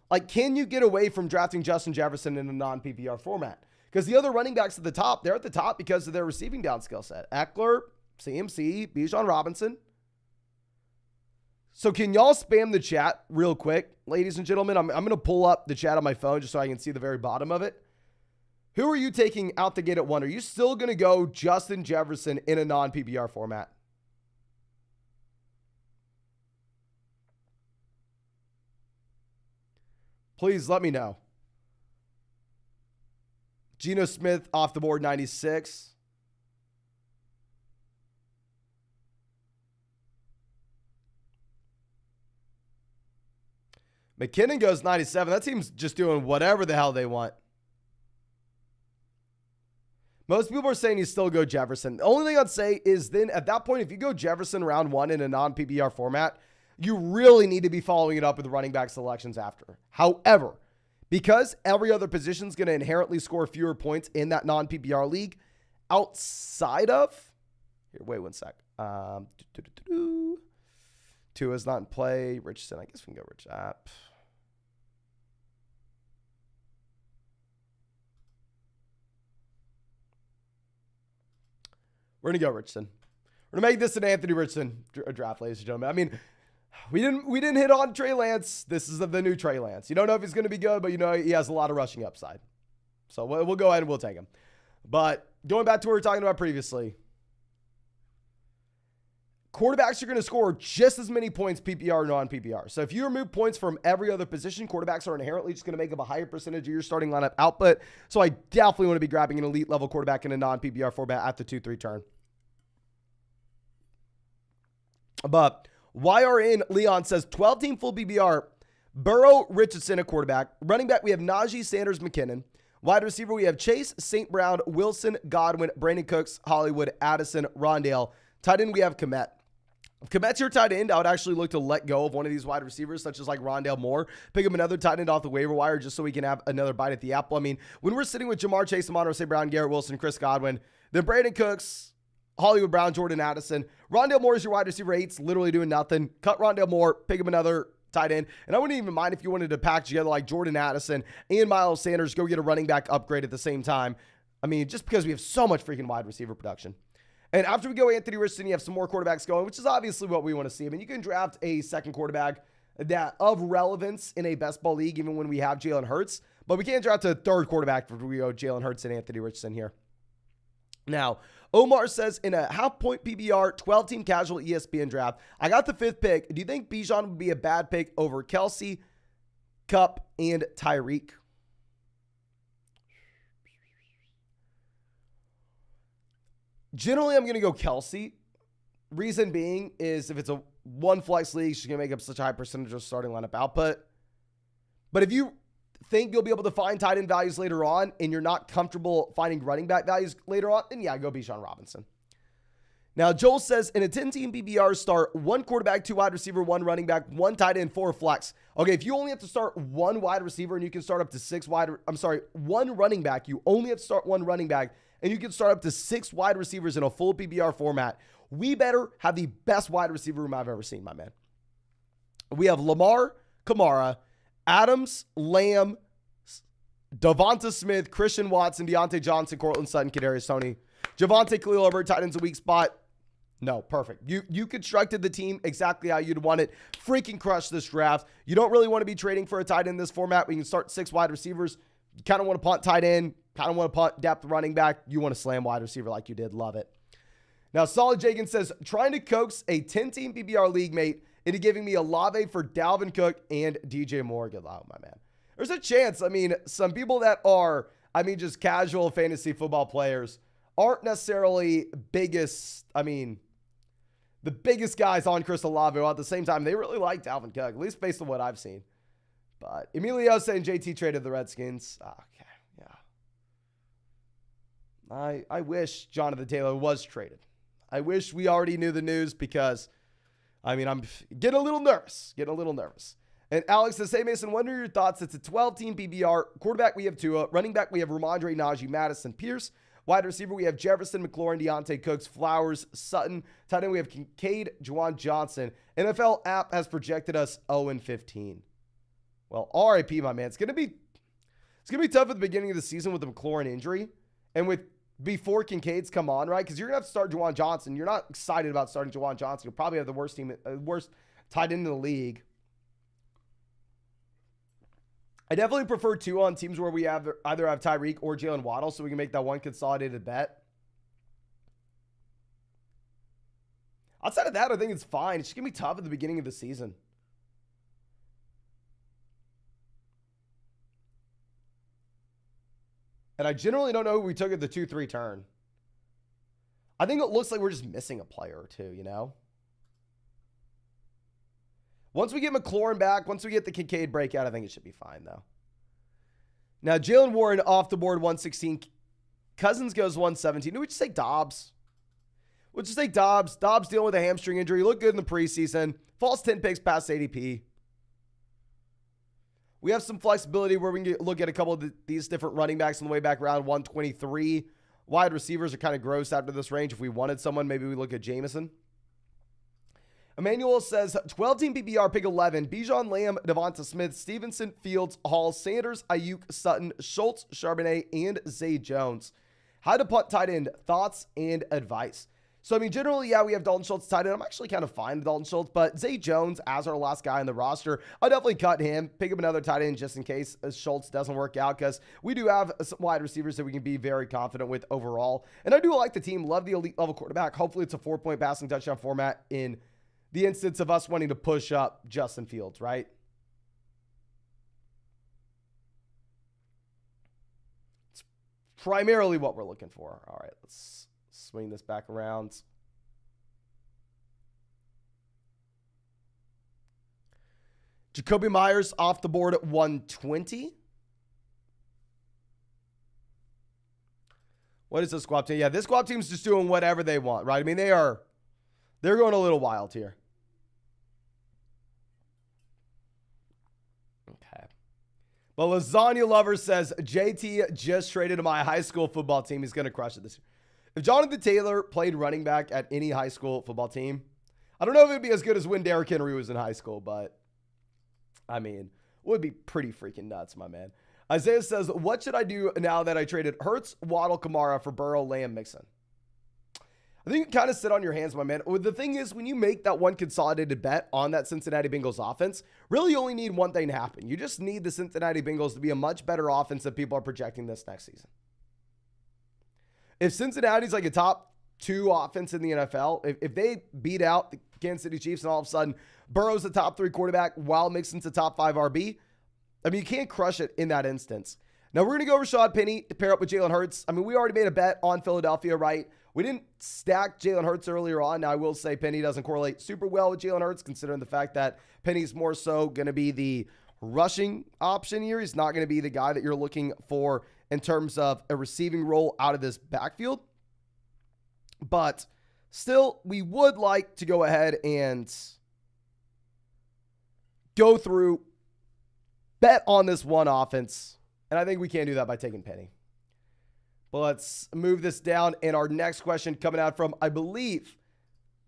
Like, can you get away from drafting Justin Jefferson in a non-PPR format? Because the other running backs at the top, they're at the top because of their receiving down skill set. Eckler, CMC, Bijan Robinson. So can y'all spam the chat real quick? Ladies and gentlemen, I'm going to pull up the chat on my phone just so I can see the very bottom of it. Who are you taking out the gate at one? Are you still going to go Justin Jefferson in a non-PPR format? Please let me know. Geno Smith off the board, 96. McKinnon goes 97. That team's just doing whatever the hell they want. Most people are saying you still go Jefferson. The only thing I'd say is then at that point, if you go Jefferson round one in a non-PPR format, you really need to be following it up with running back selections after. However, because every other position is going to inherently score fewer points in that non-PPR league outside of, here, wait one sec. Tua's not in play. Richardson, I guess we can go Rich. We're going to go Richardson. We're going to make this an Anthony Richardson draft, ladies and gentlemen. I mean, we didn't hit on Trey Lance. This is the new Trey Lance. You don't know if he's going to be good, but you know he has a lot of rushing upside. So we'll go ahead and we'll take him. But going back to what we were talking about previously, quarterbacks are going to score just as many points PPR or non-PPR. So if you remove points from every other position, quarterbacks are inherently just going to make up a higher percentage of your starting lineup output. So I definitely want to be grabbing an elite level quarterback in a non-PPR format at the 2-3 turn. But YRN Leon says 12-team full PPR, Burrow, Richardson at quarterback. Running back, we have Najee, Sanders, McKinnon. Wide receiver, we have Chase, St. Brown, Wilson, Godwin, Brandon Cooks, Hollywood, Addison, Rondale. Tight end, we have Kmet. If Kmet's your tight end, I would actually look to let go of one of these wide receivers, such as like Rondale Moore. Pick up another tight end off the waiver wire just so we can have another bite at the apple. I mean, when we're sitting with Jamar Chase, Amon-Ra St. Brown, Garrett Wilson, Chris Godwin, then Brandon Cooks, Hollywood Brown, Jordan Addison. Rondale Moore is your wide receiver 8's literally doing nothing. Cut Rondale Moore, pick up another tight end. And I wouldn't even mind if you wanted to pack together like Jordan Addison and Miles Sanders, go get a running back upgrade at the same time. I mean, just because we have so much freaking wide receiver production. And after we go Anthony Richardson, you have some more quarterbacks going, which is obviously what we want to see. I mean, you can draft a second quarterback that of relevance in a best ball league, even when we have Jalen Hurts. But we can't draft a third quarterback if we go Jalen Hurts and Anthony Richardson here. Now, Omar says in a half-point PPR, 12-team casual ESPN draft, I got the 5th pick. Do you think Bijan would be a bad pick over Kelsey, Kupp, and Tyreek? Generally, I'm going to go Kelsey. Reason being is if it's a one flex league, she's going to make up such a high percentage of starting lineup output. But if you think you'll be able to find tight end values later on and you're not comfortable finding running back values later on, then yeah, go Bijan Robinson. Now, Joel says in a 10-team PPR, start 1 quarterback, 2 wide receiver, 1 running back, 1 tight end, 4 flex. Okay, if you only have to start 1 wide receiver and you can start up to 1 running back, you only have to start 1 running back and you can start up to 6 wide receivers in a full PPR format. We better have the best wide receiver room I've ever seen, my man. We have Lamar, Kamara, Adams, Lamb, Devonta Smith, Christian Watson, Deontay Johnson, Cortland Sutton, Kadarius Toney, Javonte Khalil over tight end's a weak spot. No, perfect. You constructed the team exactly how you'd want it. Freaking crush this draft. You don't really want to be trading for a tight end in this format. We can start 6 wide receivers. You kind of want to punt tight end, kind of want to punt depth running back. You want to slam wide receiver like you did. Love it. Now, Solid Jagan says, trying to coax a 10-team PPR league mate into giving me Olave for Dalvin Cook and DJ Morgan. Oh, my man. There's a chance. I mean, some people that are, just casual fantasy football players aren't necessarily the biggest guys on Chris Olave, while at the same time, they really like Dalvin Cook, at least based on what I've seen. But Emilio saying JT traded the Redskins. Okay, yeah. I wish Jonathan Taylor was traded. I wish we already knew the news because, I'm getting a little nervous. And Alex says, hey, Mason, what are your thoughts? It's a 12-team PPR. Quarterback, we have Tua. Running back, we have Ramondre, Najee, Madison, Pierce. Wide receiver, we have Jefferson, McLaurin, Deontay Cooks, Flowers, Sutton. Tight end, we have Kincaid, Juwan Johnson. NFL app has projected us 0-15. Well, RIP, my man. It's gonna be tough at the beginning of the season with the McLaurin injury, and before Kincaid's come on, right? Because you're gonna have to start Juwan Johnson. You're not excited about starting Juwan Johnson. You'll probably have the worst tight end in the league. I definitely prefer two on teams where we either have Tyreek or Jalen Waddle, so we can make that one consolidated bet. Outside of that, I think it's fine. It's just gonna be tough at the beginning of the season. And I generally don't know who we took at the 2-3 turn. I think it looks like we're just missing a player or two, Once we get McLaurin back, once we get the Kincaid breakout, I think it should be fine, though. Now, Jalen Warren off the board, 116. Cousins goes 117. Do we just take Dobbs? We'll just take Dobbs. Dobbs dealing with a hamstring injury. Looked good in the preseason. Falls 10 picks past ADP. We have some flexibility where we can look at a couple of these different running backs on the way back around 123. Wide receivers are kind of gross after this range. If we wanted someone, maybe we look at Jameson. Emmanuel says, 12-team PPR, pick 11. Bijan, Lamb, Devonta Smith, Stevenson, Fields, Hall, Sanders, Ayuk, Sutton, Schultz, Charbonnet, and Zay Jones. How to punt tight end, thoughts and advice. So, generally, yeah, we have Dalton Schultz tight end. I'm actually kind of fine with Dalton Schultz, but Zay Jones, as our last guy on the roster, I'll definitely cut him, pick up another tight end just in case Schultz doesn't work out, because we do have some wide receivers that we can be very confident with overall. And I do like the team, love the elite level quarterback. Hopefully, it's a 4-point passing touchdown format in the instance of us wanting to push up Justin Fields, right? It's primarily what we're looking for. All right, let's swing this back around. Jacoby Myers off the board at 120. What is this squad team? Yeah, this squad team's just doing whatever they want, right? They're going a little wild here. Okay. But Lasagna Lover says, JT just traded to my high school football team. He's going to crush it this year. If Jonathan Taylor played running back at any high school football team, I don't know if it'd be as good as when Derrick Henry was in high school, but it would be pretty freaking nuts, my man. Isaiah says, what should I do now that I traded Hurts, Waddle, Kamara for Burrow, Lamb, Mixon? I think you kind of sit on your hands, my man. The thing is, when you make that one consolidated bet on that Cincinnati Bengals offense, really you only need one thing to happen. You just need the Cincinnati Bengals to be a much better offense than people are projecting this next season. If Cincinnati's like a top 2 offense in the NFL, if they beat out the Kansas City Chiefs and all of a sudden Burrow's the top 3 quarterback while Mixon's a top 5 RB, you can't crush it in that instance. Now we're going to go Rashad Penny to pair up with Jalen Hurts. We already made a bet on Philadelphia, right? We didn't stack Jalen Hurts earlier on. Now I will say Penny doesn't correlate super well with Jalen Hurts, considering the fact that Penny's more so going to be the rushing option here. He's not going to be the guy that you're looking for in terms of a receiving role out of this backfield. But still, we would like to go ahead and go through, bet on this one offense. And I think we can do that by taking Penny. But let's move this down. And our next question coming out from, I believe,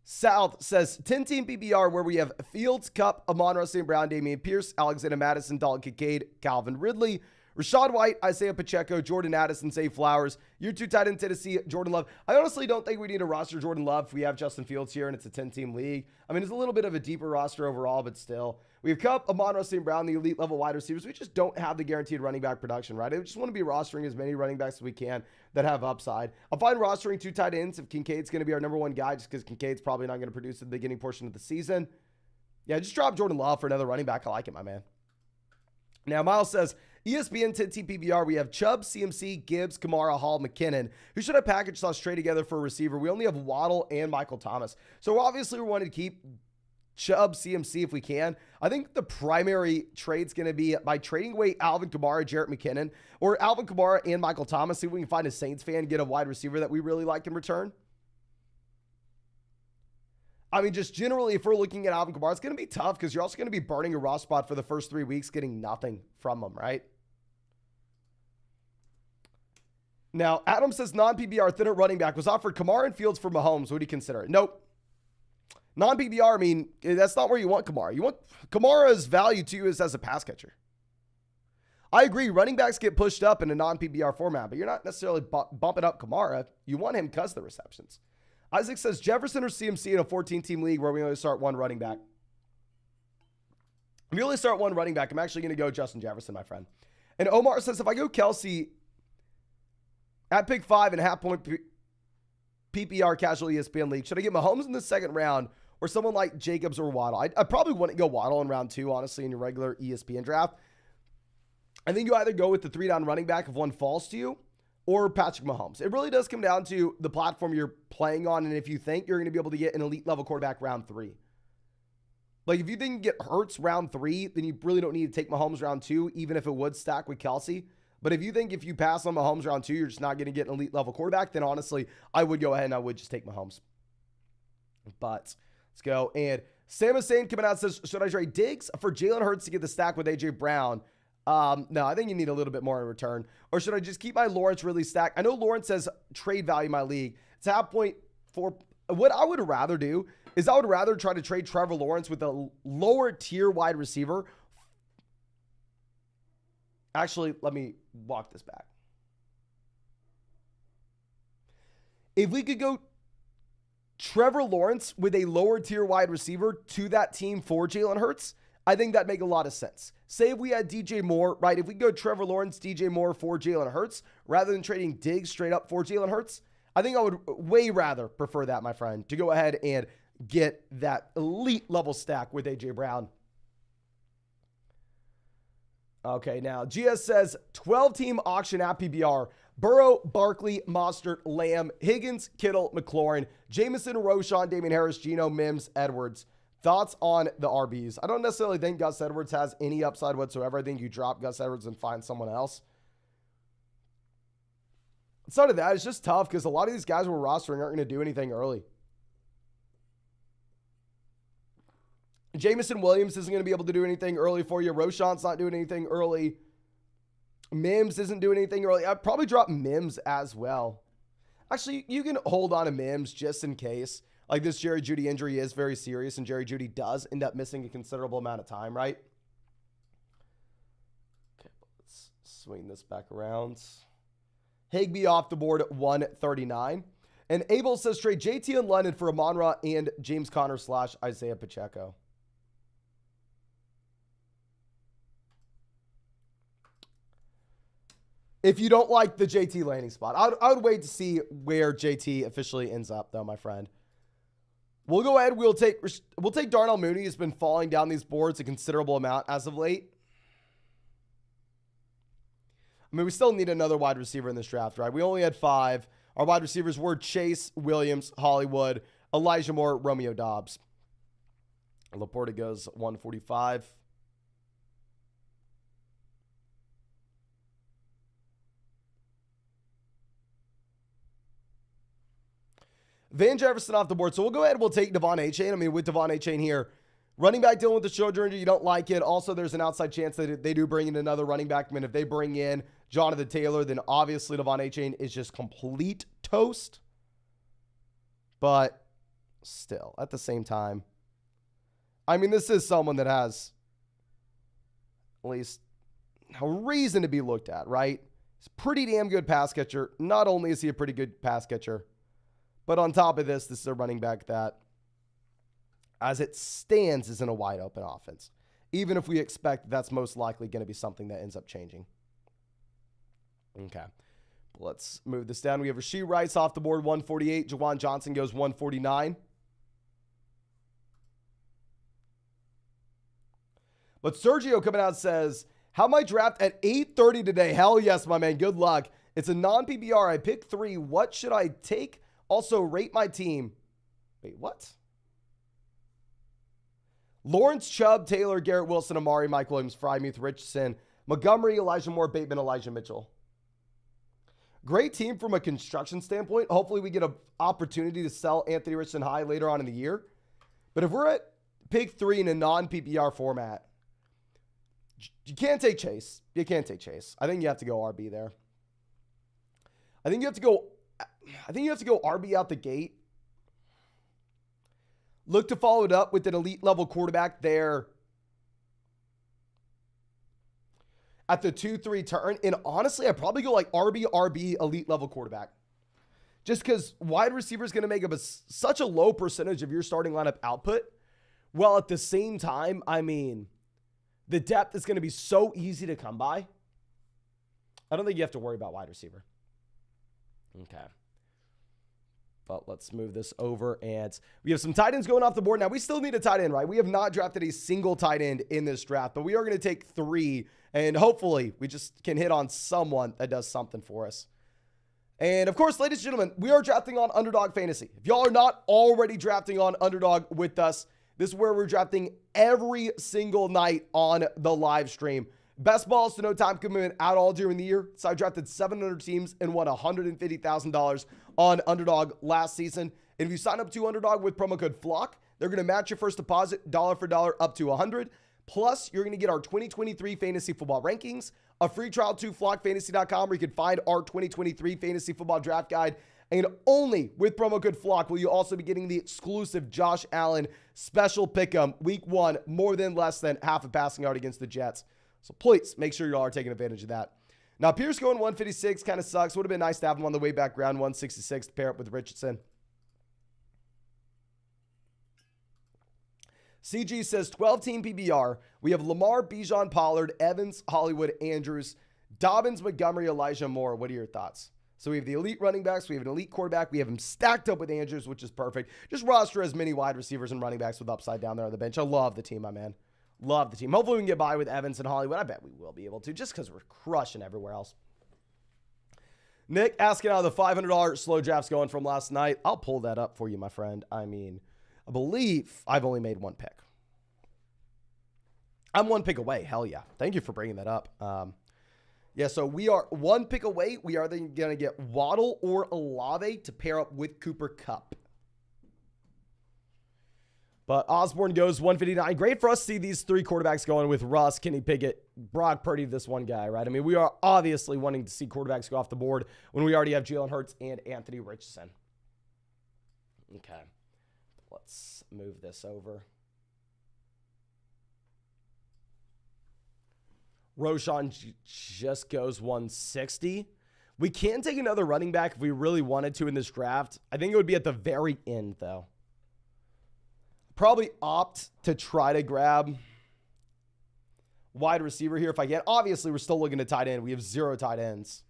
South says 10-team PPR where we have Fields, Kupp, Amon-Ra St. Brown, Damian Pierce, Alexander Madison, Dalton Kincaid, Calvin Ridley, Rashad White, Isaiah Pacheco, Jordan Addison, Zay Flowers. Your 2 tight end Tennessee, Jordan Love. I honestly don't think we need to roster Jordan Love if we have Justin Fields here and it's a 10-team league. I mean, it's a little bit of a deeper roster overall, but still. We have Kupp, Amon-Ra St. Brown, the elite level wide receivers. We just don't have the guaranteed running back production, right? I just want to be rostering as many running backs as we can that have upside. I'm fine rostering 2 tight ends if Kincaid's going to be our number 1 guy, just because Kincaid's probably not going to produce in the beginning portion of the season. Yeah, just drop Jordan Love for another running back. I like it, my man. Now, Miles says, ESPN 10-team PPR, we have Chubb, CMC, Gibbs, Kamara, Hall, McKinnon. Who should I package / trade together for a receiver? We only have Waddle and Michael Thomas. So obviously we wanted to keep Chubb, CMC if we can. I think the primary trade's going to be by trading away Alvin Kamara, Jarrett McKinnon, or Alvin Kamara and Michael Thomas. See if we can find a Saints fan, get a wide receiver that we really like in return. I mean, just generally, if we're looking at Alvin Kamara, it's going to be tough because you're also going to be burning a raw spot for the first 3 weeks, getting nothing from him, right? Now, Adam says non-PBR thinner running back was offered Kamara and Fields for Mahomes. Would you consider it? Nope. Non-PBR, I mean, that's not where you want Kamara. You want Kamara's value to you is as a pass catcher. I agree. Running backs get pushed up in a non-PBR format, but you're not necessarily bumping up Kamara. You want him because of the receptions. Isaac says Jefferson or CMC in a 14-team league where we only start 1 running back. If you only start 1 running back, I'm actually going to go Justin Jefferson, my friend. And Omar says if I go Kelsey at pick 5 and half point PPR casual ESPN league, should I get Mahomes in the 2nd round or someone like Jacobs or Waddle? I probably wouldn't go Waddle in round 2, honestly, in your regular ESPN draft. I think you either go with the 3-down running back if one falls to you, or Patrick Mahomes. It really does come down to the platform you're playing on and if you think you're going to be able to get an elite level quarterback round 3. Like if you think you get Hurts round 3, then you really don't need to take Mahomes round 2, even if it would stack with Kelsey. But if you think if you pass on Mahomes round 2, you're just not going to get an elite level quarterback, then honestly, I would go ahead and I would just take Mahomes. But let's go. And Sam Hussein coming out says, should I trade Diggs for Jalen Hurts to get the stack with A.J. Brown? No, I think you need a little bit more in return. Or should I just keep my Lawrence really stacked? I know Lawrence says trade value in my league. It's half point for what I would rather do is I would rather try to trade Trevor Lawrence with a lower tier wide receiver. Actually, let me walk this back. If we could go Trevor Lawrence with a lower tier wide receiver to that team for Jalen Hurts, I think that'd make a lot of sense. Say if we had DJ Moore, right? If we go Trevor Lawrence, DJ Moore for Jalen Hurts, rather than trading Diggs straight up for Jalen Hurts, I think I would way rather prefer that, my friend, to go ahead and get that elite level stack with A.J. Brown. Okay, now GS says 12-team auction at PBR. Burrow, Barkley, Mostert, Lamb, Higgins, Kittle, McLaurin, Jameson, Roschon, Damian Harris, Geno, Mims, Edwards. Thoughts on the RBs? I don't necessarily think Gus Edwards has any upside whatsoever. I think you drop Gus Edwards and find someone else. It's not that. It's just tough because a lot of these guys we're rostering aren't going to do anything early. Jameson Williams isn't going to be able to do anything early for you. Roschon's not doing anything early. Mims isn't doing anything early. I'd probably drop Mims as well. Actually, you can hold on to Mims just in case. Like this Jerry Jeudy injury is very serious, and Jerry Jeudy does end up missing a considerable amount of time, right? Okay, let's swing this back around. Higbee off the board at 139. And Abel says trade JT in London for Amon-Ra and James Conner / Isaiah Pacheco. If you don't like the JT landing spot, I would wait to see where JT officially ends up, though, my friend. We'll go ahead. We'll take Darnell Mooney. He's been falling down these boards a considerable amount as of late. I mean, we still need another wide receiver in this draft, right? We only had 5. Our wide receivers were Chase, Williams, Hollywood, Elijah Moore, Romeo Dobbs. Laporta goes 145. Van Jefferson off the board. So we'll go ahead and we'll take Devon Achane. I mean, with Devon Achane here, running back dealing with the shoulder injury, you don't like it. Also, there's an outside chance that they do bring in another running back. I mean, if they bring in Jonathan Taylor, then obviously Devon Achane is just complete toast. But still, at the same time, I mean, this is someone that has at least a reason to be looked at, right? He's a pretty damn good pass catcher. Not only is he a pretty good pass catcher, but on top of this is a running back that, as it stands, is in a wide open offense. Even if we expect that's most likely going to be something that ends up changing. Okay. Let's move this down. We have Rashee Rice off the board, 148. Jawan Johnson goes 149. But Sergio coming out says, how might draft at 8:30 today? Hell yes, my man. Good luck. It's a non-PPR. I picked 3. What should I take? Also, rate my team. Wait, what? Lawrence, Chubb, Taylor, Garrett Wilson, Amari, Mike Williams, Frymuth, Richardson, Montgomery, Elijah Moore, Bateman, Elijah Mitchell. Great team from a construction standpoint. Hopefully we get an opportunity to sell Anthony Richardson high later on in the year. But if we're at pick 3 in a non-PPR format, you can't take Chase. You can't take Chase. I think you have to go RB there. I think you have to go RB out the gate. Look to follow it up with an elite level quarterback there at the 2-3 turn. And honestly, I'd probably go like RB, elite level quarterback. Just because wide receiver is going to make up such a low percentage of your starting lineup output. While at the same time, I mean, the depth is going to be so easy to come by. I don't think you have to worry about wide receiver. Okay. But let's move this over. And we have some tight ends going off the board. Now, we still need a tight end, right? We have not drafted a single tight end in this draft, but we are going to take 3. And hopefully, we just can hit on someone that does something for us. And of course, ladies and gentlemen, we are drafting on Underdog Fantasy. If y'all are not already drafting on Underdog with us, this is where we're drafting every single night on the live stream. Best balls to no time commitment at all during the year. So I drafted 700 teams and won $150,000 on Underdog last season. And if you sign up to Underdog with promo code FLOCK, they're going to match your first deposit dollar for dollar up to $100. Plus, you're going to get our 2023 fantasy football rankings, a free trial to flockfantasy.com where you can find our 2023 fantasy football draft guide. And only with promo code FLOCK will you also be getting the exclusive Josh Allen special pick'em week 1, more than less than half a passing yard against the Jets. So please make sure you all are taking advantage of that. Now, Pierce going 156 kind of sucks. Would have been nice to have him on the way back round 166 to pair up with Richardson. CG says 12-team PBR. We have Lamar, Bijan, Pollard, Evans, Hollywood, Andrews, Dobbins, Montgomery, Elijah Moore. What are your thoughts? So we have the elite running backs. We have an elite quarterback. We have him stacked up with Andrews, which is perfect. Just roster as many wide receivers and running backs with upside down there on the bench. I love the team, my man. Love the team. Hopefully we can get by with Evans and Hollywood. I bet we will be able to, just because we're crushing everywhere else. Nick asking how the $500 slow draft's going from last night. I'll pull that up for you, my friend. I mean, I believe I've only made 1 pick. I'm 1 pick away. Hell yeah. Thank you for bringing that up. Yeah, so we are 1 pick away. We are then going to get Waddle or Olave to pair up with Cooper Kupp. But Osborne goes 159. Great for us to see these 3 quarterbacks going with Russ, Kenny Pickett, Brock Purdy, this one guy, right? I mean, we are obviously wanting to see quarterbacks go off the board when we already have Jalen Hurts and Anthony Richardson. Okay. Let's move this over. Roshan just goes 160. We can take another running back if we really wanted to in this draft. I think it would be at the very end, though. Probably opt to try to grab wide receiver here if I can. Obviously, we're still looking at tight end. We have 0 tight ends.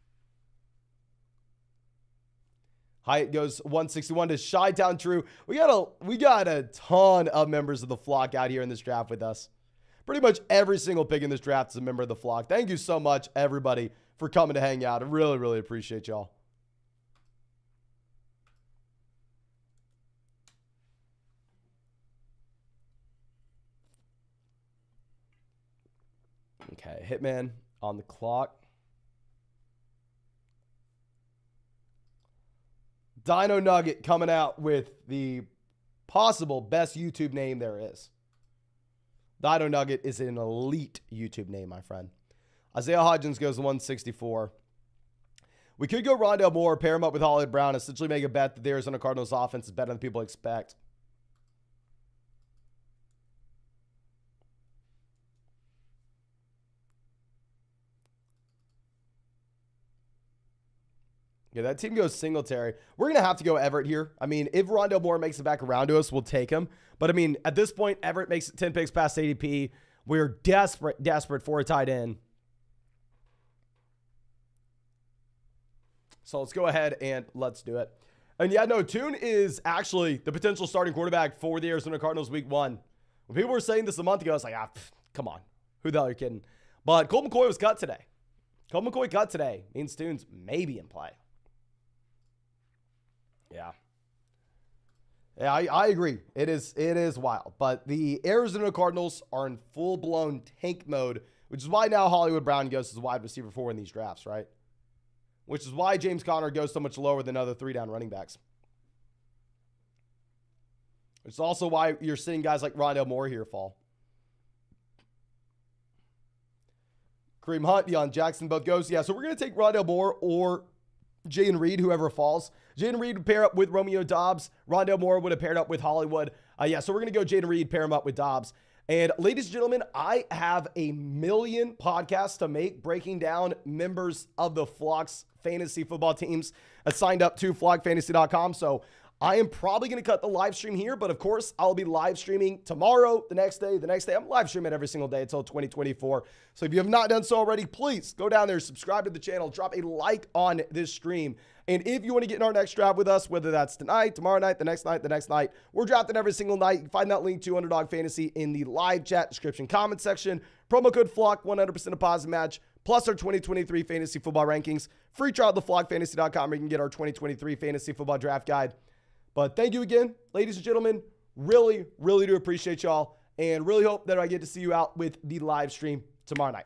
Hyatt goes 161 to Chi-Town True. We got a ton of members of the flock out here in this draft with us. Pretty much every single pick in this draft is a member of the flock. Thank you so much, everybody, for coming to hang out. I really, really appreciate y'all. Okay, Hitman on the clock. Dino Nugget coming out with the possible best YouTube name there is. Dino Nugget is an elite YouTube name, my friend. Isaiah Hodgins goes 164. We could go Rondale Moore, pair him up with Hollywood Brown, essentially make a bet that the Arizona Cardinals offense is better than people expect. Yeah, that team goes Singletary. We're going to have to go Everett here. I mean, if Rondale Moore makes it back around to us, we'll take him. But, I mean, at this point, Everett makes it 10 picks past ADP. We're desperate for a tight end. So let's go ahead and let's do it. And yeah, no, Tune is actually the potential starting quarterback for the Arizona Cardinals week 1. When people were saying this a month ago, I was like, come on. Who the hell are you kidding? But Colt McCoy was cut today. Colt McCoy cut today. Means Tune's maybe in play. Yeah. Yeah, I agree. It is wild. But the Arizona Cardinals are in full-blown tank mode, which is why now Hollywood Brown goes as a wide receiver 4 in these drafts, right? Which is why James Conner goes so much lower than other 3-down running backs. It's also why you're seeing guys like Rondale Moore here fall. Kareem Hunt, Deion Jackson both goes. Yeah, so we're going to take Rondale Moore or Jayden Reed, whoever falls. Jayden Reed would pair up with Romeo Doubs. Rondale Moore would have paired up with Hollywood. Yeah, so we're going to go Jayden Reed, pair him up with Doubs. And ladies and gentlemen, I have a million podcasts to make breaking down members of the Flock's fantasy football teams that signed up to flockfantasy.com. So I am probably going to cut the live stream here, but of course, I'll be live streaming tomorrow, the next day. I'm live streaming every single day until 2024. So if you have not done so already, please go down there, subscribe to the channel, drop a like on this stream. And if you want to get in our next draft with us, whether that's tonight, tomorrow night, the next night, we're drafting every single night. You can find that link to Underdog Fantasy in the live chat description comment section. Promo code FLOCK, 100% deposit match, plus our 2023 fantasy football rankings. Free trial at theflockfantasy.com where you can get our 2023 fantasy football draft guide. But thank you again, ladies and gentlemen. Really, really do appreciate y'all and really hope that I get to see you out with the live stream tomorrow night.